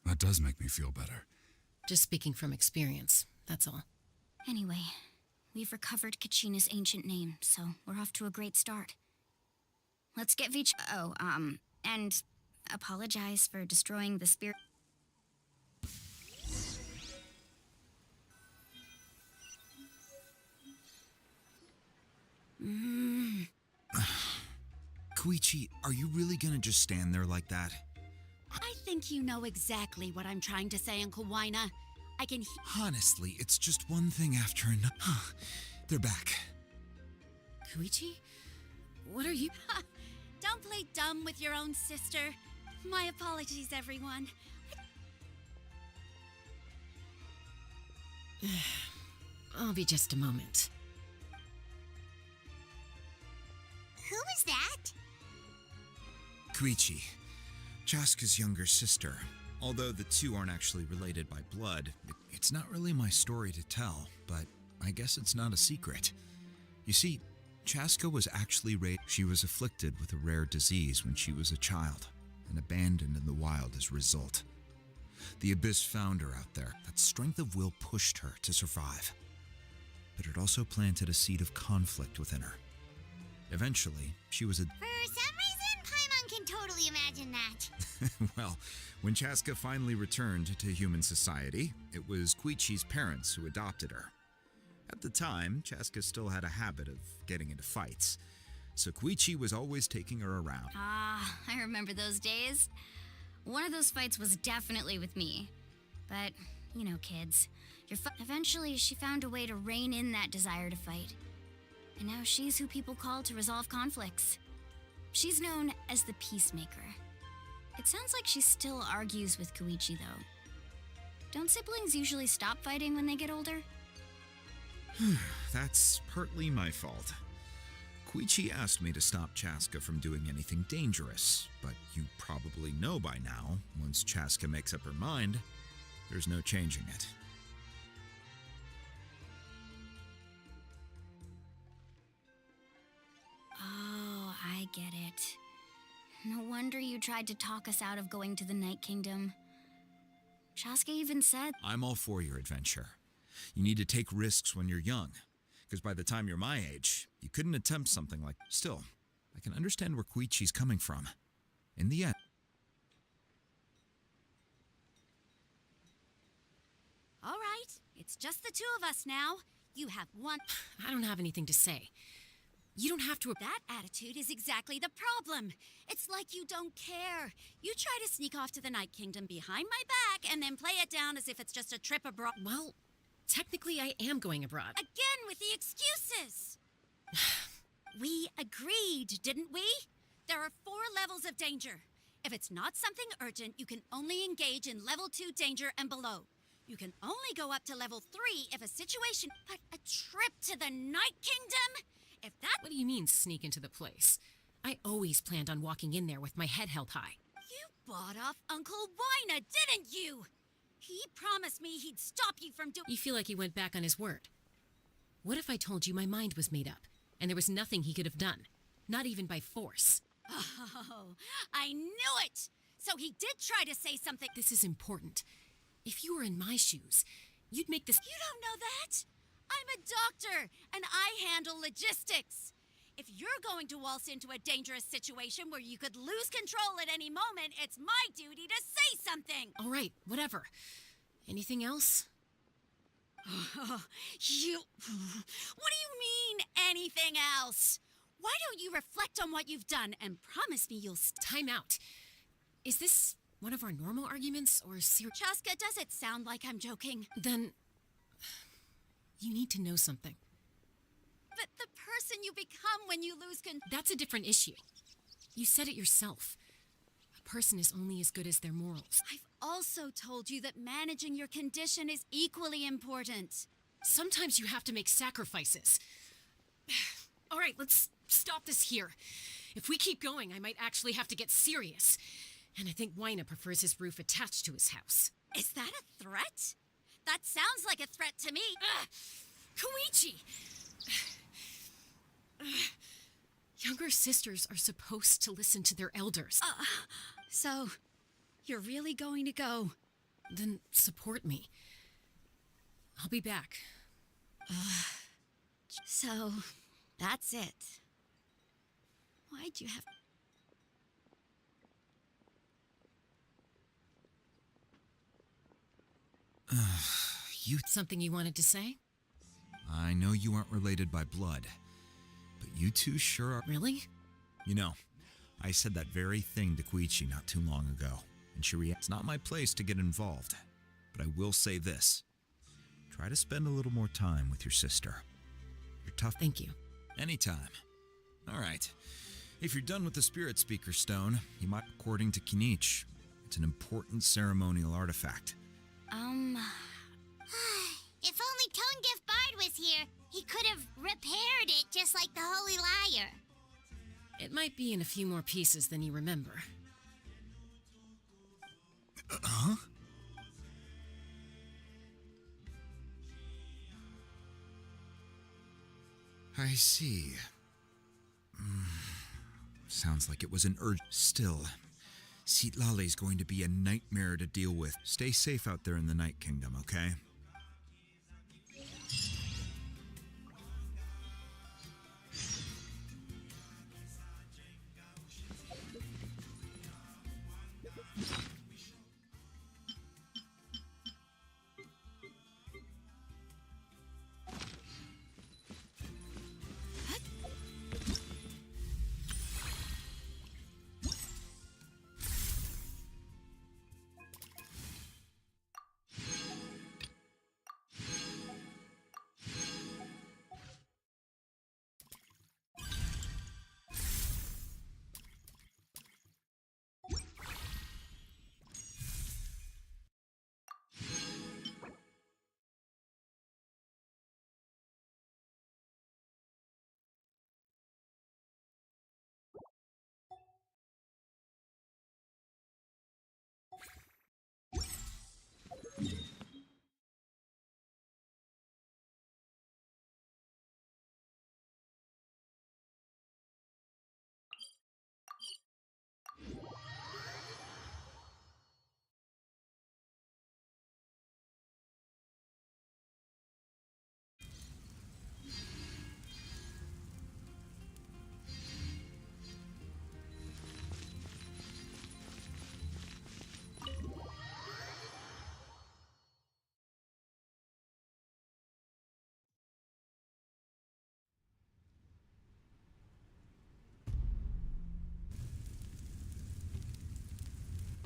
That does make me feel better. Just speaking from experience, that's all. Anyway, we've recovered Kachina's ancient name, so we're off to a great start. Let's get and apologize for destroying the spirit. Koichi, are you really gonna just stand there like that? I think you know exactly what I'm trying to say, Uncle Wina. I can Honestly, it's just one thing after another. They're back. Koichi? What are you... Don't play dumb with your own sister. My apologies, everyone. I'll be just a moment. Who was that? Koichi, Chaska's younger sister. Although the two aren't actually related by blood, it's not really my story to tell, but I guess it's not a secret. You see, Chaska was actually raised. She was afflicted with a rare disease when she was a child, and abandoned in the wild as a result. The Abyss found her out there. That strength of will pushed her to survive. But it also planted a seed of conflict within her. Eventually, she was a... For some reason, Paimon can totally imagine that. Well, when Chaska finally returned to human society, it was Koichi's parents who adopted her. At the time, Chaska still had a habit of getting into fights, so Koichi was always taking her around. Ah, I remember those days. One of those fights was definitely with me. But, you know, kids. Eventually, she found a way to rein in that desire to fight. And now she's who people call to resolve conflicts. She's known as the Peacemaker. It sounds like she still argues with Koichi, though. Don't siblings usually stop fighting when they get older? That's partly my fault. Koichi asked me to stop Chaska from doing anything dangerous, but you probably know by now, once Chaska makes up her mind, there's no changing it. Oh, I get it. No wonder you tried to talk us out of going to the Night Kingdom. Chaska even said... I'm all for your adventure. You need to take risks when you're young, because by the time you're my age, you couldn't attempt something like... Still, I can understand where Koichi's coming from. In the end... All right, it's just the two of us now. You have one... I don't have anything to say. You don't have to... That attitude is exactly the problem. It's like you don't care. You try to sneak off to the Night Kingdom behind my back and then play it down as if it's just a trip abroad. Well, technically I am going abroad. Again with the excuses. We agreed, didn't we? There are 4 levels of danger. If it's not something urgent, you can only engage in level 2 danger and below. You can only go up to level 3 if a situation... But a trip to the Night Kingdom? If that... What do you mean, sneak into the place? I always planned on walking in there with my head held high. You bought off Uncle Wina, didn't you? He promised me he'd stop you from doing... You feel like he went back on his word. What if I told you my mind was made up, and there was nothing he could have done? Not even by force. Oh, I knew it! So he did try to say something... This is important. If you were in my shoes, you'd make this... You don't know that? I'm a doctor, and I handle logistics. If you're going to waltz into a dangerous situation where you could lose control at any moment, it's my duty to say something. All right, whatever. Anything else? You... What do you mean, anything else? Why don't you reflect on what you've done and promise me you'll... Time out. Is this one of our normal arguments, or serious? Chaska, does it sound like I'm joking? Then... you need to know something. But the person you become when you lose control... That's a different issue. You said it yourself. A person is only as good as their morals. I've also told you that managing your condition is equally important. Sometimes you have to make sacrifices. All right, let's stop this here. If we keep going, I might actually have to get serious. And I think Wina prefers his roof attached to his house. Is that a threat? That sounds like a threat to me. Koichi! Younger sisters are supposed to listen to their elders. So, you're really going to go? Then support me. I'll be back. So, that's it. Why'd you have... Something you wanted to say? I know you aren't related by blood, but you two sure are... Really? You know, I said that very thing to Koichi not too long ago, and she reacted. It's not my place to get involved, but I will say this. Try to spend a little more time with your sister. You're tough. Thank you. Anytime. All right. If you're done with the Spirit Speaker Stone, you might, according to Kinich, it's an important ceremonial artifact. If only Tone-Deaf Bard was here, he could have repaired it just like the Holy Liar. It might be in a few more pieces than you remember. Huh? I see. Sounds like it was an urge. Still, Citlali's going to be a nightmare to deal with. Stay safe out there in the Night Kingdom, okay?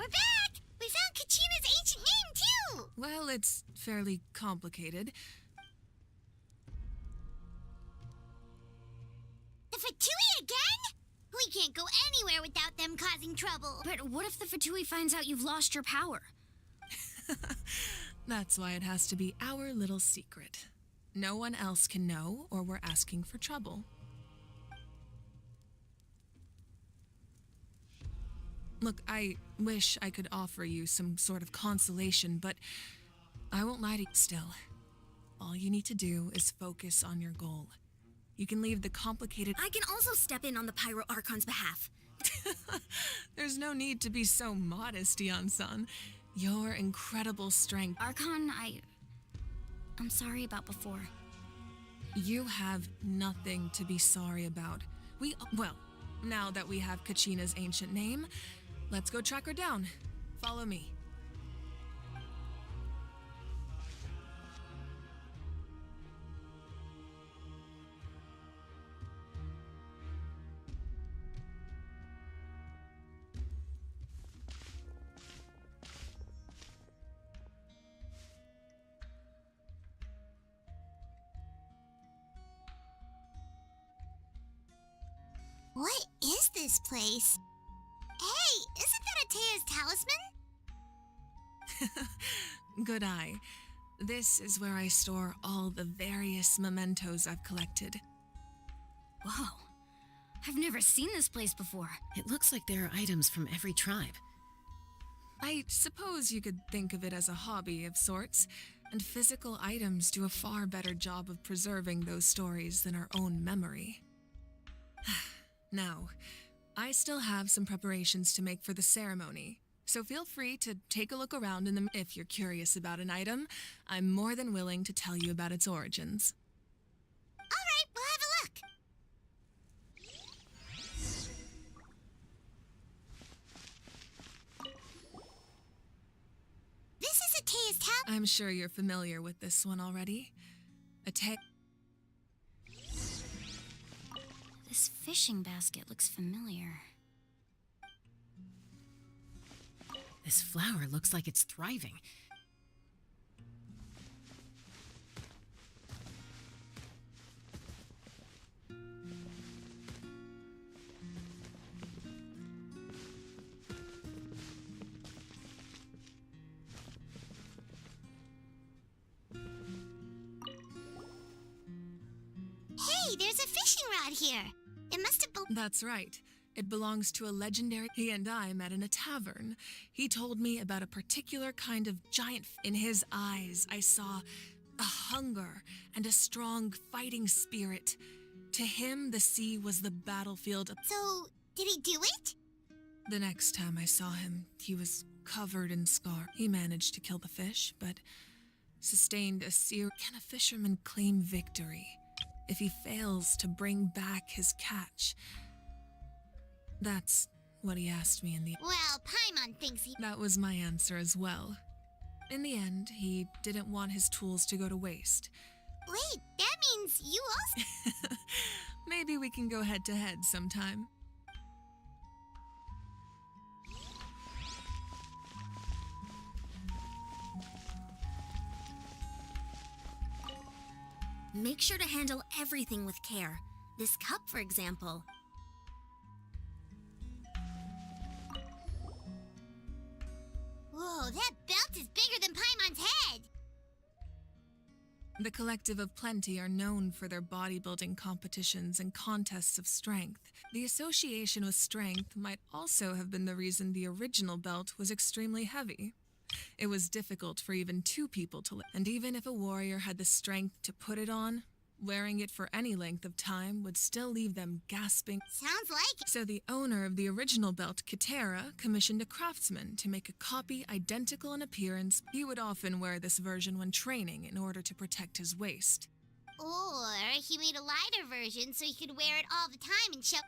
We're back! We found Kachina's ancient name, too! Well, it's fairly complicated. The Fatui again? We can't go anywhere without them causing trouble. But what if the Fatui finds out you've lost your power? That's why it has to be our little secret. No one else can know, or we're asking for trouble. Look, I wish I could offer you some sort of consolation, but I won't lie to you still. All you need to do is focus on your goal. You can leave the complicated— I can also step in on the Pyro Archon's behalf. There's no need to be so modest, Yan-san. Your incredible strength— Archon, I'm sorry about before. You have nothing to be sorry about. Well, now that we have Kachina's ancient name, let's go track her down. Follow me. What is this place? Hey, isn't that Atea's talisman? Good eye. This is where I store all the various mementos I've collected. Whoa. I've never seen this place before. It looks like there are items from every tribe. I suppose you could think of it as a hobby of sorts, and physical items do a far better job of preserving those stories than our own memory. Now, I still have some preparations to make for the ceremony, so feel free to take a look around in them. If you're curious about an item, I'm more than willing to tell you about its origins. All right, we'll have a look. This is Atea's talisman. I'm sure you're familiar with this one already. This fishing basket looks familiar. This flower looks like it's thriving. Hey, there's a fishing rod here. It must have been— That's right. It belongs to a legendary— He and I met in a tavern. He told me about a particular kind of giant— In his eyes, I saw a hunger and a strong fighting spirit. To him, the sea was the battlefield. So, did he do it? The next time I saw him, he was covered in scar. He managed to kill the fish, but sustained a sear. Can a fisherman claim victory if he fails to bring back his catch? That's what he asked me in the— Well, Paimon thinks he— That was my answer as well. In the end, he didn't want his tools to go to waste. Wait, that means you also— Maybe we can go head to head sometime. Make sure to handle everything with care. This cup, for example. Whoa, that belt is bigger than Paimon's head! The Collective of Plenty are known for their bodybuilding competitions and contests of strength. The association with strength might also have been the reason the original belt was extremely heavy. It was difficult for even two people to lift, and even if a warrior had the strength to put it on, wearing it for any length of time would still leave them gasping. Sounds like it. So the owner of the original belt, Kitera, commissioned a craftsman to make a copy identical in appearance. He would often wear this version when training in order to protect his waist. Or he made a lighter version so he could wear it all the time and show—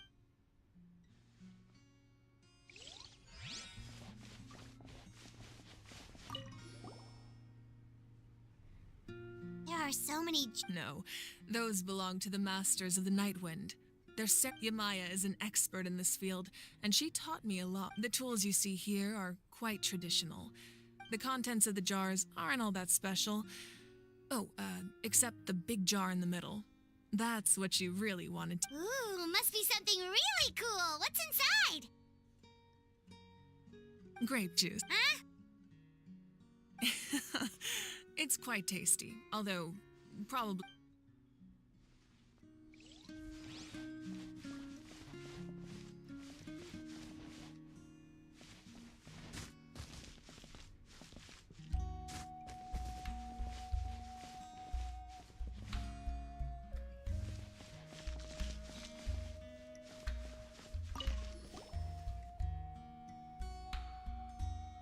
There are so many— No, those belong to the masters of the Night Wind. Their Yamaya is an expert in this field, and she taught me a lot. The tools you see here are quite traditional. The contents of the jars aren't all that special. Oh, except the big jar in the middle. That's what you really wanted to. Ooh, must be something really cool. What's inside? Grape juice. Huh? It's quite tasty, although probably.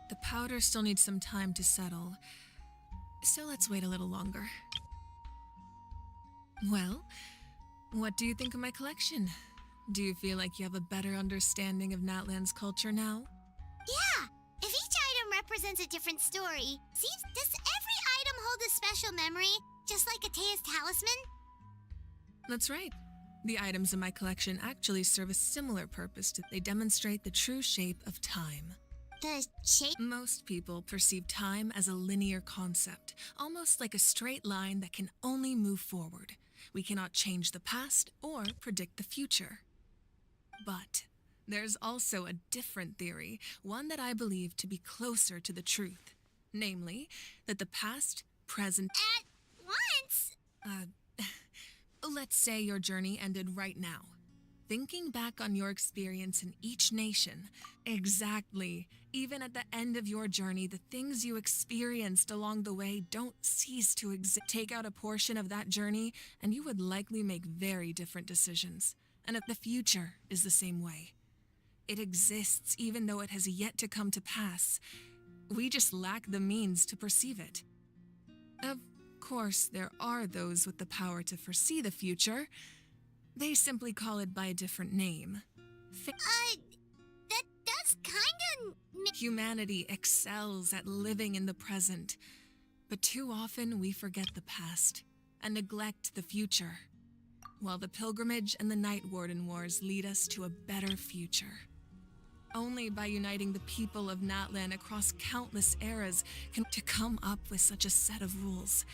The powder still needs some time to settle, so let's wait a little longer. Well, what do you think of my collection? Do you feel like you have a better understanding of Natlan's culture now? Yeah! If each item represents a different story, does every item hold a special memory, just like Atea's talisman? That's right. The items in my collection actually serve a similar purpose. They demonstrate the true shape of time. The shape? Most people perceive time as a linear concept, almost like a straight line that can only move forward. We cannot change the past or predict the future. But there's also a different theory, one that I believe to be closer to the truth. Namely, that the past, present... At once? Let's say your journey ended right now. Thinking back on your experience in each nation, exactly, even at the end of your journey, the things you experienced along the way don't cease to exist. Take out a portion of that journey, and you would likely make very different decisions. And if the future is the same way. It exists even though it has yet to come to pass. We just lack the means to perceive it. Of course, there are those with the power to foresee the future. They simply call it by a different name. That does kinda... Humanity excels at living in the present, but too often we forget the past and neglect the future, while the pilgrimage and the Night Warden Wars lead us to a better future. Only by uniting the people of Natlan across countless eras can to come up with such a set of rules.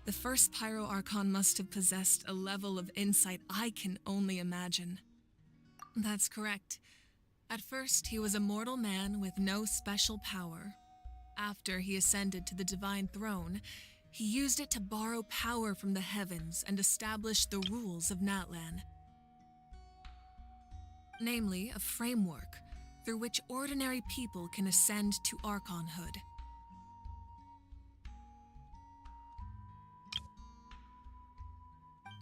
The first Pyro Archon must have possessed a level of insight I can only imagine. That's correct. At first, he was a mortal man with no special power. After he ascended to the divine throne, he used it to borrow power from the heavens and establish the rules of Natlan. Namely, a framework through which ordinary people can ascend to Archonhood.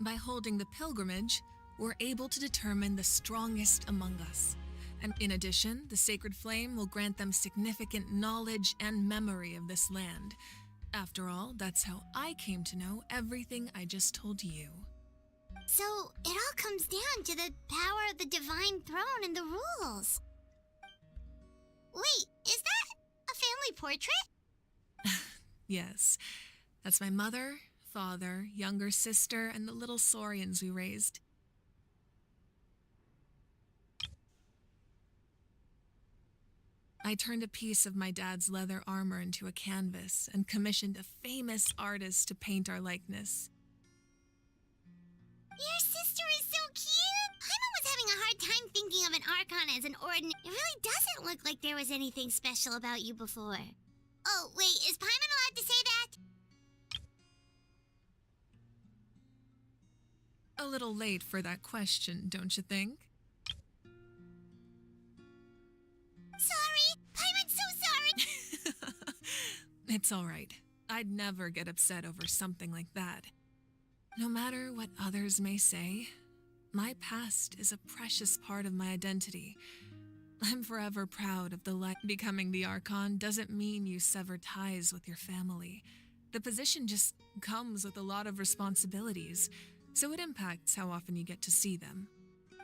By holding the pilgrimage, we're able to determine the strongest among us. And in addition, the sacred flame will grant them significant knowledge and memory of this land. After all, that's how I came to know everything I just told you. So, it all comes down to the power of the divine throne and the rules. Wait, is that a family portrait? Yes, that's my mother, father, younger sister, and the little saurians we raised. I turned a piece of my dad's leather armor into a canvas and commissioned a famous artist to paint our likeness. Your sister is so cute! Paimon was having a hard time thinking of an Archon as an ordinary. It really doesn't look like there was anything special about you before. Oh, wait, is Paimon allowed to say that? A little late for that question, don't you think? Sorry! Paimon's so sorry! It's all right. I'd never get upset over something like that. No matter what others may say, my past is a precious part of my identity. I'm forever proud of the life. Becoming the Archon doesn't mean you sever ties with your family. The position just comes with a lot of responsibilities, so it impacts how often you get to see them.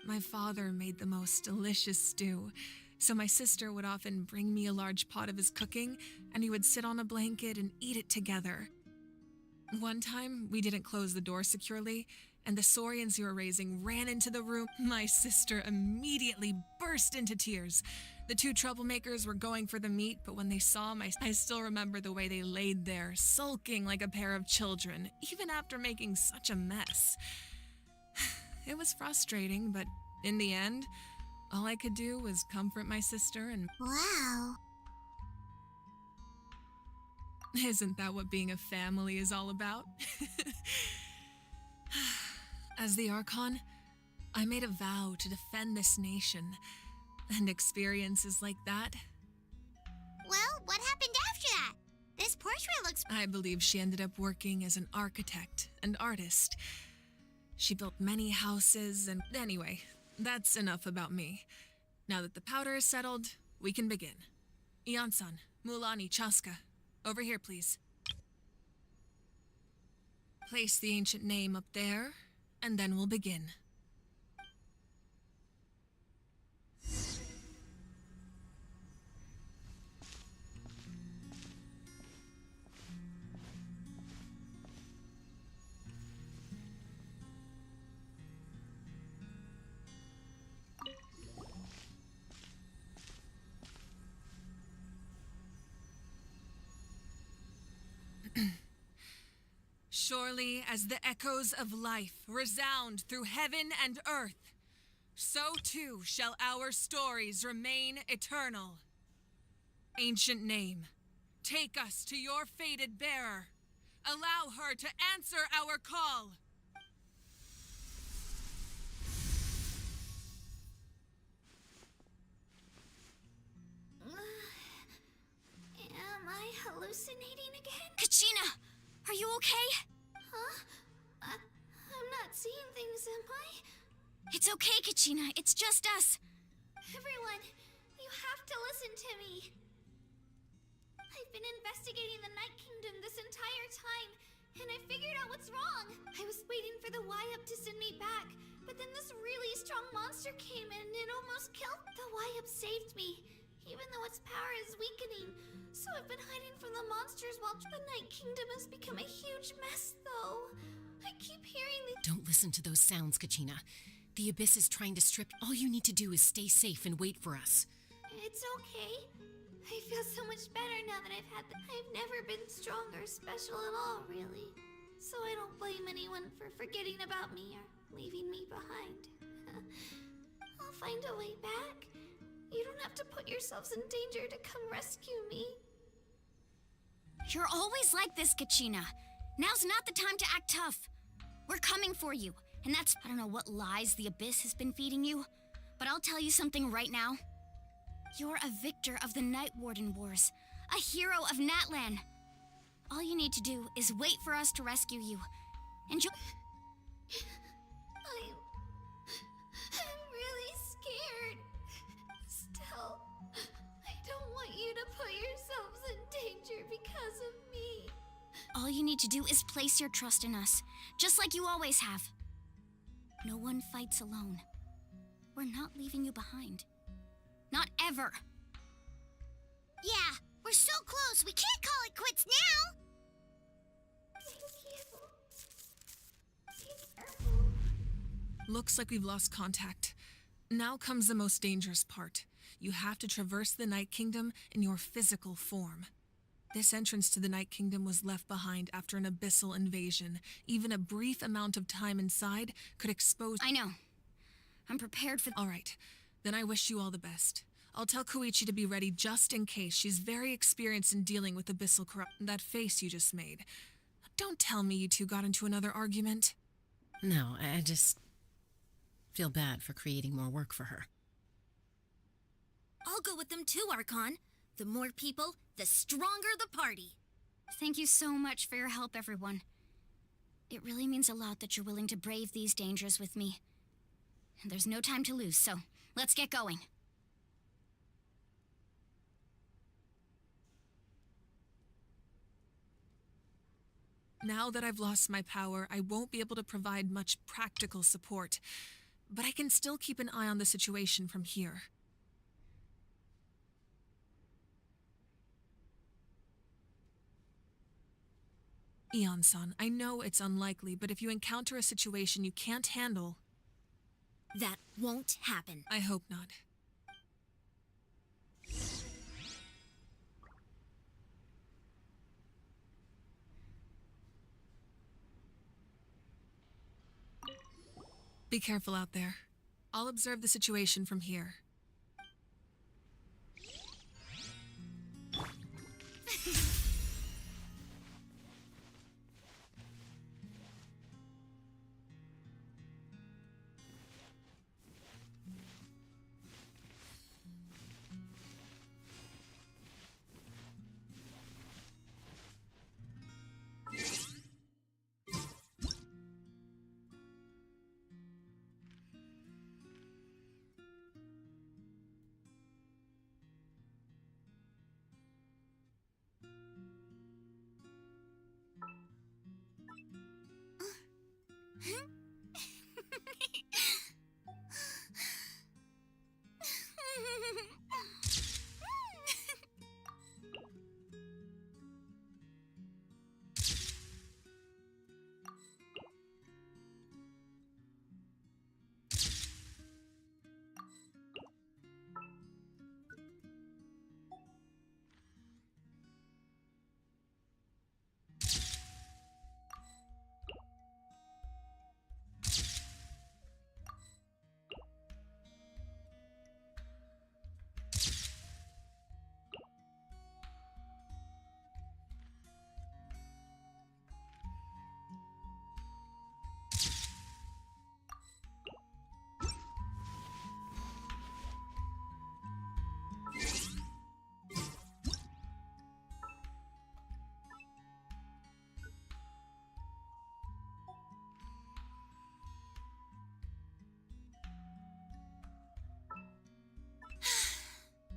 My father made the most delicious stew, so my sister would often bring me a large pot of his cooking, and he would sit on a blanket and eat it together. One time, we didn't close the door securely, and the Saurians you were raising ran into the room, my sister immediately burst into tears. The two troublemakers were going for the meat, but when they saw I still remember the way they laid there, sulking like a pair of children, even after making such a mess. It was frustrating, but in the end, all I could do was comfort my sister and... Wow. Isn't that what being a family is all about? As the Archon, I made a vow to defend this nation, and experiences like that... Well, what happened after that? This portrait looks... I believe she ended up working as an architect and artist. She built many houses and... Anyway, that's enough about me. Now that the powder is settled, we can begin. Ian-san, Mulani, Chaska, over here, please. Place the ancient name up there, and then we'll begin. Surely as the echoes of life resound through heaven and earth, so too shall our stories remain eternal. Ancient name, take us to your fated bearer. Allow her to answer our call. Am I hallucinating again? Kachina, are you okay? Huh? I'm not seeing things, am I? It's okay, Kachina. It's just us. Everyone, you have to listen to me. I've been investigating the Night Kingdom this entire time, and I figured out what's wrong. I was waiting for the Y-Up to send me back, but then this really strong monster came in and it almost killed. The Y-Up saved me, even though its power is weakening. So I've been hiding from the monsters while the Night Kingdom has become a huge mess, though. I keep hearing the... Don't listen to those sounds, Kachina. The Abyss is trying to strip. All you need to do is stay safe and wait for us. It's okay. I feel so much better now that I've never been strong or special at all, really. So I don't blame anyone for forgetting about me or leaving me behind. I'll find a way back. You don't have to put yourselves in danger to come rescue me. You're always like this, Kachina. Now's not the time to act tough. We're coming for you. And that's... I don't know what lies the Abyss has been feeding you, but I'll tell you something right now. You're a victor of the Night Warden Wars, a hero of Natlan. All you need to do is wait for us to rescue you. And you'll... I'm really scared. Still, I don't want you to put yourselves in danger because of me. All you need to do is place your trust in us, just like you always have. No one fights alone. We're not leaving you behind. Not ever. Yeah, we're so close. We can't call it quits now. Thank you. Looks like we've lost contact. Now comes the most dangerous part. You have to traverse the Night Kingdom in your physical form. This entrance to the Night Kingdom was left behind after an abyssal invasion. Even a brief amount of time inside could expose... I know. I'm prepared for... All right. Then I wish you all the best. I'll tell Koichi to be ready just in case. She's very experienced in dealing with abyssal corrupt... That face you just made. Don't tell me you two got into another argument. No, I just feel bad for creating more work for her. I'll go with them too, Archon. The more people, the stronger the party. Thank you so much for your help, everyone. It really means a lot that you're willing to brave these dangers with me. And there's no time to lose, so let's get going. Now that I've lost my power, I won't be able to provide much practical support. But I can still keep an eye on the situation from here. Eon-san, I know it's unlikely, but if you encounter a situation you can't handle... That won't happen. I hope not. Be careful out there. I'll observe the situation from here.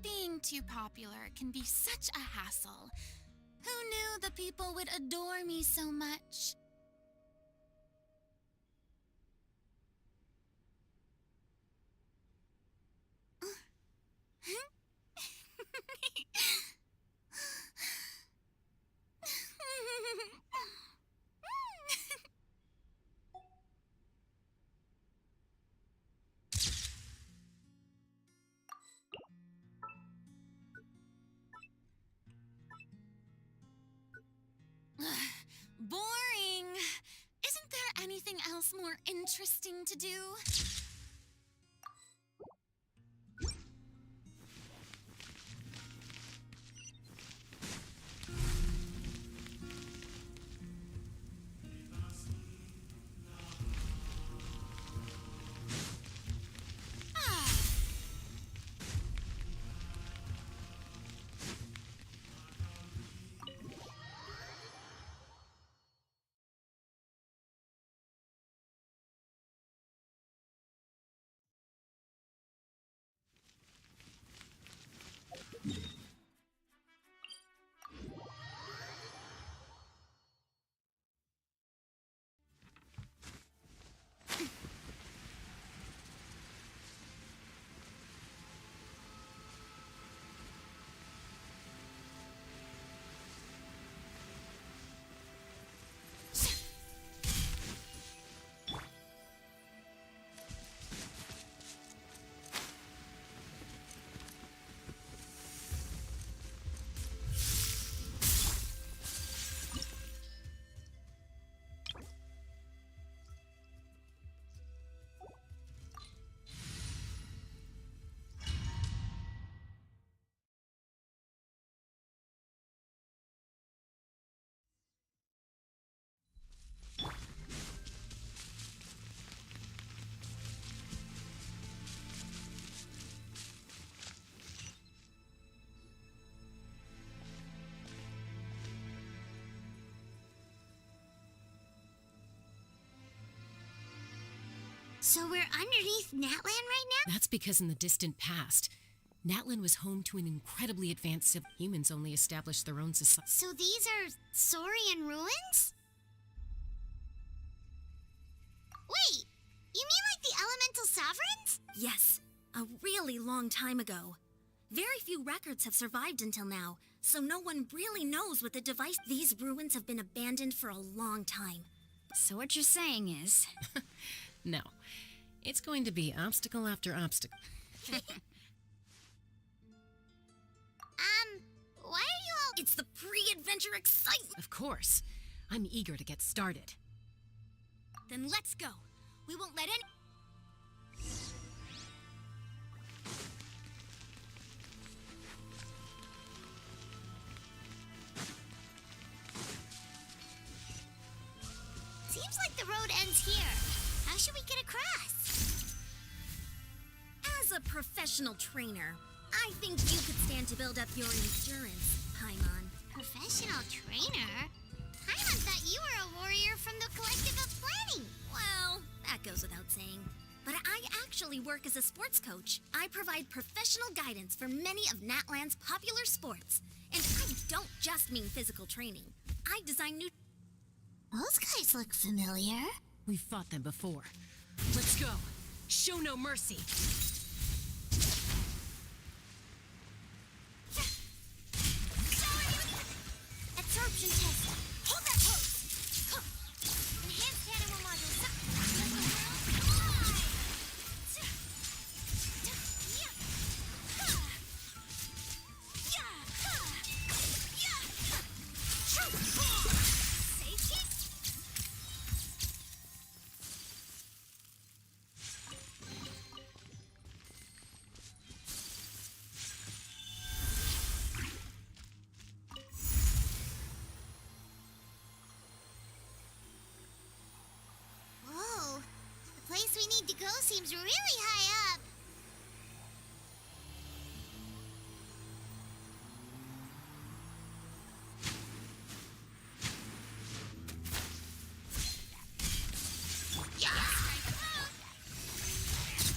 Being too popular can be such a hassle. Who knew the people would adore me so much? Boring. Isn't there anything else more interesting to do? So we're underneath Natlan right now? That's because in the distant past, Natlan was home to an incredibly advanced civ. Humans only established their own society. So these are Saurian ruins? Wait, you mean like the elemental sovereigns? Yes, a really long time ago. Very few records have survived until now, So no one really knows what the device... These ruins have been abandoned for a long time. So what you're saying is... No. It's going to be obstacle after obstacle. Why are you all... It's the pre-adventure excitement! Of course. I'm eager to get started. Then let's go. We won't let any... Seems like the road ends here. How should we get across? As a professional trainer, I think you could stand to build up your endurance, Paimon. Professional trainer? Paimon thought you were a warrior from the Collective of Planning. Well, that goes without saying. But I actually work as a sports coach. I provide professional guidance for many of Natland's popular sports. And I don't just mean physical training. I design new... Those guys look familiar. We've fought them before. Let's go. Show no mercy. Absorption test. Hold that pose. Enhanced animal module. Whoa. The place we need to go seems really high up.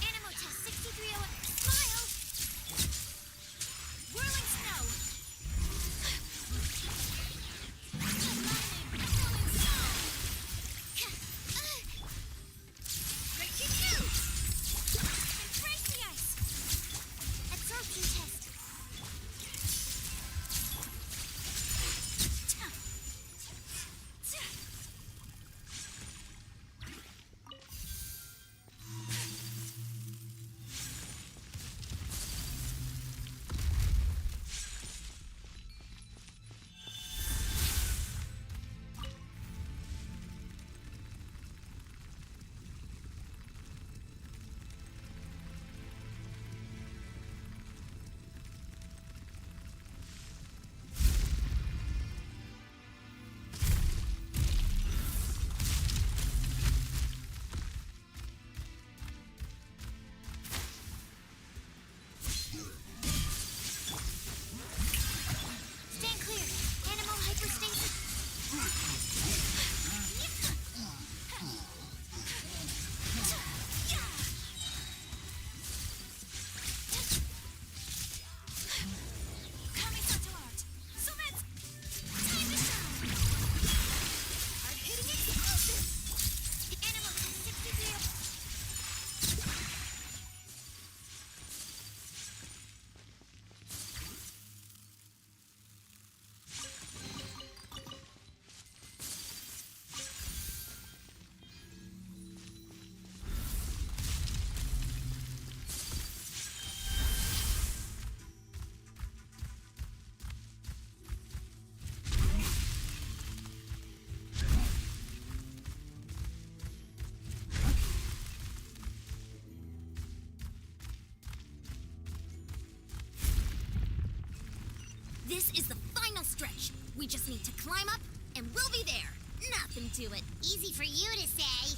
Animo test 6301. Smile. Whirling snow. Breaking news. Embrace the ice. Absorption test. Stand clear. Animal hyperstasis. Kamisato art. Summits. Time to shine. Hard-hitting explosive. Animal test 63. This is the final stretch. We just need to climb up, and we'll be there. Nothing to it. Easy for you to say.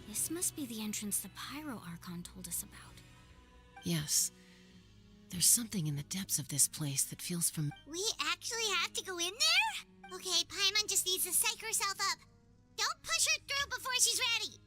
This must be the entrance the Pyro Archon told us about. Yes. There's something in the depths of this place that feels We actually have to go in there? Okay, Paimon just needs to psych herself up. Don't push her through before she's ready.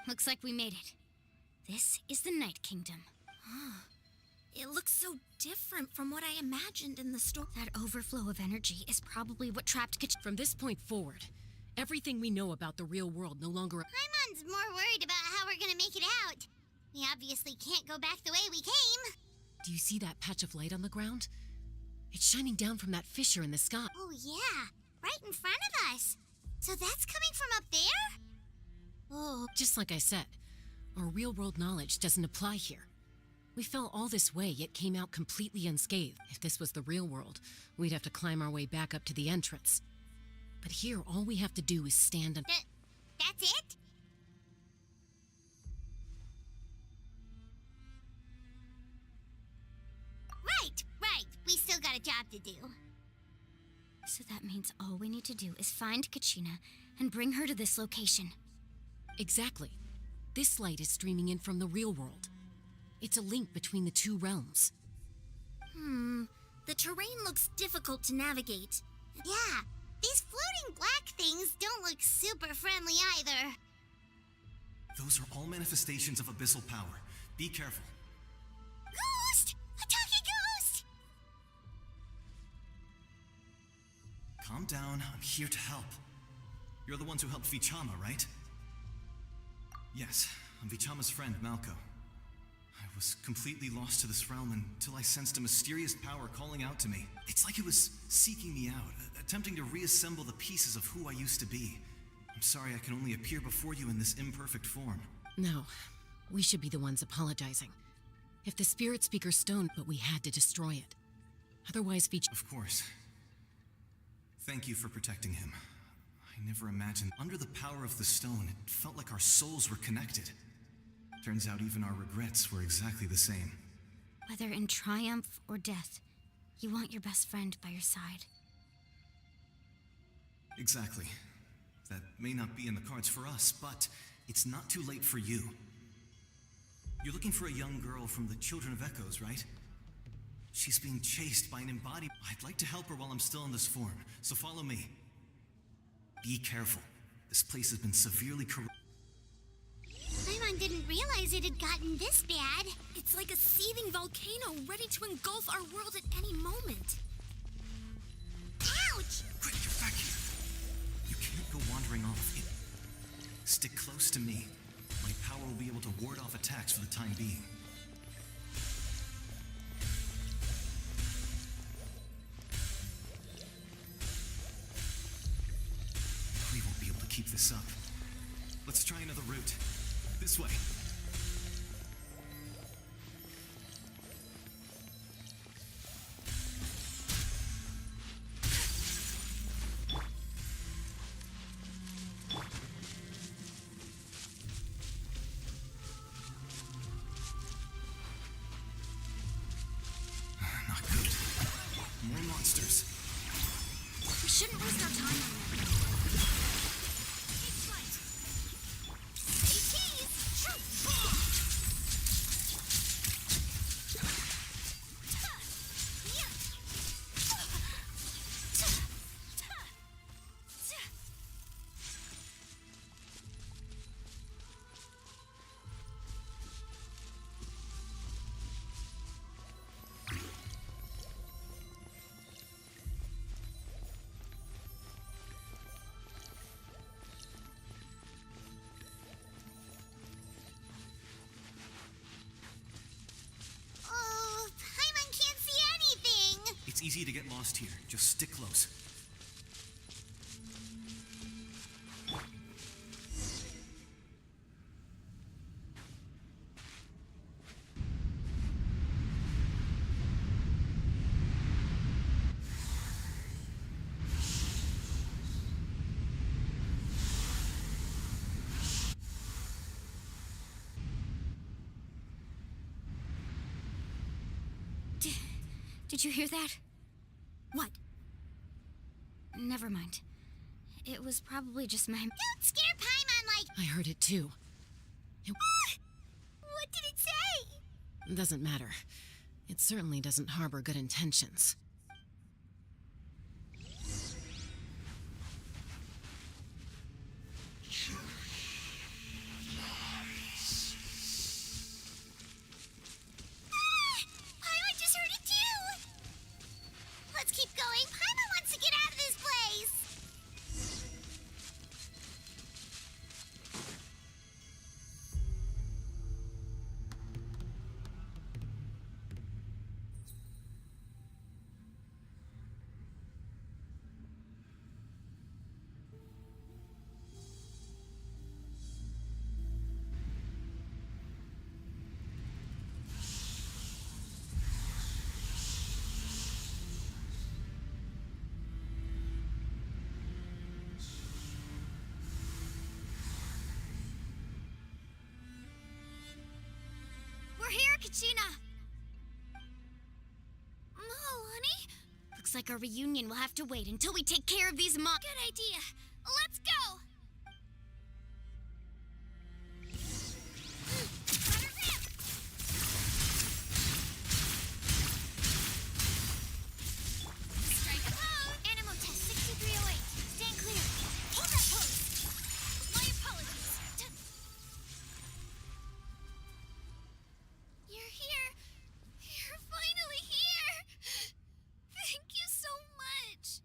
Looks like we made it. This is the Night Kingdom. It looks so different from what I imagined in the story. That overflow of energy is probably what trapped From this point forward, everything we know about the real world no longer... Paimon's more worried about how we're gonna make it out. We obviously can't go back the way we came. Do you see that patch of light on the ground? It's shining down from that fissure in the sky. Oh yeah, right in front of us. So that's coming from up there? Oh. Just like I said, our real-world knowledge doesn't apply here. We fell all this way, yet came out completely unscathed. If this was the real world, we'd have to climb our way back up to the entrance. But here, all we have to do is stand and... That's it? Right. We still got a job to do. So that means all we need to do is find Kachina and bring her to this location. Exactly. This light is streaming in from the real world. It's a link between the two realms. The terrain looks difficult to navigate. Yeah, these floating black things don't look super friendly either. Those are all manifestations of abyssal power. Be careful. Ghost! A talking ghost! Calm down, I'm here to help. You're the ones who helped Vichama, right? Yes, I'm Vichama's friend, Malko. I was completely lost to this realm until I sensed a mysterious power calling out to me. It's like it was seeking me out, attempting to reassemble the pieces of who I used to be. I'm sorry I can only appear before you in this imperfect form. No, we should be the ones apologizing. If the Spirit Speaker stoned, but we had to destroy it. Otherwise, Of course. Thank you for protecting him. I never imagined. Under the power of the stone, it felt like our souls were connected. Turns out even our regrets were exactly the same. Whether in triumph or death, you want your best friend by your side. Exactly. That may not be in the cards for us, but it's not too late for you. You're looking for a young girl from the Children of Echoes, right? She's being chased by an embodied... I'd like to help her while I'm still in this form, so follow me. Be careful. This place has been severely corrupted. Paimon didn't realize it had gotten this bad. It's like a seething volcano ready to engulf our world at any moment. Ouch! Quick, get back here. You can't go wandering off. Stick close to me. My power will be able to ward off attacks for the time being. We won't be able to keep this up. Let's try another route. This way. Not good. More monsters. We shouldn't waste our time on them. Oh, Paimon can't see anything. It's easy to get lost here. Just stick close. Did you hear that? What? Never mind. It was probably just my... Don't scare Paimon like... I heard it too. What did it say? Doesn't matter. It certainly doesn't harbor good intentions. Kachina! Honey? Looks like our reunion will have to wait until we take care of these Good idea. Let's go! Strike a pose! Animo test 6308. Stand clear. Hold that pose! My apologies. You're here. You're finally here. Thank you so much.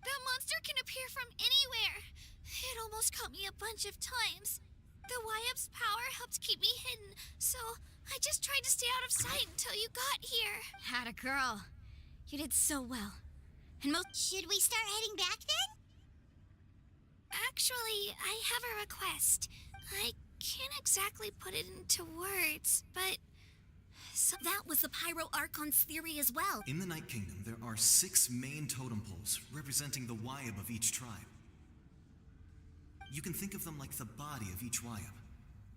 That monster can appear from anywhere. It almost caught me a bunch of times. The YF's power helped keep me hidden, so I just tried to stay out of sight until you got here. Had a girl. You did so well. And Should we start heading back then? Actually, I have a request. I can't exactly put it into words, but... So that was the Pyro Archon's theory as well. In the Night Kingdom, there are 6 main totem poles representing the Wyab of each tribe. You can think of them like the body of each Wyab.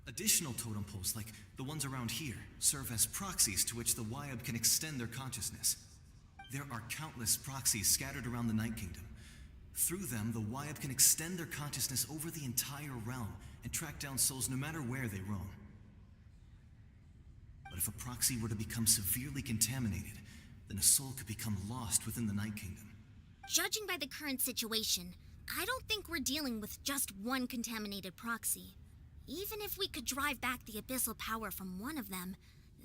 Additional totem poles, like the ones around here, serve as proxies to which the Wyab can extend their consciousness. There are countless proxies scattered around the Night Kingdom. Through them, the Wyab can extend their consciousness over the entire realm and track down souls no matter where they roam. But if a proxy were to become severely contaminated, then a soul could become lost within the Night Kingdom. Judging by the current situation, I don't think we're dealing with just one contaminated proxy. Even if we could drive back the abyssal power from one of them,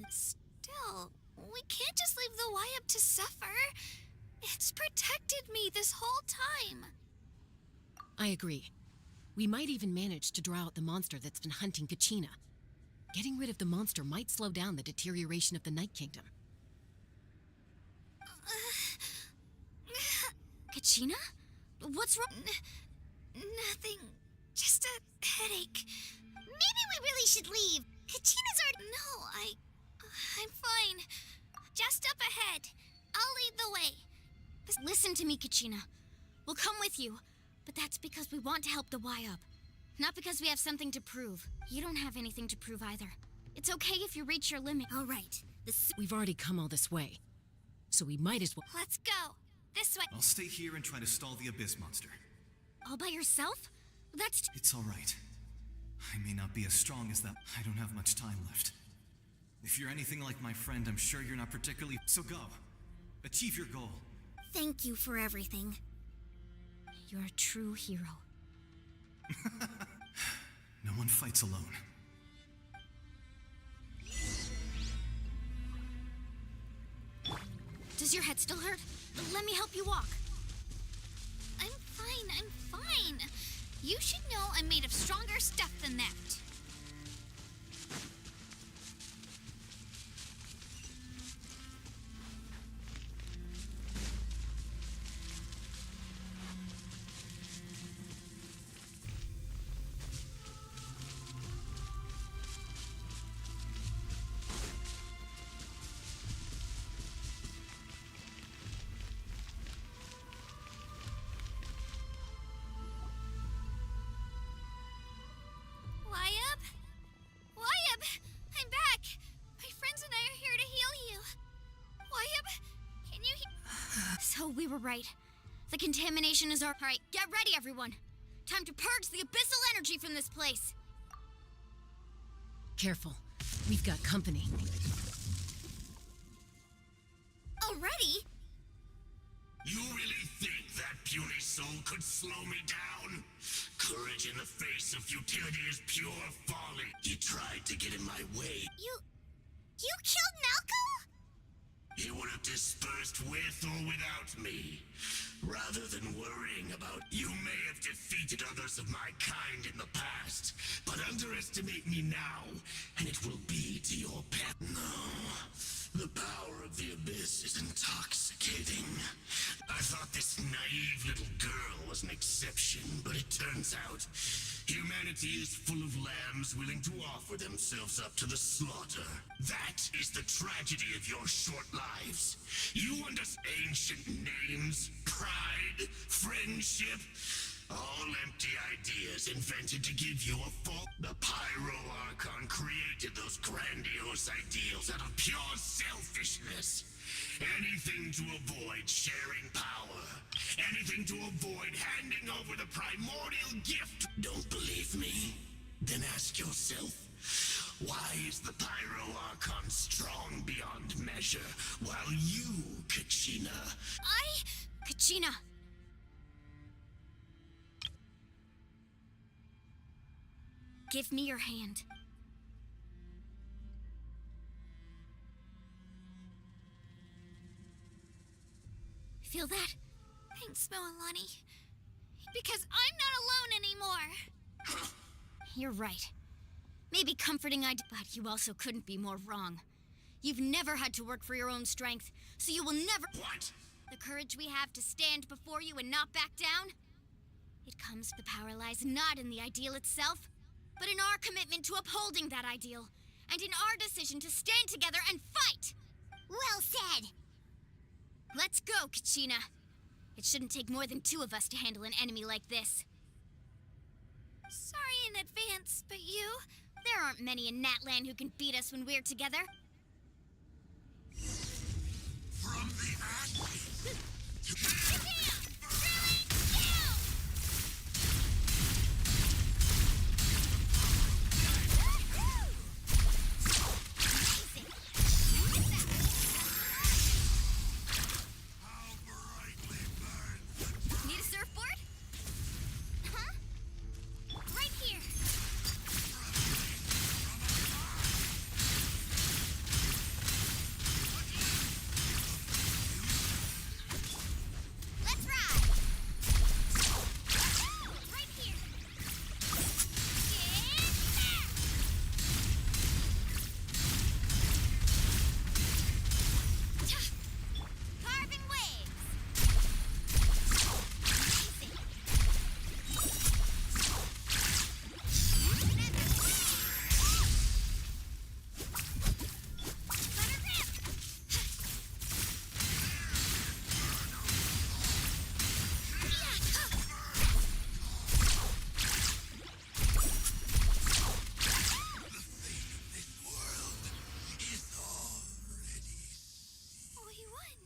still, we can't just leave the YUP to suffer. It's protected me this whole time. I agree. We might even manage to draw out the monster that's been hunting Kachina. Getting rid of the monster might slow down the deterioration of the Night Kingdom. Kachina? What's wrong? Nothing. Just a headache. Maybe we really should leave. Kachina's already... No, I'm fine. Just up ahead. I'll lead the way. Listen to me, Kachina. We'll come with you, but that's because we want to help the YUP. Not because we have something to prove. You don't have anything to prove either. It's okay if you reach your limit. All right. We've already come all this way, so we might as well... Let's go. This way. I'll stay here and try to stall the Abyss monster. All by yourself? That's... It's all right. I may not be as strong as that. I don't have much time left. If you're anything like my friend, I'm sure you're not particularly... So go. Achieve your goal. Thank you for everything. You're a true hero. No one fights alone. Does your head still hurt? Let me help you walk. I'm fine. You should know I'm made of stronger stuff than that. YUP! I'm back! My friends and I are here to heal you. YUP, can you hear? So we were right. The contamination is our... Alright, get ready, everyone. Time to purge the abyssal energy from this place. Careful. We've got company. Already? You really think that puny soul could slow me down? Courage in the face of futility is pure folly. He tried to get in my way. You killed Malcolm? He would have dispersed with or without me. Rather than worrying about... You may have defeated others of my kind in the past, but underestimate me now, and it will be to your pet. No. The power of the Abyss is intoxicating. I thought this naive little girl was an exception, but it turns out humanity is full of lambs willing to offer themselves up to the slaughter. That is the tragedy of your short lives. You understand ancient names, pride, friendship. All empty ideas invented to give you a full... The Pyro Archon created those grandiose ideals out of pure selfishness. Anything to avoid sharing power. Anything to avoid handing over the primordial gift. Don't believe me? Then ask yourself, why is the Pyro Archon strong beyond measure, while you, Kachina... Kachina. Give me your hand. Feel that? Thanks, Moalani. Because I'm not alone anymore. You're right. Maybe comforting but you also couldn't be more wrong. You've never had to work for your own strength, so you will never... What? The courage we have to stand before you and not back down? It comes, the power lies not in the ideal itself, but in our commitment to upholding that ideal, and in our decision to stand together and fight! Well said! Let's go, Kachina. It shouldn't take more than 2 of us to handle an enemy like this. Sorry in advance, but you... There aren't many in Natlan who can beat us when we're together. From the ashes to... Need a surfboard? Huh? Right here. Let's ride. Right here. Carving waves. We won!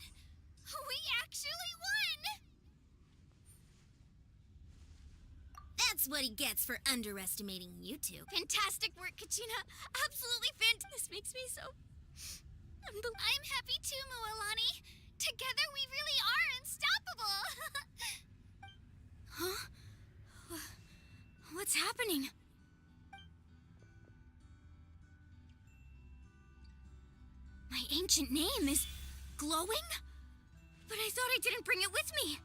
We actually won! That's what he gets for underestimating you two. Fantastic work, Kachina. Absolutely fantastic. This makes me so... I'm happy too, Moalani. Together we really are unstoppable! Huh? What's happening? My ancient name is glowing? But I thought I didn't bring it with me.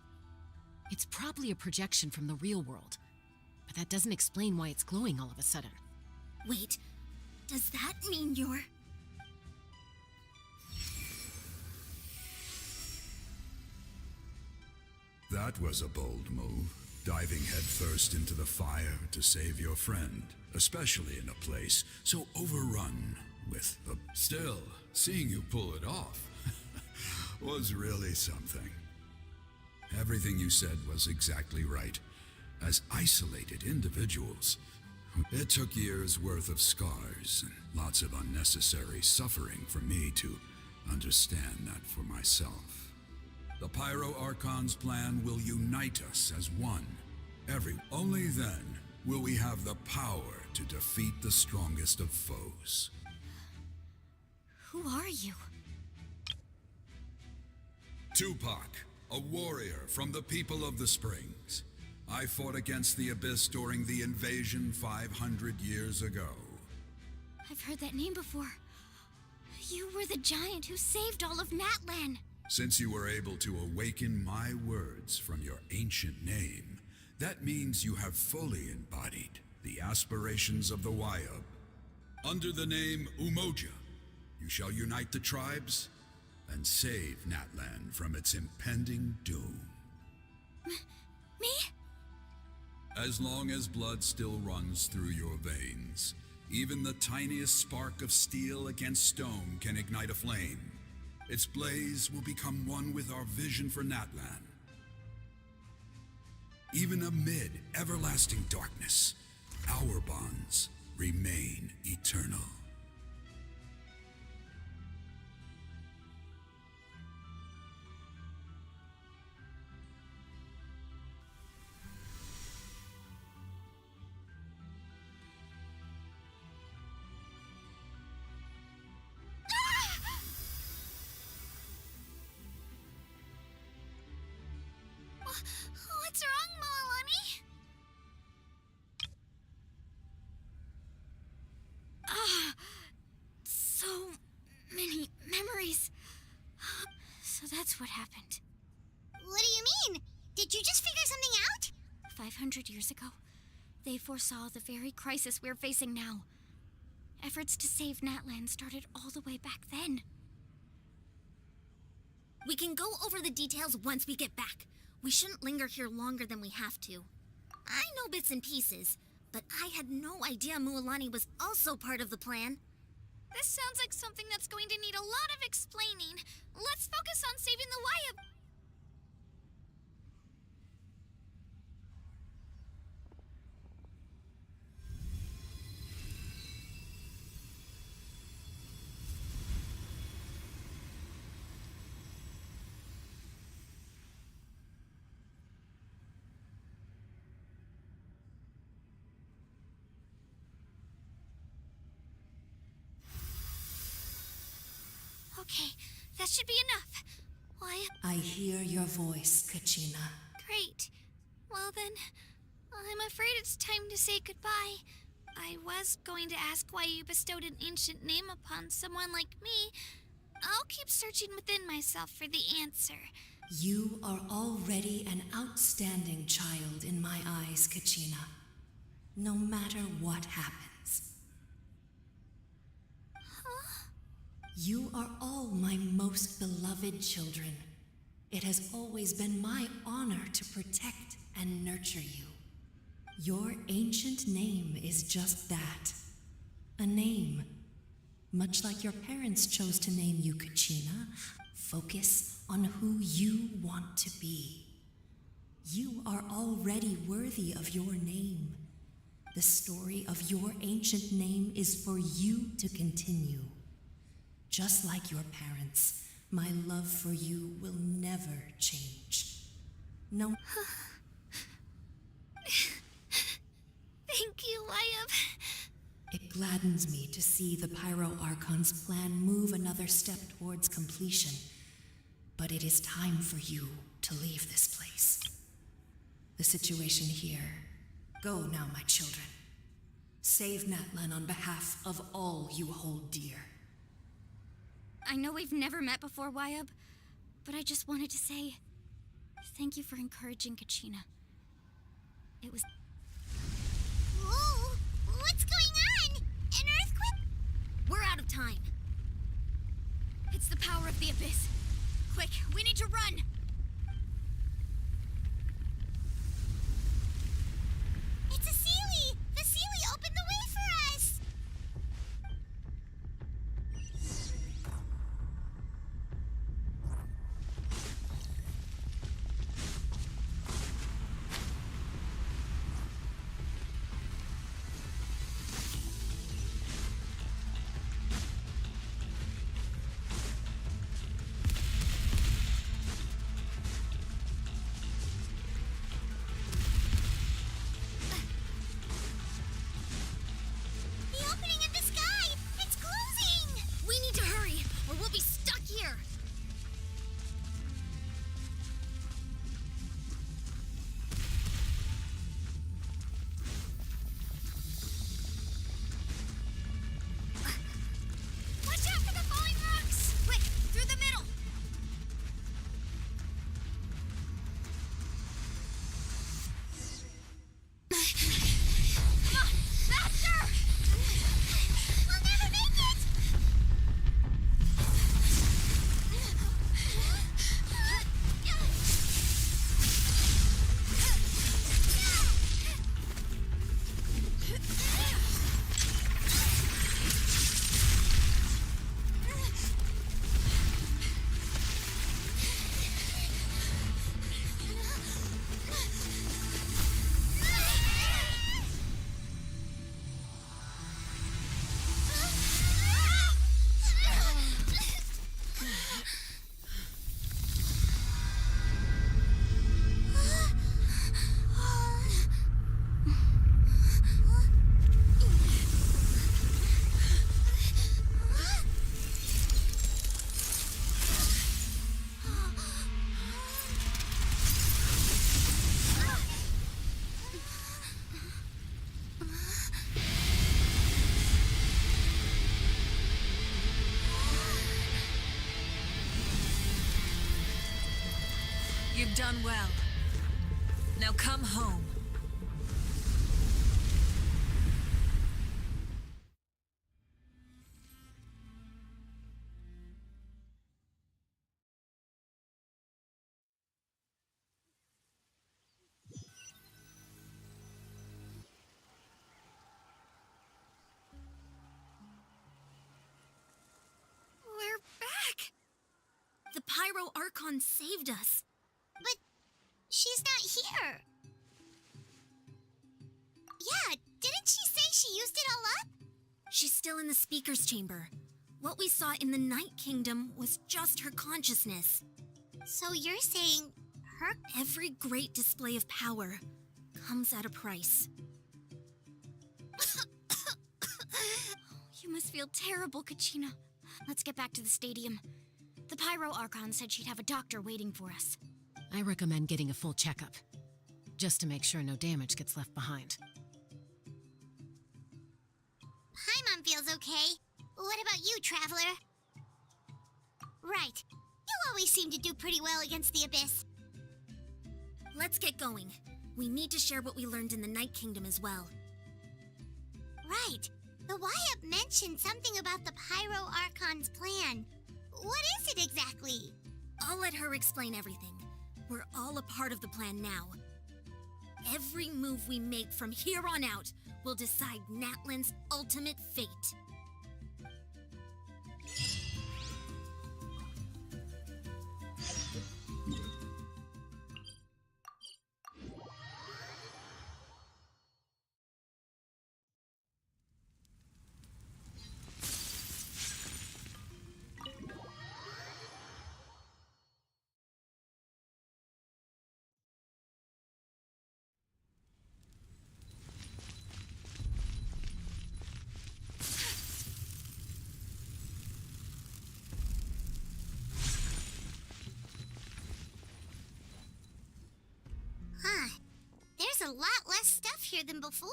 It's probably a projection from the real world, but that doesn't explain why it's glowing all of a sudden. Wait, does that mean you're... That was a bold move, diving headfirst into the fire to save your friend, especially in a place so overrun with the... Still, seeing you pull it off was really something. Everything you said was exactly right. As isolated individuals, it took years' worth of scars and lots of unnecessary suffering for me to understand that for myself. The Pyro Archon's plan will unite us as one. Only then will we have the power to defeat the strongest of foes. Who are you? Tupac, a warrior from the people of the Springs. I fought against the Abyss during the invasion 500 years ago. I've heard that name before. You were the giant who saved all of Natlan. Since you were able to awaken my words from your ancient name, that means you have fully embodied the aspirations of the Wayub. Under the name Umoja, you shall unite the tribes and save Natlan from its impending doom. Me? As long as blood still runs through your veins, even the tiniest spark of steel against stone can ignite a flame. Its blaze will become one with our vision for Natlan. Even amid everlasting darkness, our bonds remain eternal. What's wrong, Moalani? So many memories. So that's what happened. What do you mean? Did you just figure something out? 500 years ago, they foresaw the very crisis we're facing now. Efforts to save Natlan started all the way back then. We can go over the details once we get back. We shouldn't linger here longer than we have to. I know bits and pieces, but I had no idea Mualani was also part of the plan. This sounds like something that's going to need a lot of explaining. Let's focus on saving the Wyatt. Okay, that should be enough. Wyatt. I hear your voice, Kachina. Great. Well then, I'm afraid it's time to say goodbye. I was going to ask why you bestowed an ancient name upon someone like me. I'll keep searching within myself for the answer. You are already an outstanding child in my eyes, Kachina. No matter what happens. You are all my most beloved children. It has always been my honor to protect and nurture you. Your ancient name is just that. A name. Much like your parents chose to name you Kachina, focus on who you want to be. You are already worthy of your name. The story of your ancient name is for you to continue. Just like your parents, my love for you will never change. No. Thank you, Wyatt. It gladdens me to see the Pyro Archon's plan move another step towards completion. But it is time for you to leave this place. The situation here. Go now, my children. Save Natlan on behalf of all you hold dear. I know we've never met before, Wyatt, but I just wanted to say thank you for encouraging Kachina. It was... Whoa! What's going on? An earthquake? We're out of time. It's the power of the Abyss. Quick, we need to run! It's a Sealy! The Sealy opened the way for us! done well. Now come home. We're back! The Pyro Archon saved us. But she's not here. Yeah, didn't she say she used it all up? She's still in the Speaker's Chamber. What we saw in the Night Kingdom was just her consciousness. So you're saying her... Every great display of power comes at a price. You must feel terrible, Kachina. Let's get back to the stadium. The Pyro Archon said she'd have a doctor waiting for us. I recommend getting a full checkup, just to make sure no damage gets left behind. Paimon feels okay. What about you, Traveler? Right. You always seem to do pretty well against the Abyss. Let's get going. We need to share what we learned in the Night Kingdom as well. Right. The Wyatt mentioned something about the Pyro Archon's plan. What is it exactly? I'll let her explain everything. We're all a part of the plan now. Every move we make from here on out will decide Natlan's ultimate fate. There's a lot less stuff here than before.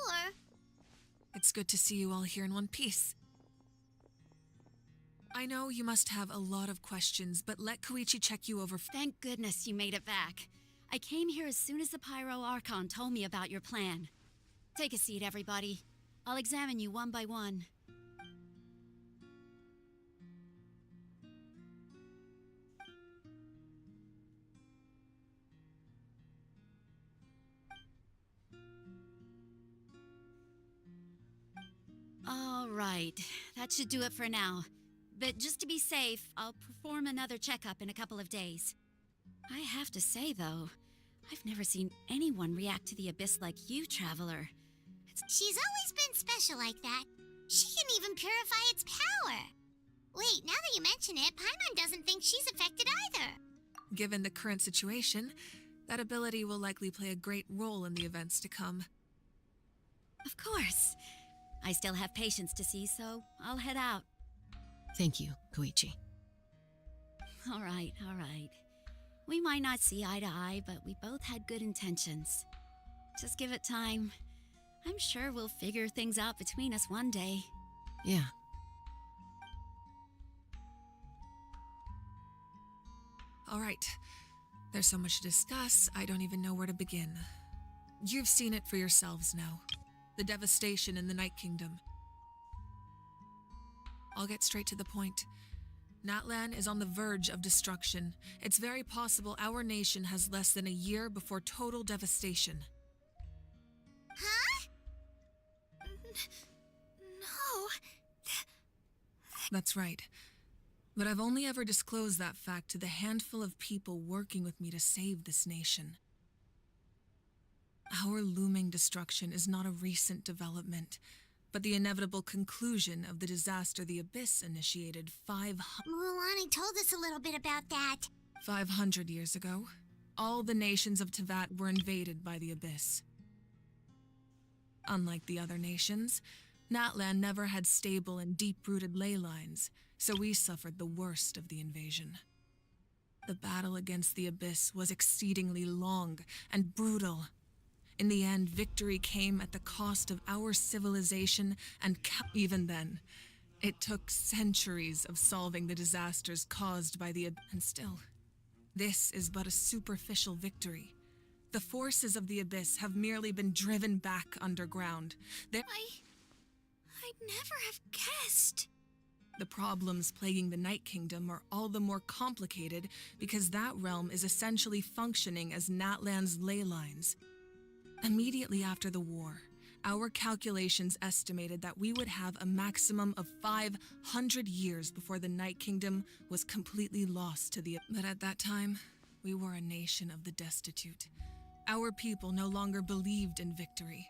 It's good to see you all here in one piece. I know you must have a lot of questions, but let Koichi check you over. Thank goodness you made it back. I came here as soon as the Pyro Archon told me about your plan. Take a seat, everybody. I'll examine you one by one. All right, that should do it for now. But just to be safe, I'll perform another checkup in a couple of days. I have to say, though, I've never seen anyone react to the Abyss like you, Traveler. She's always been special like that. She can even purify its power. Wait, now that you mention it, Paimon doesn't think she's affected either. Given the current situation, that ability will likely play a great role in the events to come. Of course. I still have patients to see, so I'll head out. Thank you, Koichi. All right, all right. We might not see eye to eye, but we both had good intentions. Just give it time. I'm sure we'll figure things out between us one day. Yeah. All right. There's so much to discuss, I don't even know where to begin. You've seen it for yourselves now. The devastation in the Night Kingdom. I'll get straight to the point. Natlan is on the verge of destruction. It's very possible our nation has less than a year before total devastation. Huh? No. That's right. But I've only ever disclosed that fact to the handful of people working with me to save this nation. Our looming destruction is not a recent development, but the inevitable conclusion of the disaster the Abyss initiated 500 told us a little bit about that. 500 years ago. All the nations of Teyvat were invaded by the Abyss. Unlike the other nations, Natlan never had stable and deep-rooted ley lines, so we suffered the worst of the invasion. The battle against the Abyss was exceedingly long and brutal. In the end, victory came at the cost of our civilization, and even then, it took centuries of solving the disasters caused by the Abyss. And still, This is but a superficial victory. The forces of the Abyss have merely been driven back underground. I'd never have guessed. The problems plaguing the Night Kingdom are all the more complicated because that realm is essentially functioning as Natlan's ley lines. Immediately after the war, our calculations estimated that we would have a maximum of 500 years before the Night Kingdom was completely lost to the... But at that time, we were a nation of the destitute. Our people no longer believed in victory.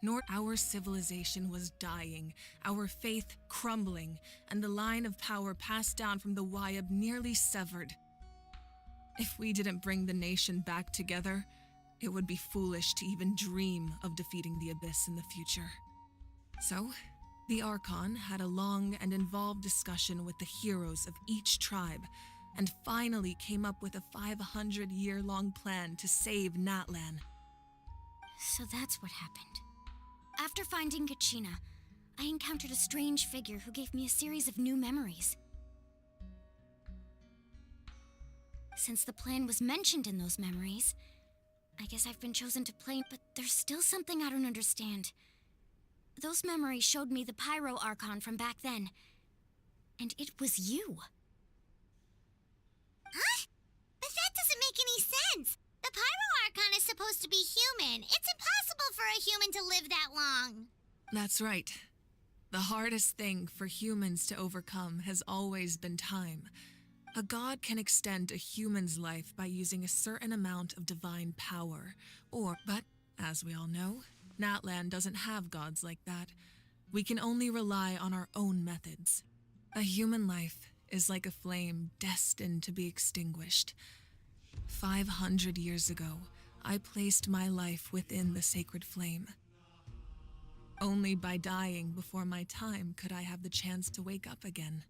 Nor our civilization was dying, our faith crumbling, and the line of power passed down from the Wyab nearly severed. If we didn't bring the nation back together, it would be foolish to even dream of defeating the Abyss in the future. So, the Archon had a long and involved discussion with the heroes of each tribe, and finally came up with a 500-year-long plan to save Natlan. So that's what happened. After finding Kachina, I encountered a strange figure who gave me a series of new memories. Since the plan was mentioned in those memories, I guess I've been chosen to play, but there's still something I don't understand. Those memories showed me the Pyro Archon from back then, and it was you. Huh? But that doesn't make any sense. The Pyro Archon is supposed to be human. It's impossible for a human to live that long. That's right. The hardest thing for humans to overcome has always been time. A god can extend a human's life by using a certain amount of divine power, but, as we all know, Natlan doesn't have gods like that. We can only rely on our own methods. A human life is like a flame destined to be extinguished. 500 years ago, I placed my life within the sacred flame. Only by dying before my time could I have the chance to wake up again.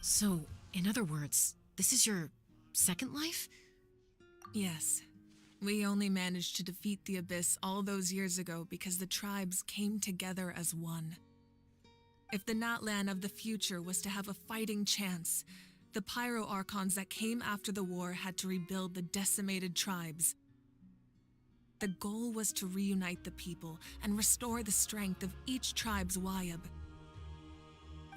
So, in other words, this is your second life? Yes. We only managed to defeat the Abyss all those years ago because the tribes came together as one. If the Natlan of the future was to have a fighting chance, the Pyro Archons that came after the war had to rebuild the decimated tribes. The goal was to reunite the people and restore the strength of each tribe's Wyab.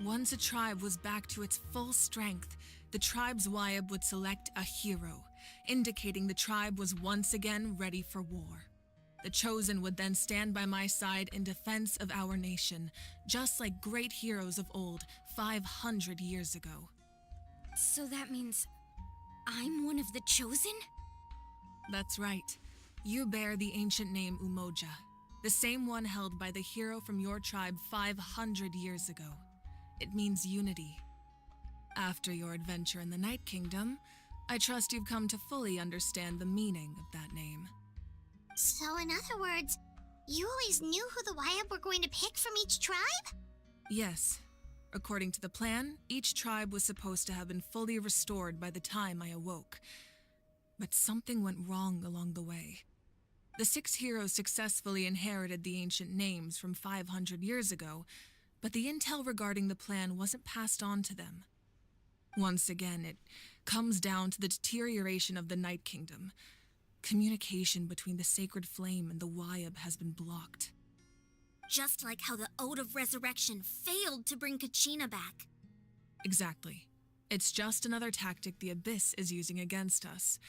Once a tribe was back to its full strength, the tribe's Wyab would select a hero, indicating the tribe was once again ready for war. The Chosen would then stand by my side in defense of our nation, just like great heroes of old 500 years ago. So that means I'm one of the Chosen? That's right. You bear the ancient name Umoja, the same one held by the hero from your tribe 500 years ago. It means unity. After your adventure in the Night Kingdom, I trust you've come to fully understand the meaning of that name. So in other words, you always knew who the Wyab were going to pick from each tribe? Yes. According to the plan, each tribe was supposed to have been fully restored by the time I awoke. But something went wrong along the way. The 6 heroes successfully inherited the ancient names from 500 years ago, but the intel regarding the plan wasn't passed on to them. Once again, it comes down to the deterioration of the Night Kingdom. Communication between the Sacred Flame and the Wyab has been blocked. Just like how the Ode of Resurrection failed to bring Kachina back. Exactly. It's just another tactic the Abyss is using against us.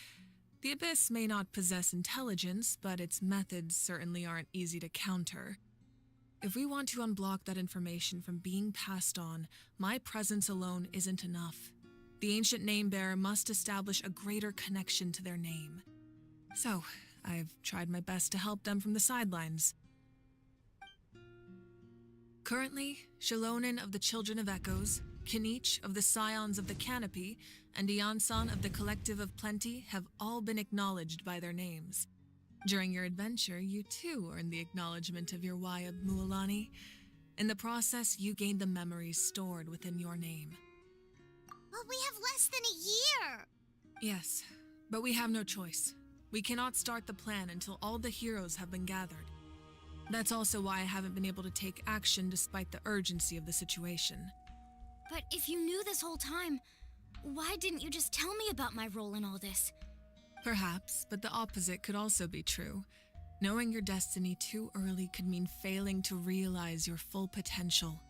The Abyss may not possess intelligence, but its methods certainly aren't easy to counter. If we want to unblock that information from being passed on, my presence alone isn't enough. The ancient name-bearer must establish a greater connection to their name. So, I've tried my best to help them from the sidelines. Currently, Shalonen of the Children of Echoes, Kinich of the Scions of the Canopy, and Iansan of the Collective of Plenty have all been acknowledged by their names. During your adventure, you too earned the acknowledgement of your Wyab, Mualani. In the process, you gained the memories stored within your name. But we have less than a year! Yes, but we have no choice. We cannot start the plan until all the heroes have been gathered. That's also why I haven't been able to take action despite the urgency of the situation. But if you knew this whole time, Why didn't you just tell me about my role in all this? Perhaps, but the opposite could also be true. Knowing your destiny too early could mean failing to realize your full potential.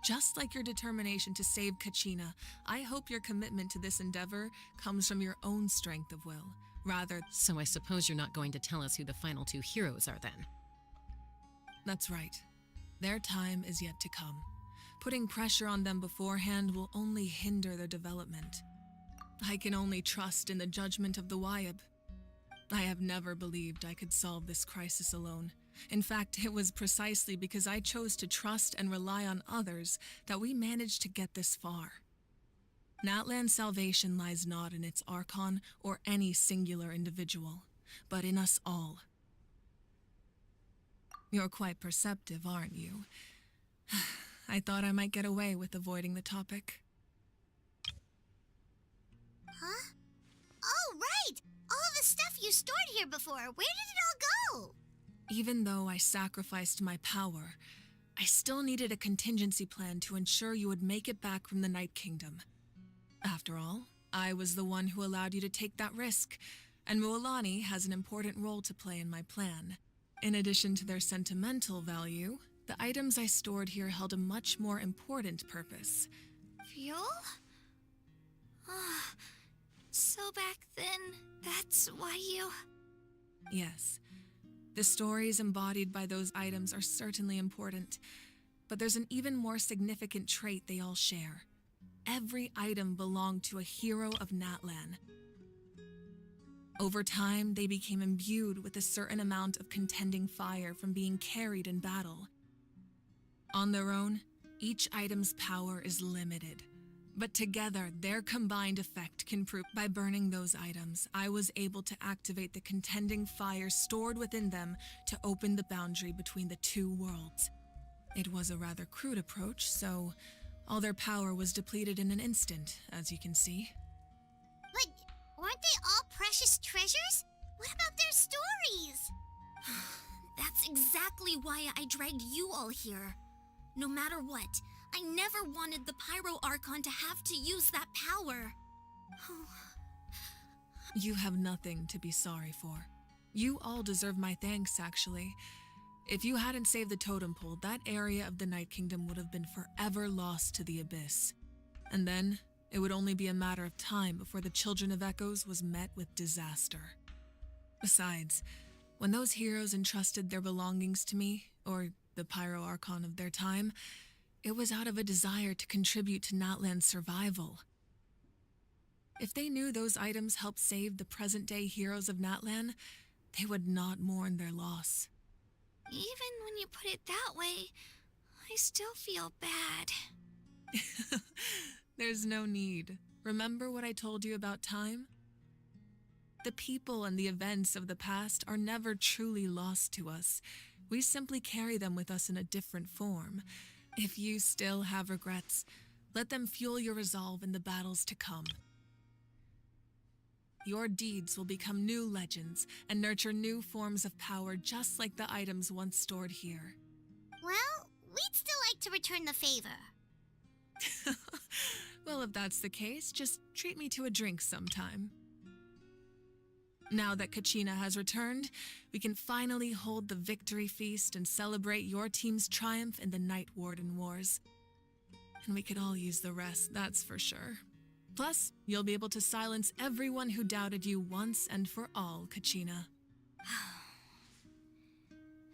Just like your determination to save Kachina, I hope your commitment to this endeavor comes from your own strength of will, rather. So I suppose you're not going to tell us who the final two heroes are then? That's right. Their time is yet to come. Putting pressure on them beforehand will only hinder their development. I can only trust in the judgment of the Wyab. I have never believed I could solve this crisis alone. In fact, it was precisely because I chose to trust and rely on others that we managed to get this far. Natlan's salvation lies not in its Archon or any singular individual, but in us all. You're quite perceptive, aren't you? I thought I might get away with avoiding the topic. Huh? Oh, right! All the stuff you stored here before, where did it all go? Even though I sacrificed my power, I still needed a contingency plan to ensure you would make it back from the Night Kingdom. After all, I was the one who allowed you to take that risk, and Mualani has an important role to play in my plan. In addition to their sentimental value, the items I stored here held a much more important purpose. Fuel? Ah, so back then, that's why you... Yes. The stories embodied by those items are certainly important, but there's an even more significant trait they all share. Every item belonged to a hero of Natlan. Over time, they became imbued with a certain amount of contending fire from being carried in battle. On their own, each item's power is limited, but together, their combined effect can prove. By burning those items, I was able to activate the contending fire stored within them to open the boundary between the two worlds. It was a rather crude approach, so all their power was depleted in an instant, as you can see. But weren't they all precious treasures? What about their stories? That's exactly why I dragged you all here. No matter what, I never wanted the Pyro Archon to have to use that power. You have nothing to be sorry for. You all deserve my thanks, actually. If you hadn't saved the totem pole, that area of the Night Kingdom would have been forever lost to the Abyss. And then, it would only be a matter of time before the Children of Echoes was met with disaster. Besides, when those heroes entrusted their belongings to me, or the Pyro Archon of their time, it was out of a desire to contribute to Natlan's survival. If they knew those items helped save the present-day heroes of Natlan, they would not mourn their loss. Even when you put it that way, I still feel bad. There's no need. Remember what I told you about time? The people and the events of the past are never truly lost to us. We simply carry them with us in a different form. If you still have regrets, let them fuel your resolve in the battles to come. Your deeds will become new legends and nurture new forms of power just like the items once stored here. Well, we'd still like to return the favor. Well, if that's the case, just treat me to a drink sometime. Now that Kachina has returned, we can finally hold the victory feast and celebrate your team's triumph in the Night Warden Wars. And we could all use the rest, that's for sure. Plus, you'll be able to silence everyone who doubted you once and for all, Kachina.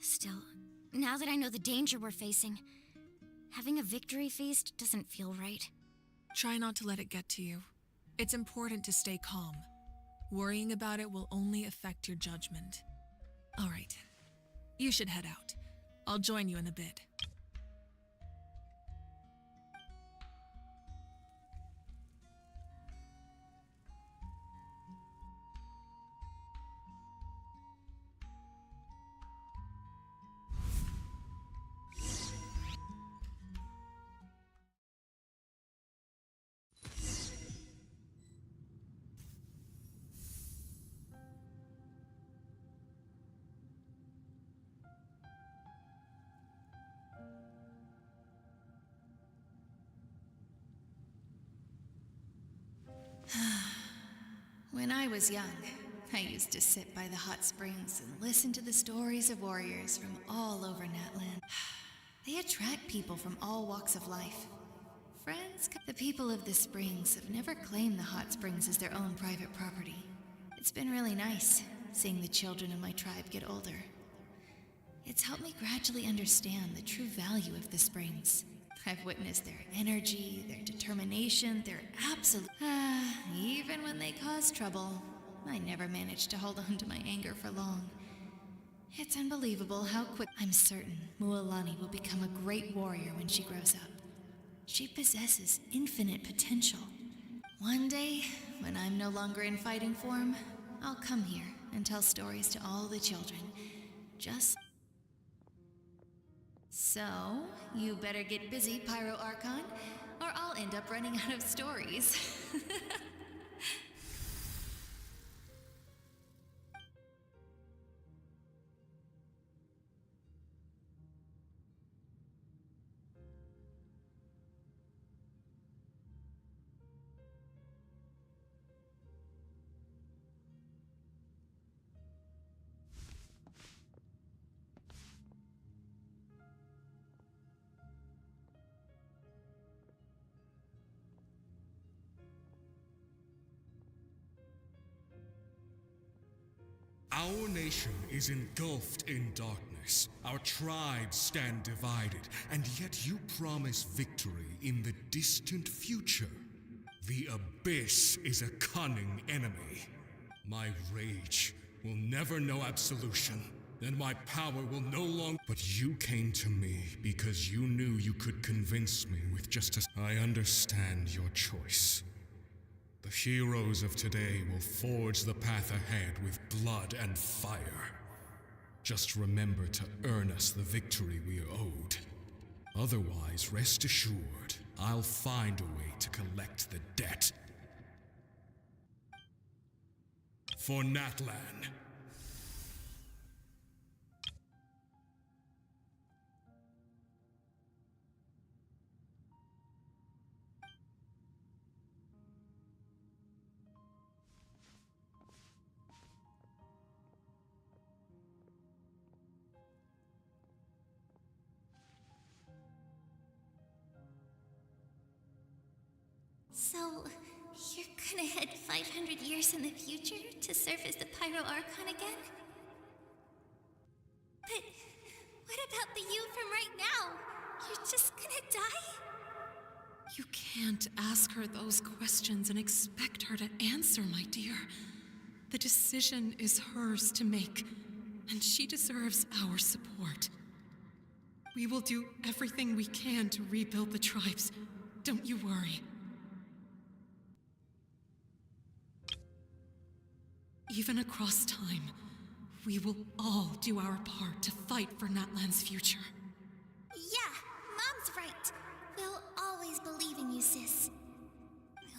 Still, now that I know the danger we're facing, having a victory feast doesn't feel right. Try not to let it get to you. It's important to stay calm. Worrying about it will only affect your judgment. All right, you should head out. I'll join you in a bit. When I was young, I used to sit by the hot springs and listen to the stories of warriors from all over Natland. They attract people from all walks of life. Friends, the people of the springs have never claimed the hot springs as their own private property. It's been really nice seeing the children of my tribe get older. It's helped me gradually understand the true value of the springs. I've witnessed their energy, their determination, their absolute... even when they cause trouble, I never managed to hold on to my anger for long. It's unbelievable how quick... I'm certain Mualani will become a great warrior when she grows up. She possesses infinite potential. One day, when I'm no longer in fighting form, I'll come here and tell stories to all the children. Just... So, you better get busy, Pyro Archon, or I'll end up running out of stories. Our nation is engulfed in darkness. Our tribes stand divided, and yet you promise victory in the distant future. The Abyss is a cunning enemy. My rage will never know absolution, and my power will no longer... But you came to me because you knew you could convince me with just a... I understand your choice. The heroes of today will forge the path ahead with blood and fire. Just remember to earn us the victory we are owed. Otherwise, rest assured, I'll find a way to collect the debt. For Natlan. So, you're gonna head 500 years in the future to serve as the Pyro Archon again? But what about the you from right now? You're just gonna die? You can't ask her those questions and expect her to answer, my dear. The decision is hers to make, and she deserves our support. We will do everything we can to rebuild the tribes. Don't you worry. Even across time, we will all do our part to fight for Natlan's future. Yeah, Mom's right. We'll always believe in you, sis.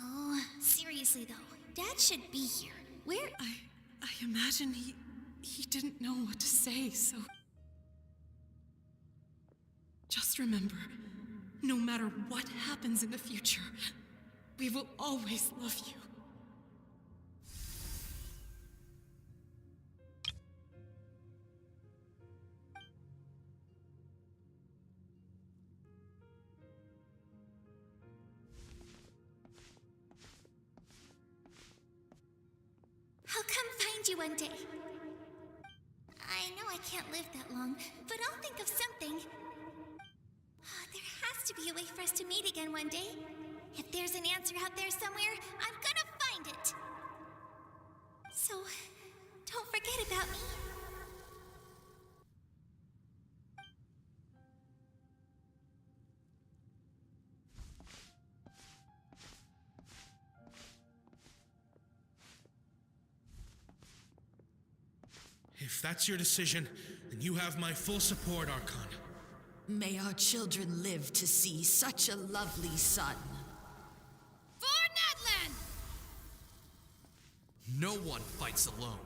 Oh, seriously though, Dad should be here. Where? I imagine he didn't know what to say, so... Just remember, no matter what happens in the future, we will always love you. I'll come find you one day. I know I can't live that long, but I'll think of something. There has to be a way for us to meet again one day. If there's an answer out there somewhere, I'm gonna find it. So, don't forget about me. If that's your decision, then you have my full support, Archon. May our children live to see such a lovely son. For Natlan! No one fights alone.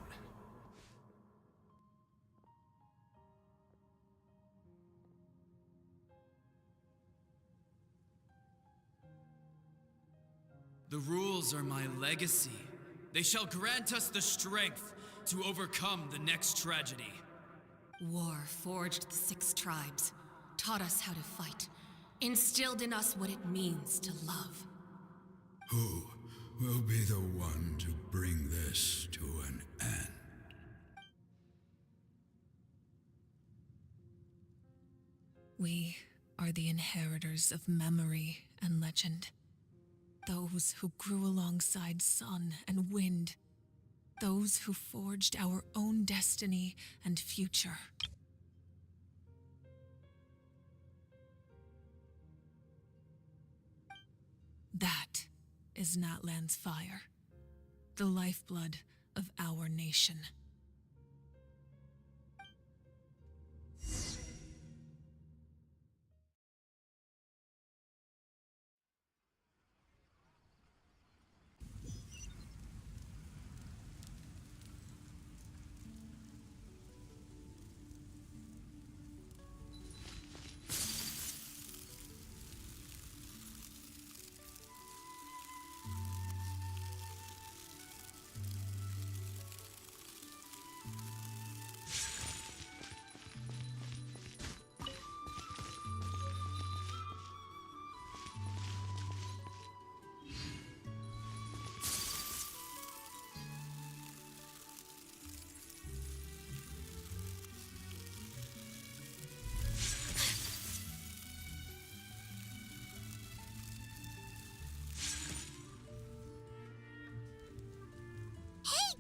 The rules are my legacy. They shall grant us the strength to overcome the next tragedy. War forged the 6 tribes, taught us how to fight, instilled in us what it means to love. Who will be the one to bring this to an end? We are the inheritors of memory and legend. Those who grew alongside sun and wind. Those who forged our own destiny and future. That is Natlan's fire, the lifeblood of our nation.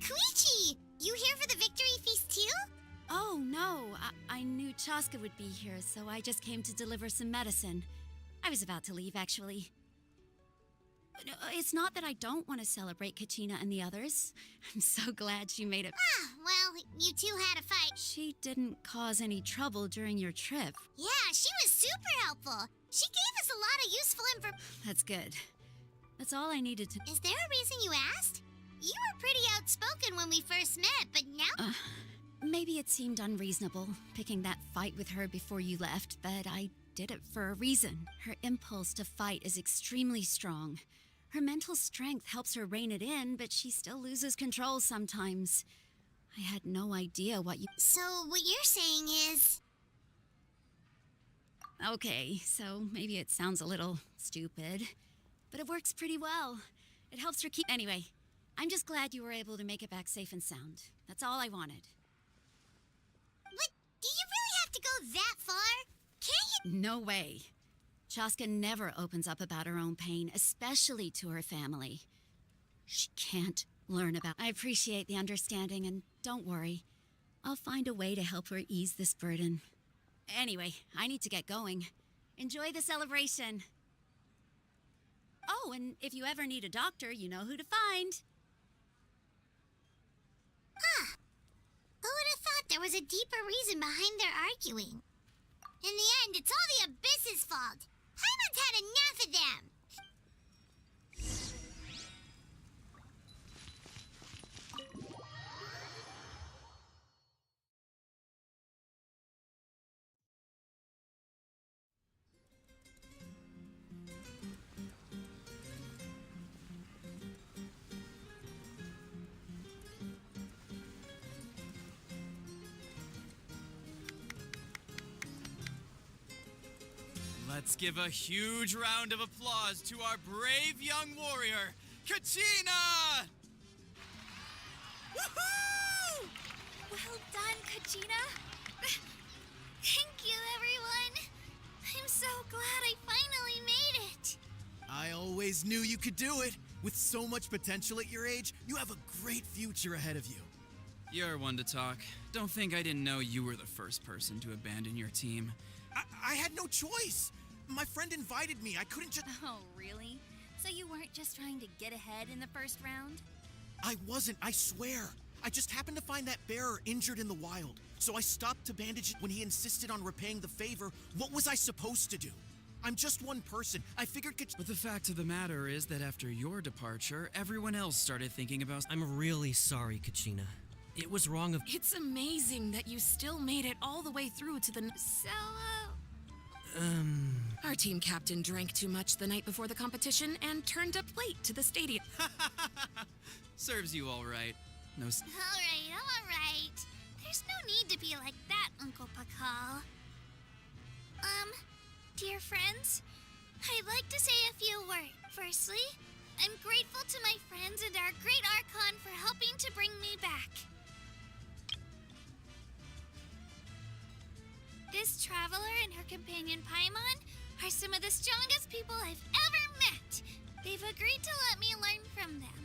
Koichi! You here for the victory feast too? Oh, no. I knew Chaska would be here, so I just came to deliver some medicine. I was about to leave, actually. No, it's not that I don't want to celebrate Kachina and the others. I'm so glad she made it. Ah, well, you two had a fight. She didn't cause any trouble during your trip. Yeah, she was super helpful. She gave us a lot of useful information. That's good. That's all I needed to... Is there a reason you asked? You were pretty outspoken when we first met, but now... Maybe it seemed unreasonable, picking that fight with her before you left, but I did it for a reason. Her impulse to fight is extremely strong. Her mental strength helps her rein it in, but she still loses control sometimes. I had no idea what you... So what you're saying is... Okay, so maybe it sounds a little stupid, but it works pretty well. It helps her keep... Anyway, I'm just glad you were able to make it back safe and sound. That's all I wanted. But do you really have to go that far? Can't you... No way. Chaska never opens up about her own pain, especially to her family. She can't learn about... I appreciate the understanding, and don't worry. I'll find a way to help her ease this burden. Anyway, I need to get going. Enjoy the celebration. Oh, and if you ever need a doctor, you know who to find. Huh. Who would have thought there was a deeper reason behind their arguing? In the end, it's all the Abyss's fault. Paimon's had enough of them. Let's give a huge round of applause to our brave young warrior, Kachina! Woohoo! Well done, Kachina. Thank you, everyone. I'm so glad I finally made it. I always knew you could do it. With so much potential at your age, you have a great future ahead of you. You're one to talk. Don't think I didn't know you were the first person to abandon your team. I had no choice. My friend invited me. I couldn't just... Oh, really? So you weren't just trying to get ahead in the first round? I wasn't, I swear. I just happened to find that bearer injured in the wild. So I stopped to bandage it when he insisted on repaying the favor. What was I supposed to do? I'm just one person. I figured... But the fact of the matter is that after your departure, everyone else started thinking about... I'm really sorry, Kachina. It was wrong of... It's amazing that you still made it all the way through to the... So, Our team captain drank too much the night before the competition and turned up late to the stadium. Serves you all right. No. All right. There's no need to be like that, Uncle Pakal. Dear friends, I'd like to say a few words. Firstly, I'm grateful to my friends and our great Archon for helping to bring me back. This traveler and her companion Paimon are some of the strongest people I've ever met. They've agreed to let me learn from them.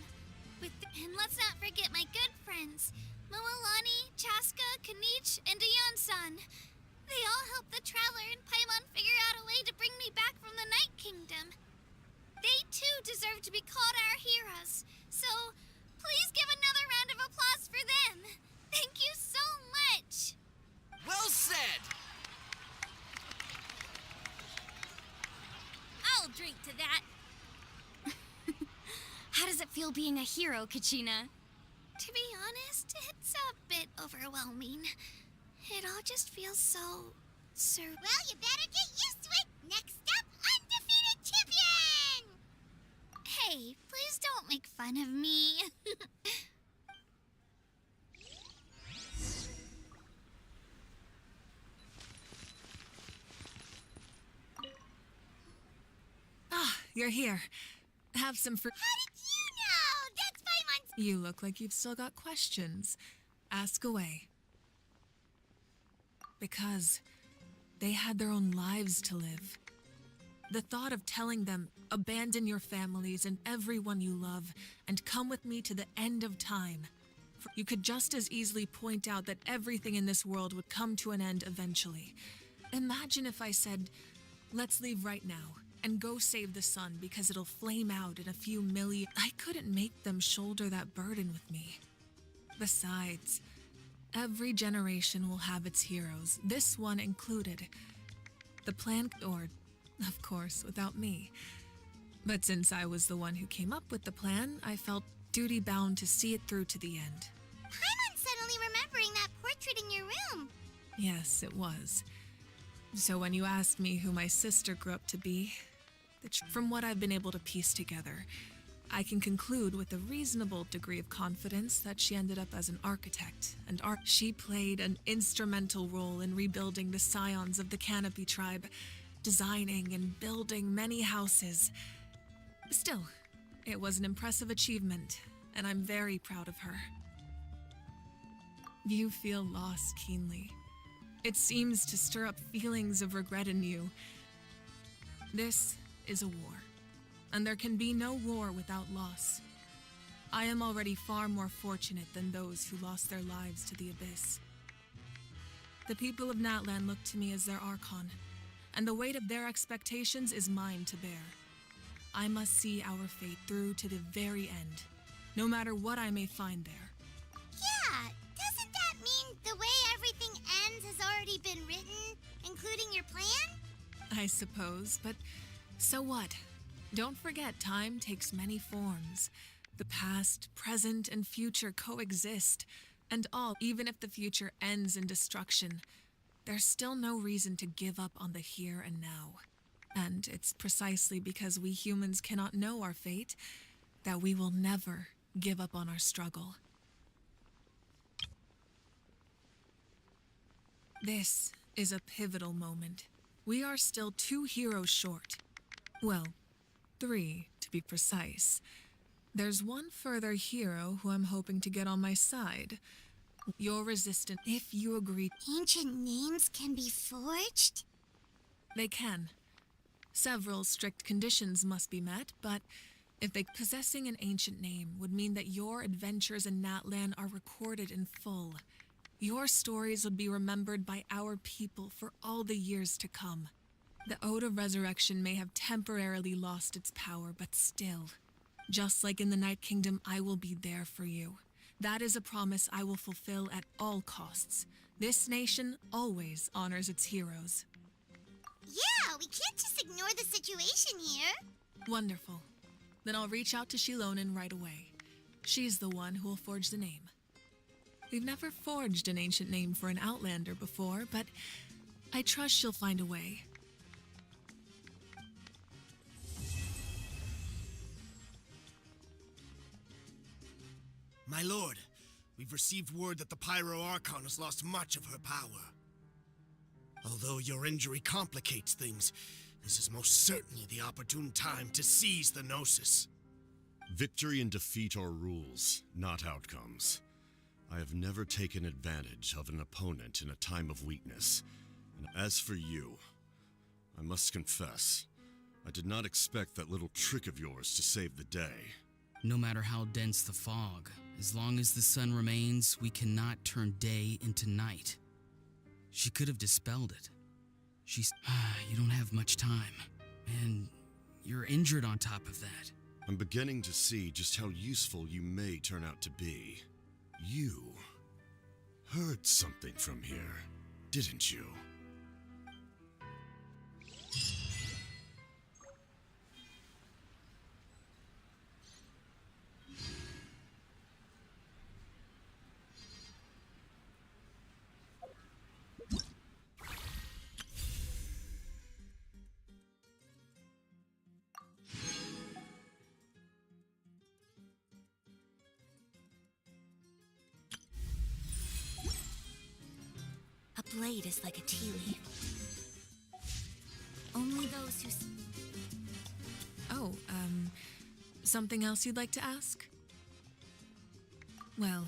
And let's not forget my good friends, Moalani, Chaska, Kanich, and Ayan-san. They all helped the traveler and Paimon figure out a way to bring me back from the Night Kingdom. They too deserve to be called our heroes. So, please give another round of applause for them. Thank you so much. Well said! I'll drink to that. How does it feel being a hero, Kachina? To be honest, it's a bit overwhelming. It all just feels so Well, you better get used to it. Next up, undefeated champion! Hey, please don't make fun of me. Ah, you're here. Have some fruit. How did you know? That's Paimon's. You look like you've still got questions. Ask away. Because they had their own lives to live. The thought of telling them, abandon your families and everyone you love, and come with me to the end of time. You could just as easily point out that everything in this world would come to an end eventually. Imagine if I said, let's leave right now and go save the sun because it'll flame out in a few million. I couldn't make them shoulder that burden with me. Besides, every generation will have its heroes, this one included. The plan, or, of course, without me. But since I was the one who came up with the plan, I felt duty-bound to see it through to the end. Paimon's suddenly remembering that portrait in your room. Yes, it was. So when you asked me who my sister grew up to be, from what I've been able to piece together, I can conclude with a reasonable degree of confidence that she ended up as an architect, and she played an instrumental role in rebuilding the scions of the Canopy tribe, designing and building many houses. Still, it was an impressive achievement, and I'm very proud of her. You feel loss keenly. It seems to stir up feelings of regret in you. This is a war, and there can be no war without loss. I am already far more fortunate than those who lost their lives to the Abyss. The people of Natlan look to me as their Archon, and the weight of their expectations is mine to bear. I must see our fate through to the very end, no matter what I may find there. Yeah, doesn't that mean the way everything ends has already been written, including your plan? I suppose, but so what? Don't forget, time takes many forms. The past, present, and future coexist, and all, even if the future ends in destruction, there's still no reason to give up on the here and now. And it's precisely because we humans cannot know our fate that we will never give up on our struggle. This is a pivotal moment. We are still 2 heroes short. Well, 3 to be precise. There's one further hero who I'm hoping to get on my side. Your resistance, if you agree. Ancient names can be forged? They can. Several strict conditions must be met, but possessing an ancient name would mean that your adventures in Natlan are recorded in full. Your stories would be remembered by our people for all the years to come. The Ode of Resurrection may have temporarily lost its power, but still, just like in the Night Kingdom, I will be there for you. That is a promise I will fulfill at all costs. This nation always honors its heroes. Yeah, we can't just ignore the situation here. Wonderful. Then I'll reach out to Shilonen right away. She's the one who will forge the name. We've never forged an ancient name for an Outlander before, but I trust she'll find a way. My lord, we've received word that the Pyro Archon has lost much of her power. Although your injury complicates things, this is most certainly the opportune time to seize the Gnosis. Victory and defeat are rules, not outcomes. I have never taken advantage of an opponent in a time of weakness. And as for you, I must confess, I did not expect that little trick of yours to save the day. No matter how dense the fog, as long as the sun remains, we cannot turn day into night. She could have dispelled it. You don't have much time, and you're injured on top of that. I'm beginning to see just how useful you may turn out to be. You heard something from here, didn't you? A blade is like a tea leaf. Only those who... Oh, something else you'd like to ask? Well,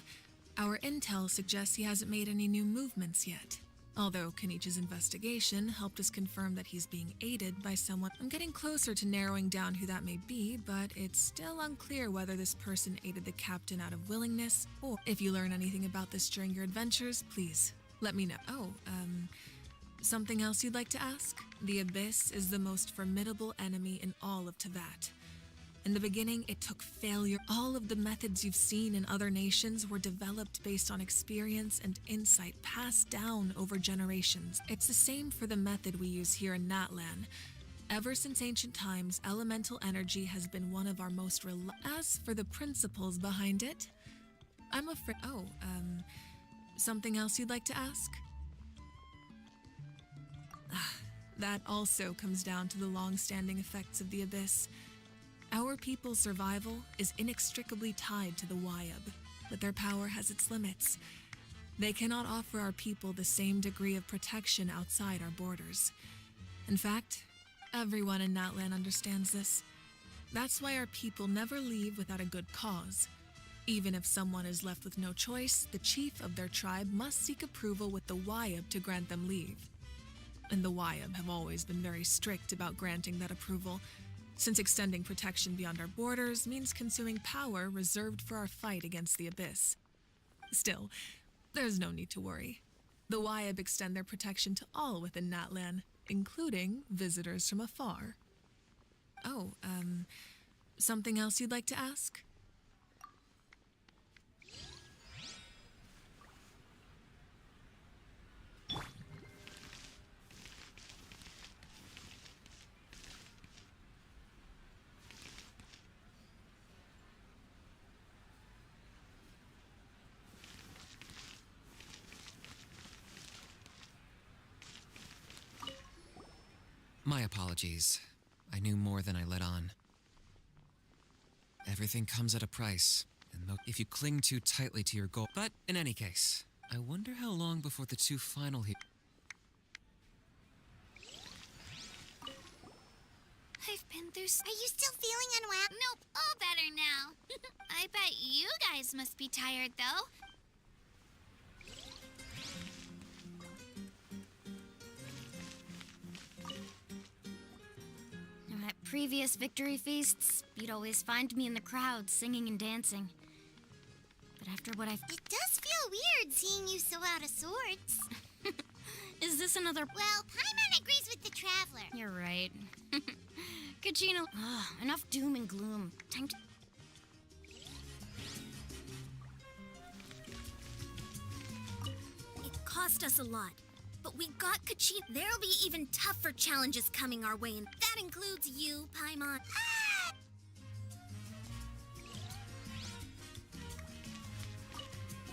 our intel suggests he hasn't made any new movements yet. Although Kenichi's investigation helped us confirm that he's being aided by someone. I'm getting closer to narrowing down who that may be, but it's still unclear whether this person aided the captain out of willingness, or if you learn anything about this during your adventures, please let me know. Oh, something else you'd like to ask? The Abyss is the most formidable enemy in all of Teyvat. In the beginning, it took failure. All of the methods you've seen in other nations were developed based on experience and insight passed down over generations. It's the same for the method we use here in Natlan. Ever since ancient times, elemental energy has been one of our most As for the principles behind it, I'm afraid... Oh, something else you'd like to ask? That also comes down to the long-standing effects of the Abyss. Our people's survival is inextricably tied to the Wyab, but their power has its limits. They cannot offer our people the same degree of protection outside our borders. In fact, everyone in Natlan understands this. That's why our people never leave without a good cause. Even if someone is left with no choice, the chief of their tribe must seek approval with the Wyab to grant them leave. And the Wyab have always been very strict about granting that approval, since extending protection beyond our borders means consuming power reserved for our fight against the Abyss. Still, there's no need to worry. The Wyab extend their protection to all within Natlan, including visitors from afar. Oh, something else you'd like to ask? My apologies. I knew more than I let on. Everything comes at a price, and if you cling too tightly to your goal... But in any case, I wonder how long before the two final I've been through... Are you still feeling unwell? Nope, all better now. I bet you guys must be tired, though. At previous victory feasts, you'd always find me in the crowd singing and dancing. But after what I've... It does feel weird seeing you so out of sorts. Is this another... Well, Paimon agrees with the Traveler. You're right. Kachina... enough doom and gloom. Time to... It cost us a lot, but we got Kachina. There'll be even tougher challenges coming our way, and that includes you, Paimon.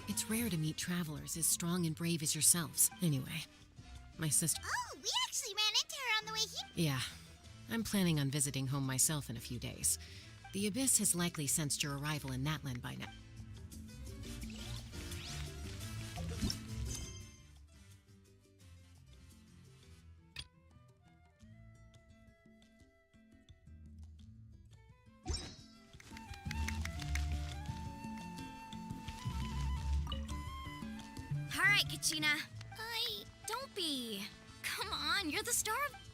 It's rare to meet travelers as strong and brave as yourselves. Anyway, my sister... Oh, we actually ran into her on the way here. Yeah, I'm planning on visiting home myself in a few days. The Abyss has likely sensed your arrival in Natlan by now. right, Kachina. Don't be. Come on, you're the star of...